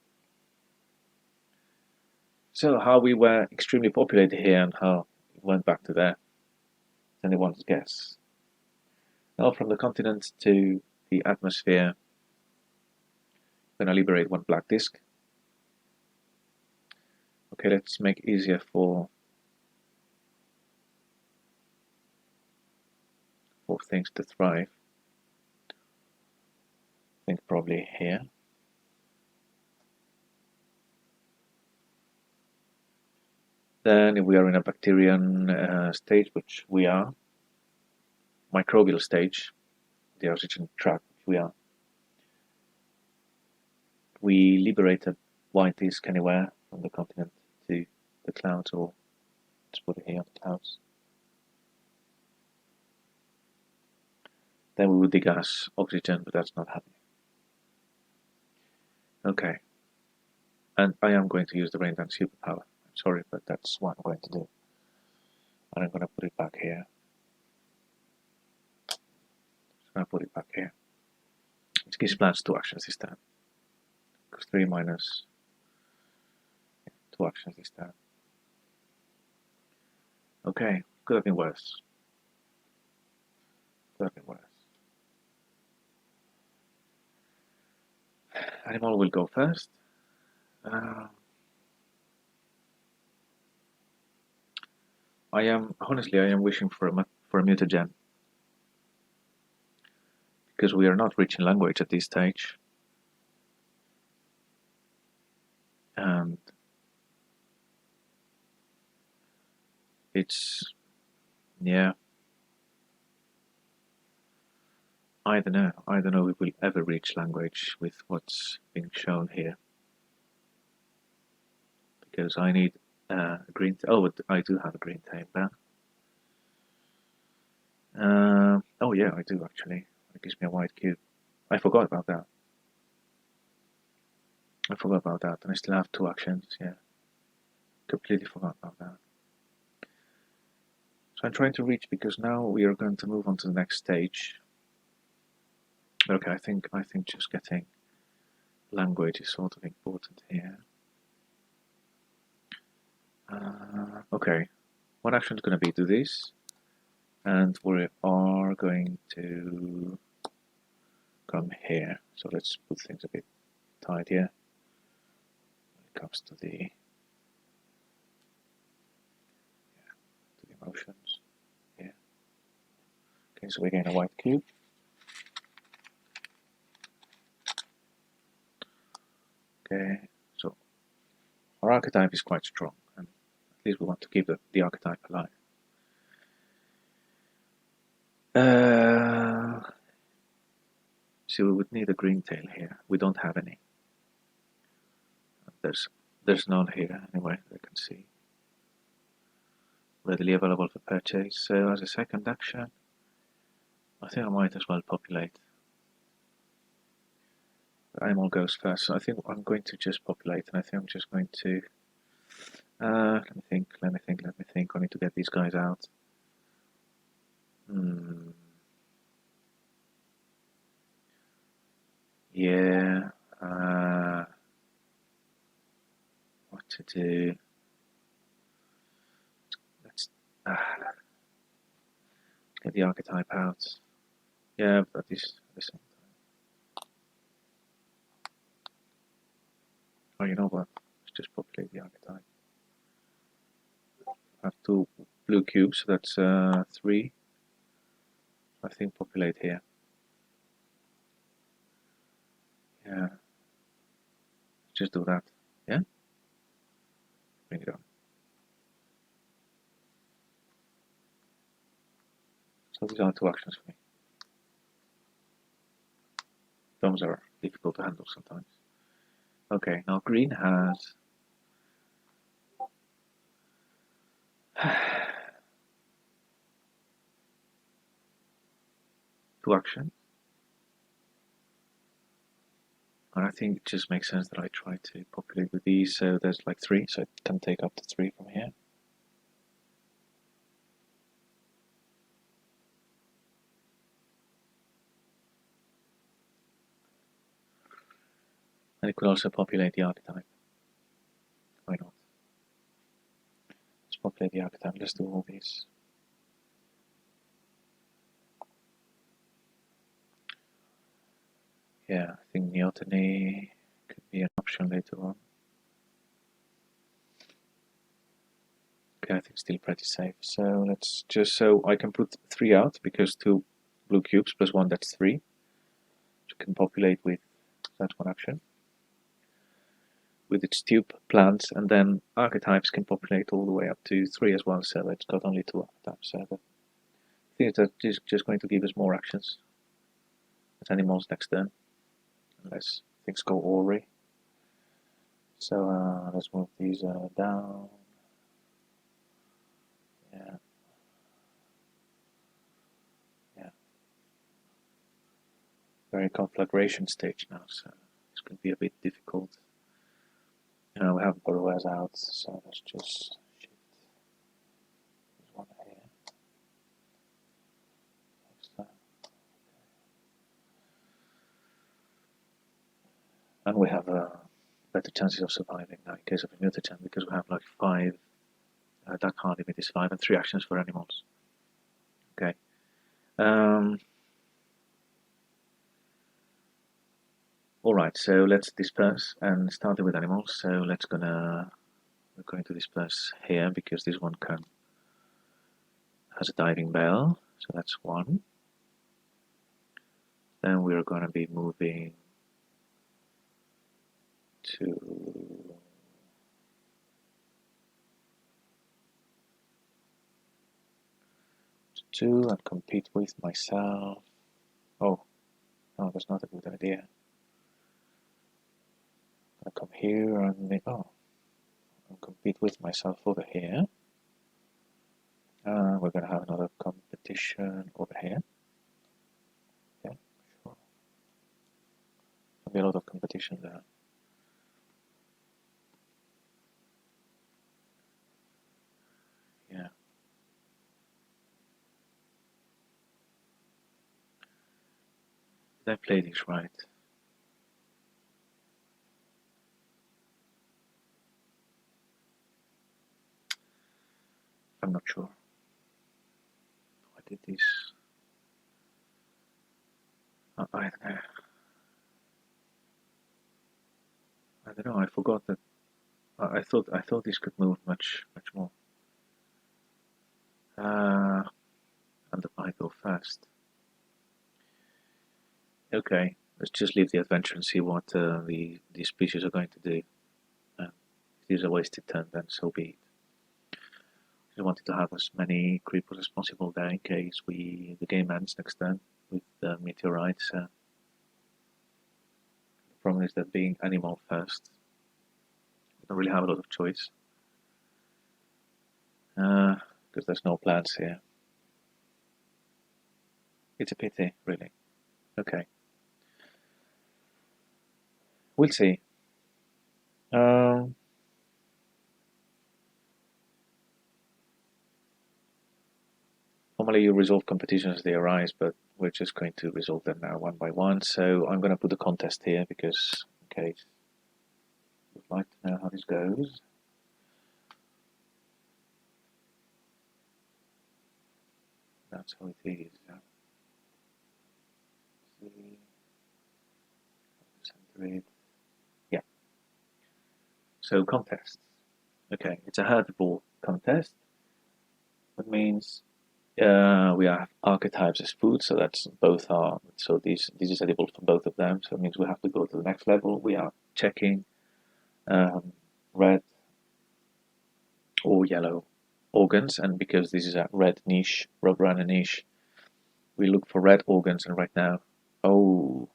So how we were extremely populated here and how it went back to there. Anyone's guess. Now from the continent to the atmosphere, I'm going to liberate one black disk. Okay, let's make it easier for things to thrive. I think probably here. Then if we are in a bacterian stage, which we are, microbial stage, the oxygen trap, which we are, we liberate a white disk anywhere from the continent to the clouds, or let's put it here on the clouds. Then we would degas oxygen, but that's not happening. Okay. And I am going to use the rain dance superpower. I'm sorry, but that's what I'm going to do. And I'm going to put it back here. I'm going to put it back here. Which gives plants 2 actions this time. Because 3 minus 2 actions this time. Okay, could have been worse. Could have been worse. Animal will go first. I am wishing for a mutagen, because we are not reaching language at this stage, and it's I don't know if we'll ever reach language with what's being shown here, because I need a green. Oh, I do have a green tape there. Oh yeah, I do actually. It gives me a white cube. I forgot about that. And I still have 2 actions. Yeah, completely forgot about that. So I'm trying to reach, because now we are going to move on to the next stage. Okay, I think just getting language is sort of important here. Okay, one action is going to be do this, and we are going to come here. So let's put things a bit tidier when it comes to the emotions. Yeah. Okay, so we gain a white cube. Okay, so our archetype is quite strong, and at least we want to keep the archetype alive. So we would need a green tail here. We don't have any. There's none here anyway. I can see readily available for purchase. So as a second action, I think I might as well populate. The animal goes first, so I think I'm going to just populate, and I think I'm just going to. Let me think. I need to get these guys out. Yeah. What to do? Let's get the archetype out. Yeah, but this. Oh, you know what? Let's just populate the archetype. I have 2 blue cubes, so that's 3. I think populate here. Yeah. Just do that. Yeah? Bring it on. So these are 2 actions for me. Those are difficult to handle sometimes. Okay, now green has two actions. And I think it just makes sense that I try to populate with these, so there's like 3, so it can take up to 3 from here. And it could also populate the archetype. Why not? Let's populate the archetype. Let's do all these. Yeah, I think neoteny could be an option later on. Okay, I think still pretty safe. So let's just, so I can put 3 out because 2 blue cubes plus 1, that's 3. So can populate with that 1 action. With its tube plants, and then archetypes can populate all the way up to 3 as well, so it's got only 2 archetypes. So I think that's just going to give us more actions as animals next turn, unless things go awry. So let's move these down. Yeah. We're in conflagration stage now, so it's going to be a bit difficult. You know, we have burrowers out, so let's just shift. There's one here. And we have better chances of surviving now in case of a mutagen, because we have like 5. That hard limit is 5 and 3 actions for animals. Okay. Alright, so let's disperse, and starting with animals, so we're going to disperse here because this one has a diving bell, so that's 1. Then we're going to be moving to two and compete with myself. Oh, no, that's not a good idea. I come here and compete with myself over here. We're going to have another competition over here. Yeah, sure. There'll be a lot of competition there. Yeah. Did I play this right? I'm not sure. No did this? I don't know. I forgot that. I thought this could move much more. And I go fast. Okay, let's just leave the adventure and see what the species are going to do. If it is a wasted turn, then so be it. I wanted to have as many creepers as possible there in case the game ends next turn with meteorites. The problem is that being animal first, we don't really have a lot of choice because there's no plants here. It's a pity, really. Okay, we'll see. Normally you resolve competitions as they arise, but we're just going to resolve them now one by one. So I'm going to put the contest here because, in case you'd like to know how this goes. That's how it is. Yeah. So contests. Okay, it's a herbivore contest. That means we have archetypes as food, so that's both are. So this is edible for both of them. So it means we have to go to the next level. We are checking red or yellow organs, and because this is a red niche, Roadrunner niche, we look for red organs. And right now, oh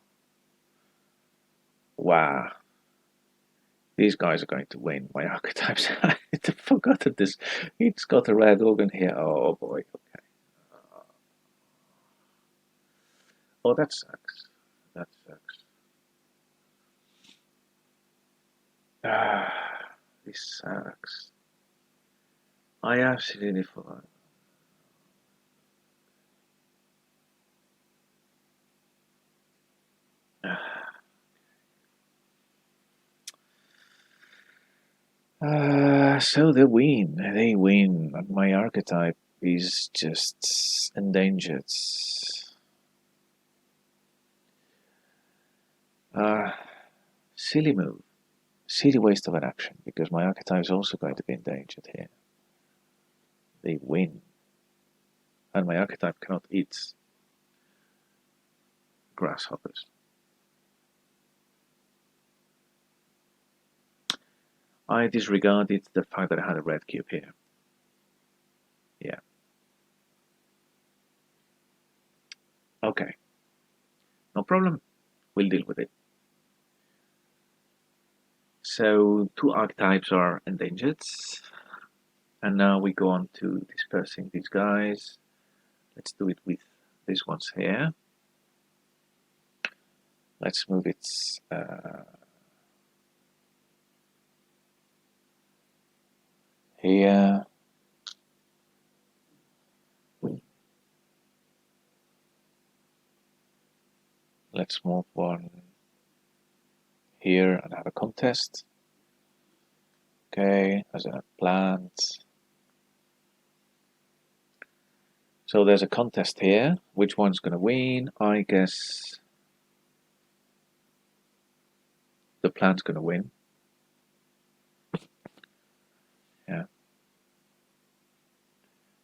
wow, these guys are going to win. My archetypes. I forgot that this. It's got a red organ here. Oh boy. Okay. Oh, that sucks. That sucks. This sucks. I absolutely forgot. So they win. They win. And my archetype is just endangered. Silly move. Silly waste of an action, because my archetype is also going to be endangered here. They win. And my archetype cannot eat grasshoppers. I disregarded the fact that I had a red cube here. Yeah. Okay. No problem. We'll deal with it. So 2 archetypes are endangered. And now we go on to dispersing these guys. Let's do it with these ones here. Let's move it here. Let's move one here and have a contest. Okay, as a plant. So there's a contest here. Which one's going to win? I guess the plant's going to win. Yeah.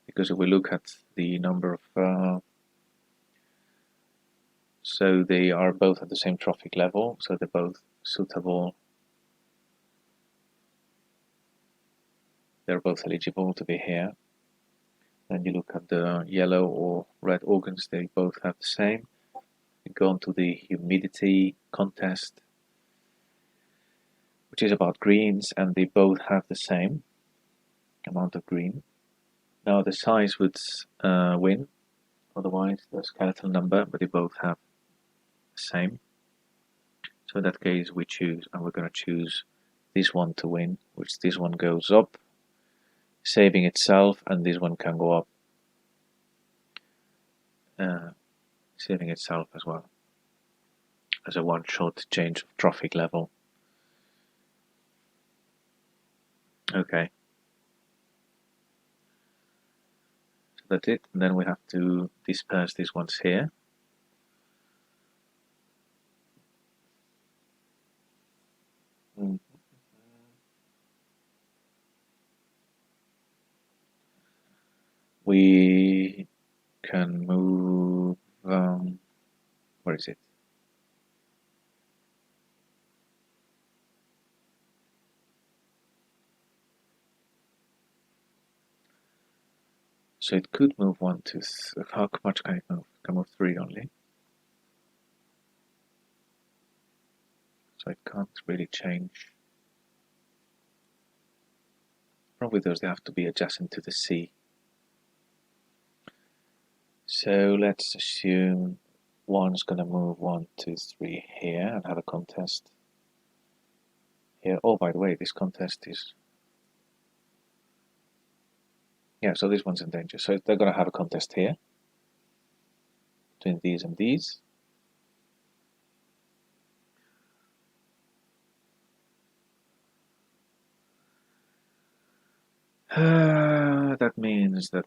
Because if we look at the number of so they are both at the same trophic level, so they're both suitable. They're both eligible to be here. Then you look at the yellow or red organs, they both have the same. You go on to the humidity contest, which is about greens, and they both have the same amount of green. Now the size would win, otherwise the skeletal number, but they both have the same. So in that case we choose, and we're going to choose this one to win, which this one goes up, saving itself, and this one can go up, saving itself as well, as a one-shot change of trophic level. Okay. So split it, and then we have to disperse these ones here. We can move, where is it? So it could move 1, 2, how much can it move? It can move 3 only. So it can't really change. Probably those they have to be adjacent to the sea. So let's assume one's gonna move 1, 2, 3 here and have a contest here. Oh, by the way, this contest is, yeah, so this one's in danger. So they're gonna have a contest here between these and these. That means that,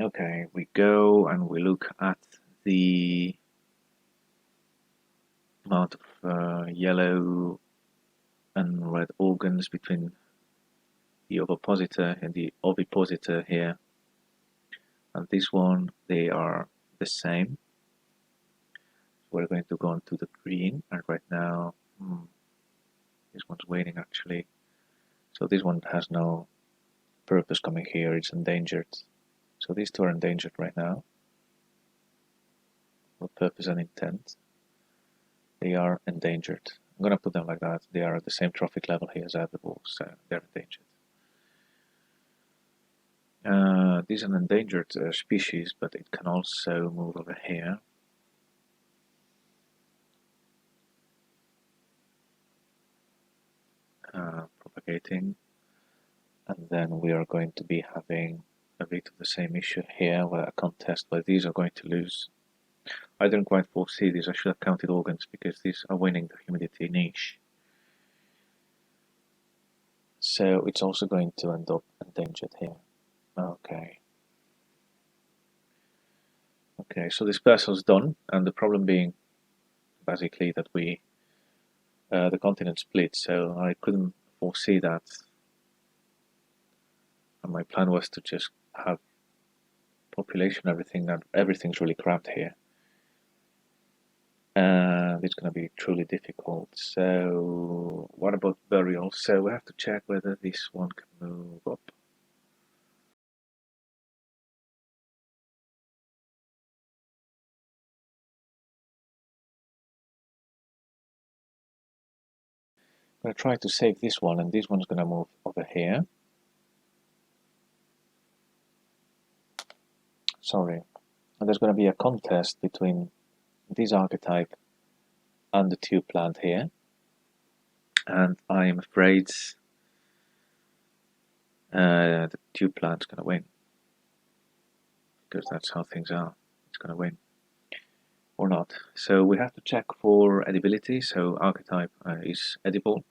okay, we go and we look at the amount of yellow and red organs between the ovipositor and the ovipositor here. And this one, they are the same. We're going to go on to the green, and right now, this one's waiting actually. So this one has no purpose coming here, it's endangered. So these two are endangered right now. For purpose and intent, they are endangered. I'm gonna put them like that. They are at the same trophic level here as herbivores, so they're endangered. This is an endangered species, but it can also move over here. Propagating, and then we are going to be having a bit of the same issue here, where a contest where these are going to lose. I didn't quite foresee this. I should have counted organs because these are winning the humidity niche. So it's also going to end up endangered here. Okay. Okay, so dispersal's done, and the problem being basically that we the continent split, so I couldn't foresee that. And my plan was to just have population, everything's really cramped here. And it's going to be truly difficult. So what about burial? So we have to check whether this one can move up. I'm going to try to save this one, and this one's going to move over here. Sorry. And there's going to be a contest between this archetype and the tube plant here. And I'm afraid the tube plant's going to win. Because that's how things are. It's going to win. Or not. So we have to check for edibility. So archetype is edible.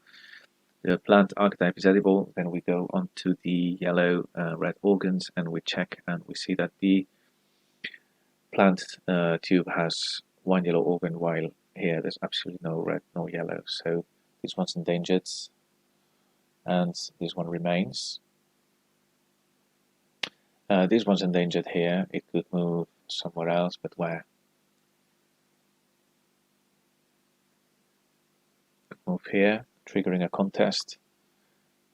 The plant archetype is edible. Then we go on to the yellow red organs and we check, and we see that the plant tube has one yellow organ, while here there's absolutely no red, no yellow. So this one's endangered and this one remains. This one's endangered here. It could move somewhere else, but where? Move here, triggering a contest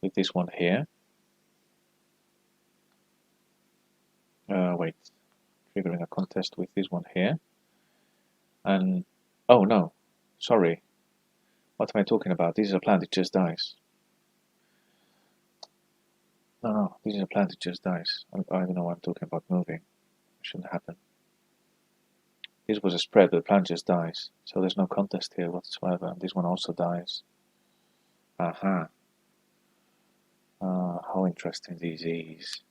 with this one here. Wait, triggering a contest with this one here. And, oh no, sorry. What am I talking about? This is a plant, it just dies. No, this is a plant, it just dies. I don't know what I'm talking about moving. It shouldn't happen. This was a spread, but the plant just dies. So there's no contest here whatsoever. And this one also dies. Aha. How interesting this is.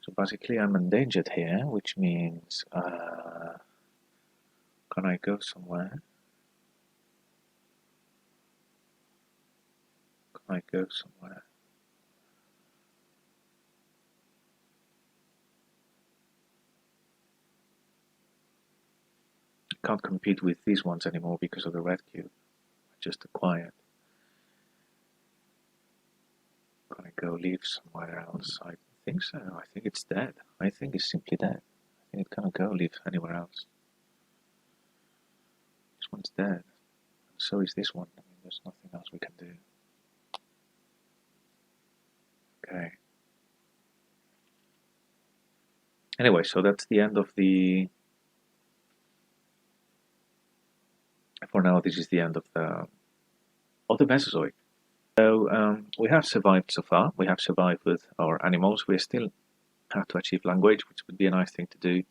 So basically I'm endangered here, which means can I go somewhere? might go somewhere. Can't compete with these ones anymore because of the red cube I just acquired. Gonna go live somewhere else. I think so. I think it's dead. I think it's simply dead. I think it can't go live anywhere else. This one's dead. So is this one. I mean, there's nothing else we can do. Okay. Anyway, so that's the end of the... For now, this is the end of the Mesozoic. So we have survived so far. We have survived with our animals. We still have to achieve language, which would be a nice thing to do.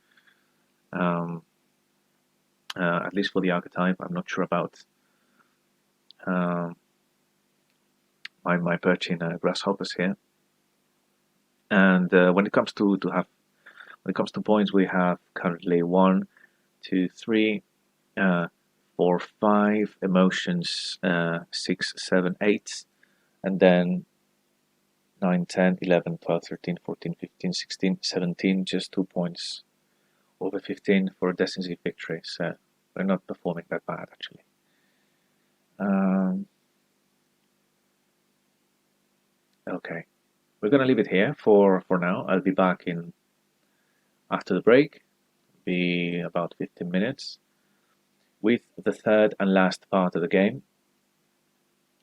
At least for the archetype. I'm not sure about my perching grasshoppers here. And when it comes to points, we have currently 1, 2, 3, 4, 5 emotions, 6, 7, 8, and then 9, 10, 11, 12, 13, 14, 15, 16, 17, just 2 points over 15 for a decisive victory. So we're not performing that bad, actually. Okay, we're gonna leave it here for now. I'll be back in after the break, be about 15 minutes, with the third and last part of the game.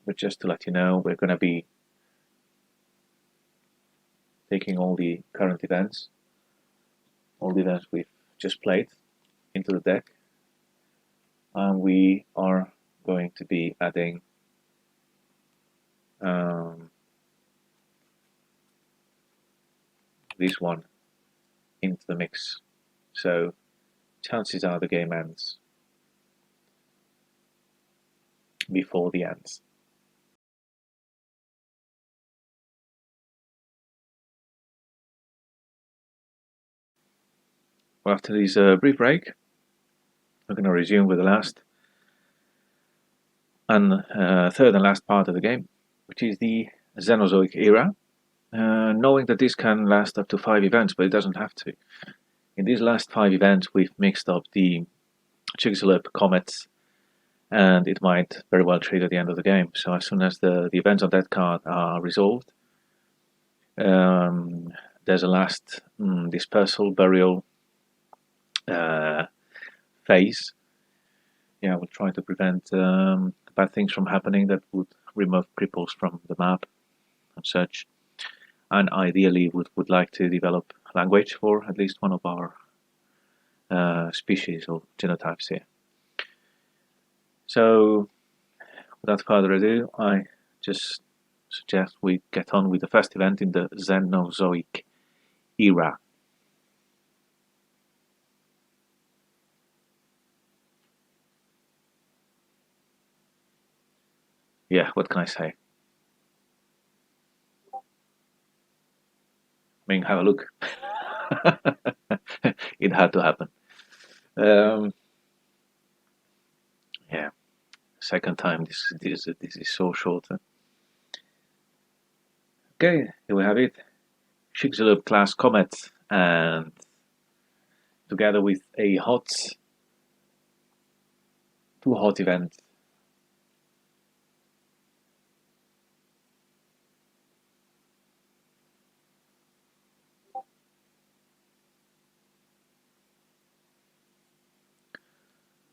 But just to let you know, we're gonna be taking all the current events, all the events we've just played, into the deck, and we are going to be adding this one into the mix. So chances are the game ends before the ends. Well, after this brief break, we're going to resume with the last and third and last part of the game, which is the Cenozoic era. Knowing that this can last up to 5 events, but it doesn't have to. In these last 5 events, we've mixed up the Chicxulub comets, and it might very well trigger the end of the game. So as soon as the events on that card are resolved, there's a last dispersal, burial phase. Yeah, we'll try to prevent bad things from happening that would remove cripples from the map and such. And ideally would like to develop language for at least one of our species or genotypes here. So, without further ado, I just suggest we get on with the first event in the Cenozoic era. Yeah, what can I say? I mean, have a look. It had to happen. Yeah, second time this is so short. Okay, here we have it. Chicxulub class comet, and together with a two hot events.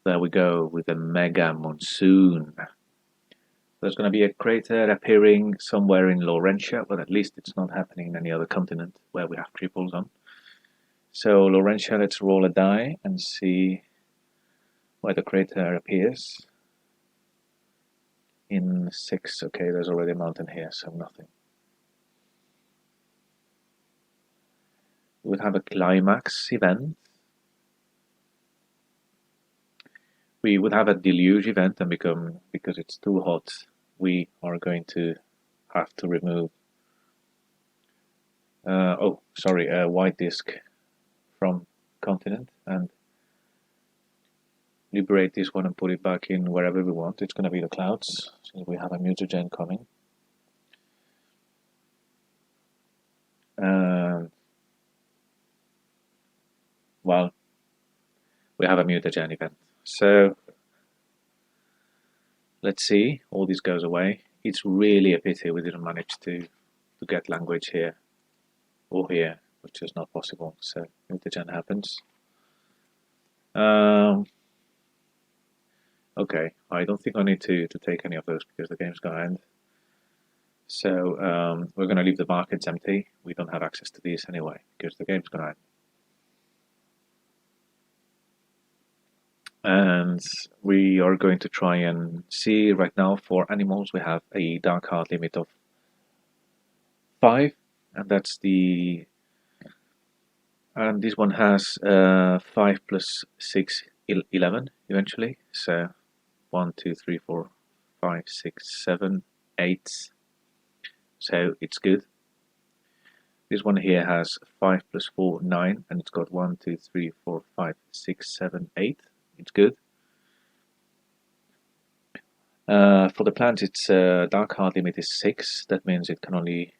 There we go with a mega monsoon. There's going to be a crater appearing somewhere in Laurentia, but at least it's not happening in any other continent where we have cripples on. So Laurentia, let's roll a die and see where the crater appears. In 6, okay, there's already a mountain here, so nothing. We would have a climax event. We would have a deluge event, and because it's too hot, we are going to have to remove a white disk from continent and liberate this one and put it back in wherever we want. It's going to be the clouds, since we have a mutagen coming. we have a mutagen event. So let's see, all this goes away. It's really a pity we didn't manage to get language here or here, which is not possible. So mutagen happens. Okay, I don't think I need to take any of those because the game's gonna end. So we're gonna leave the markets empty. We don't have access to these anyway because the game's gonna end. And we are going to try and see right now for animals we have a dark heart limit of 5, and that's the and this one has 5 plus 6 11 eventually, so 1 2 3 4 5 6 7 8, so it's good. This one here has 5 plus 4 9, and it's got 1 2 3 4 5 6 7 8. It's good. For the plants, its dark heart limit is 6. That means it can only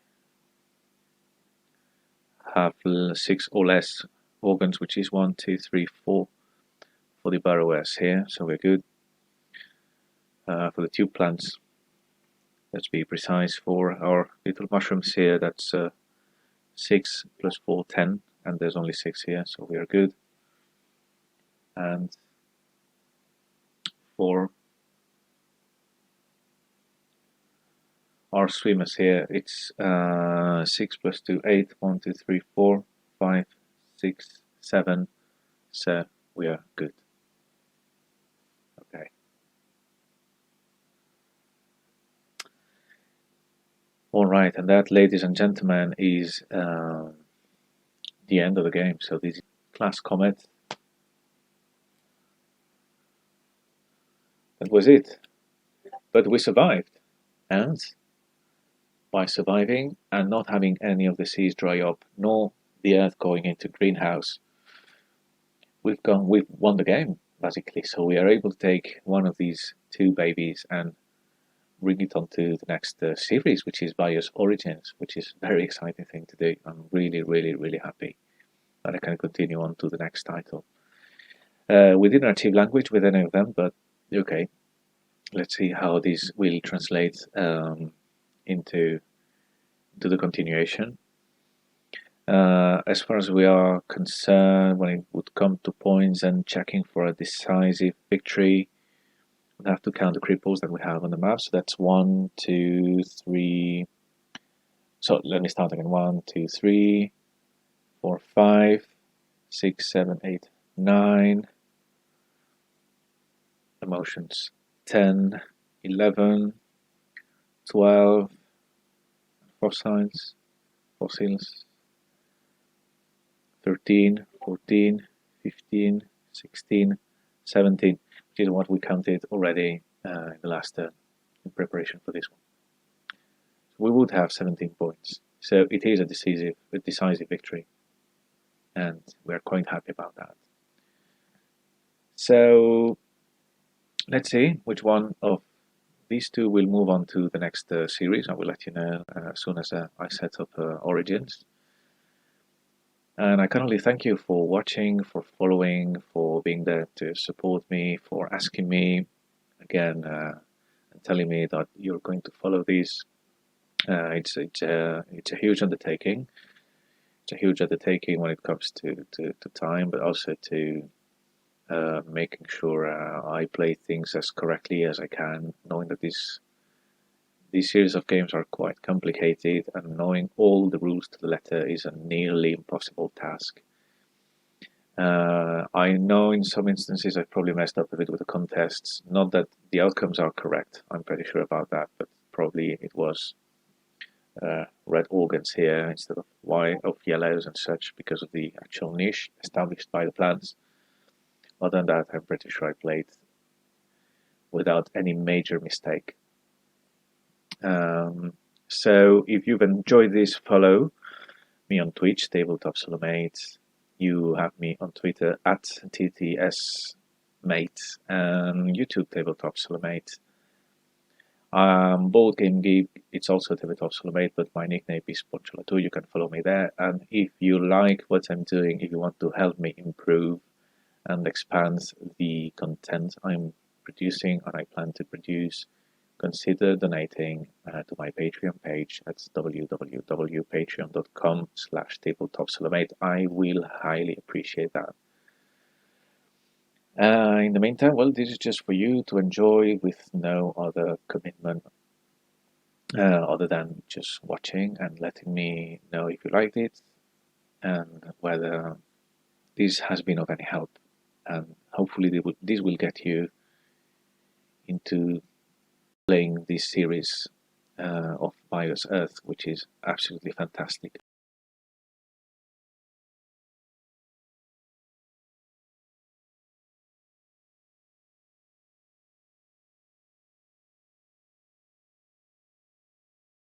have 6 or less organs, which is 1 2 3 4 for the burrowers here, so we're good. For the tube plants, let's be precise, for our little mushrooms here, that's 6 plus 4 10, and there's only 6 here, so we are good. And for our swimmers here, it's 6 plus 2 8, 1 2 3 4 5 6 7, so we are good. Okay. Alright, and that, ladies and gentlemen, is the end of the game. So this is Class Comet. That was it. But we survived. And by surviving and not having any of the seas dry up, nor the Earth going into greenhouse, we've won the game, basically. So we are able to take one of these 2 babies and bring it on to the next series, which is BIOS Origins, which is a very exciting thing to do. I'm really, really, really happy that I can continue on to the next title. We didn't achieve language with any of them, but okay. Let's see how this will translate into the continuation. As far as we are concerned, when it would come to points and checking for a decisive victory, we have to count the cripples that we have on the map. So that's 1 2 3. So let me start again. 1 2 3 4 5 6 7 8 9. Emotions 10 11 12. Fossils 13 14 15 16 17, which is what we counted already in the last turn in preparation for this one. So we would have 17 points, so it is a decisive victory, and we're quite happy about that. So let's see which one of these 2 will move on to the next series. I will let you know as soon as I set up Origins. And I can only thank you for watching, for following, for being there to support me, for asking me again and telling me that you're going to follow these. It's a huge undertaking. It's a huge undertaking when it comes to time, but also to making sure I play things as correctly as I can, knowing that these series of games are quite complicated, and knowing all the rules to the letter is a nearly impossible task. I know in some instances I've probably messed up a bit with the contests. Not that the outcomes are correct, I'm pretty sure about that, but probably it was red organs here instead of yellows and such because of the actual niche established by the plants. Other than that, I'm pretty sure I played without any major mistake. So if you've enjoyed this, follow me on Twitch, Tabletop Solomate. You have me on Twitter at TTSMate and YouTube, Tabletop Solomate. Board Game Geek, it's also Tabletop Solomate, but my nickname is Ponchola2. You can follow me there. And if you like what I'm doing, if you want to help me improve and expands the content I'm producing and I plan to produce, consider donating to my Patreon page. That's www.patreon.com/tabletopsolomate. I will highly appreciate that. In the meantime, well, this is just for you to enjoy with no other commitment other than just watching and letting me know if you liked it and whether this has been of any help. And hopefully this will get you into playing this series of BIOS Earth, which is absolutely fantastic.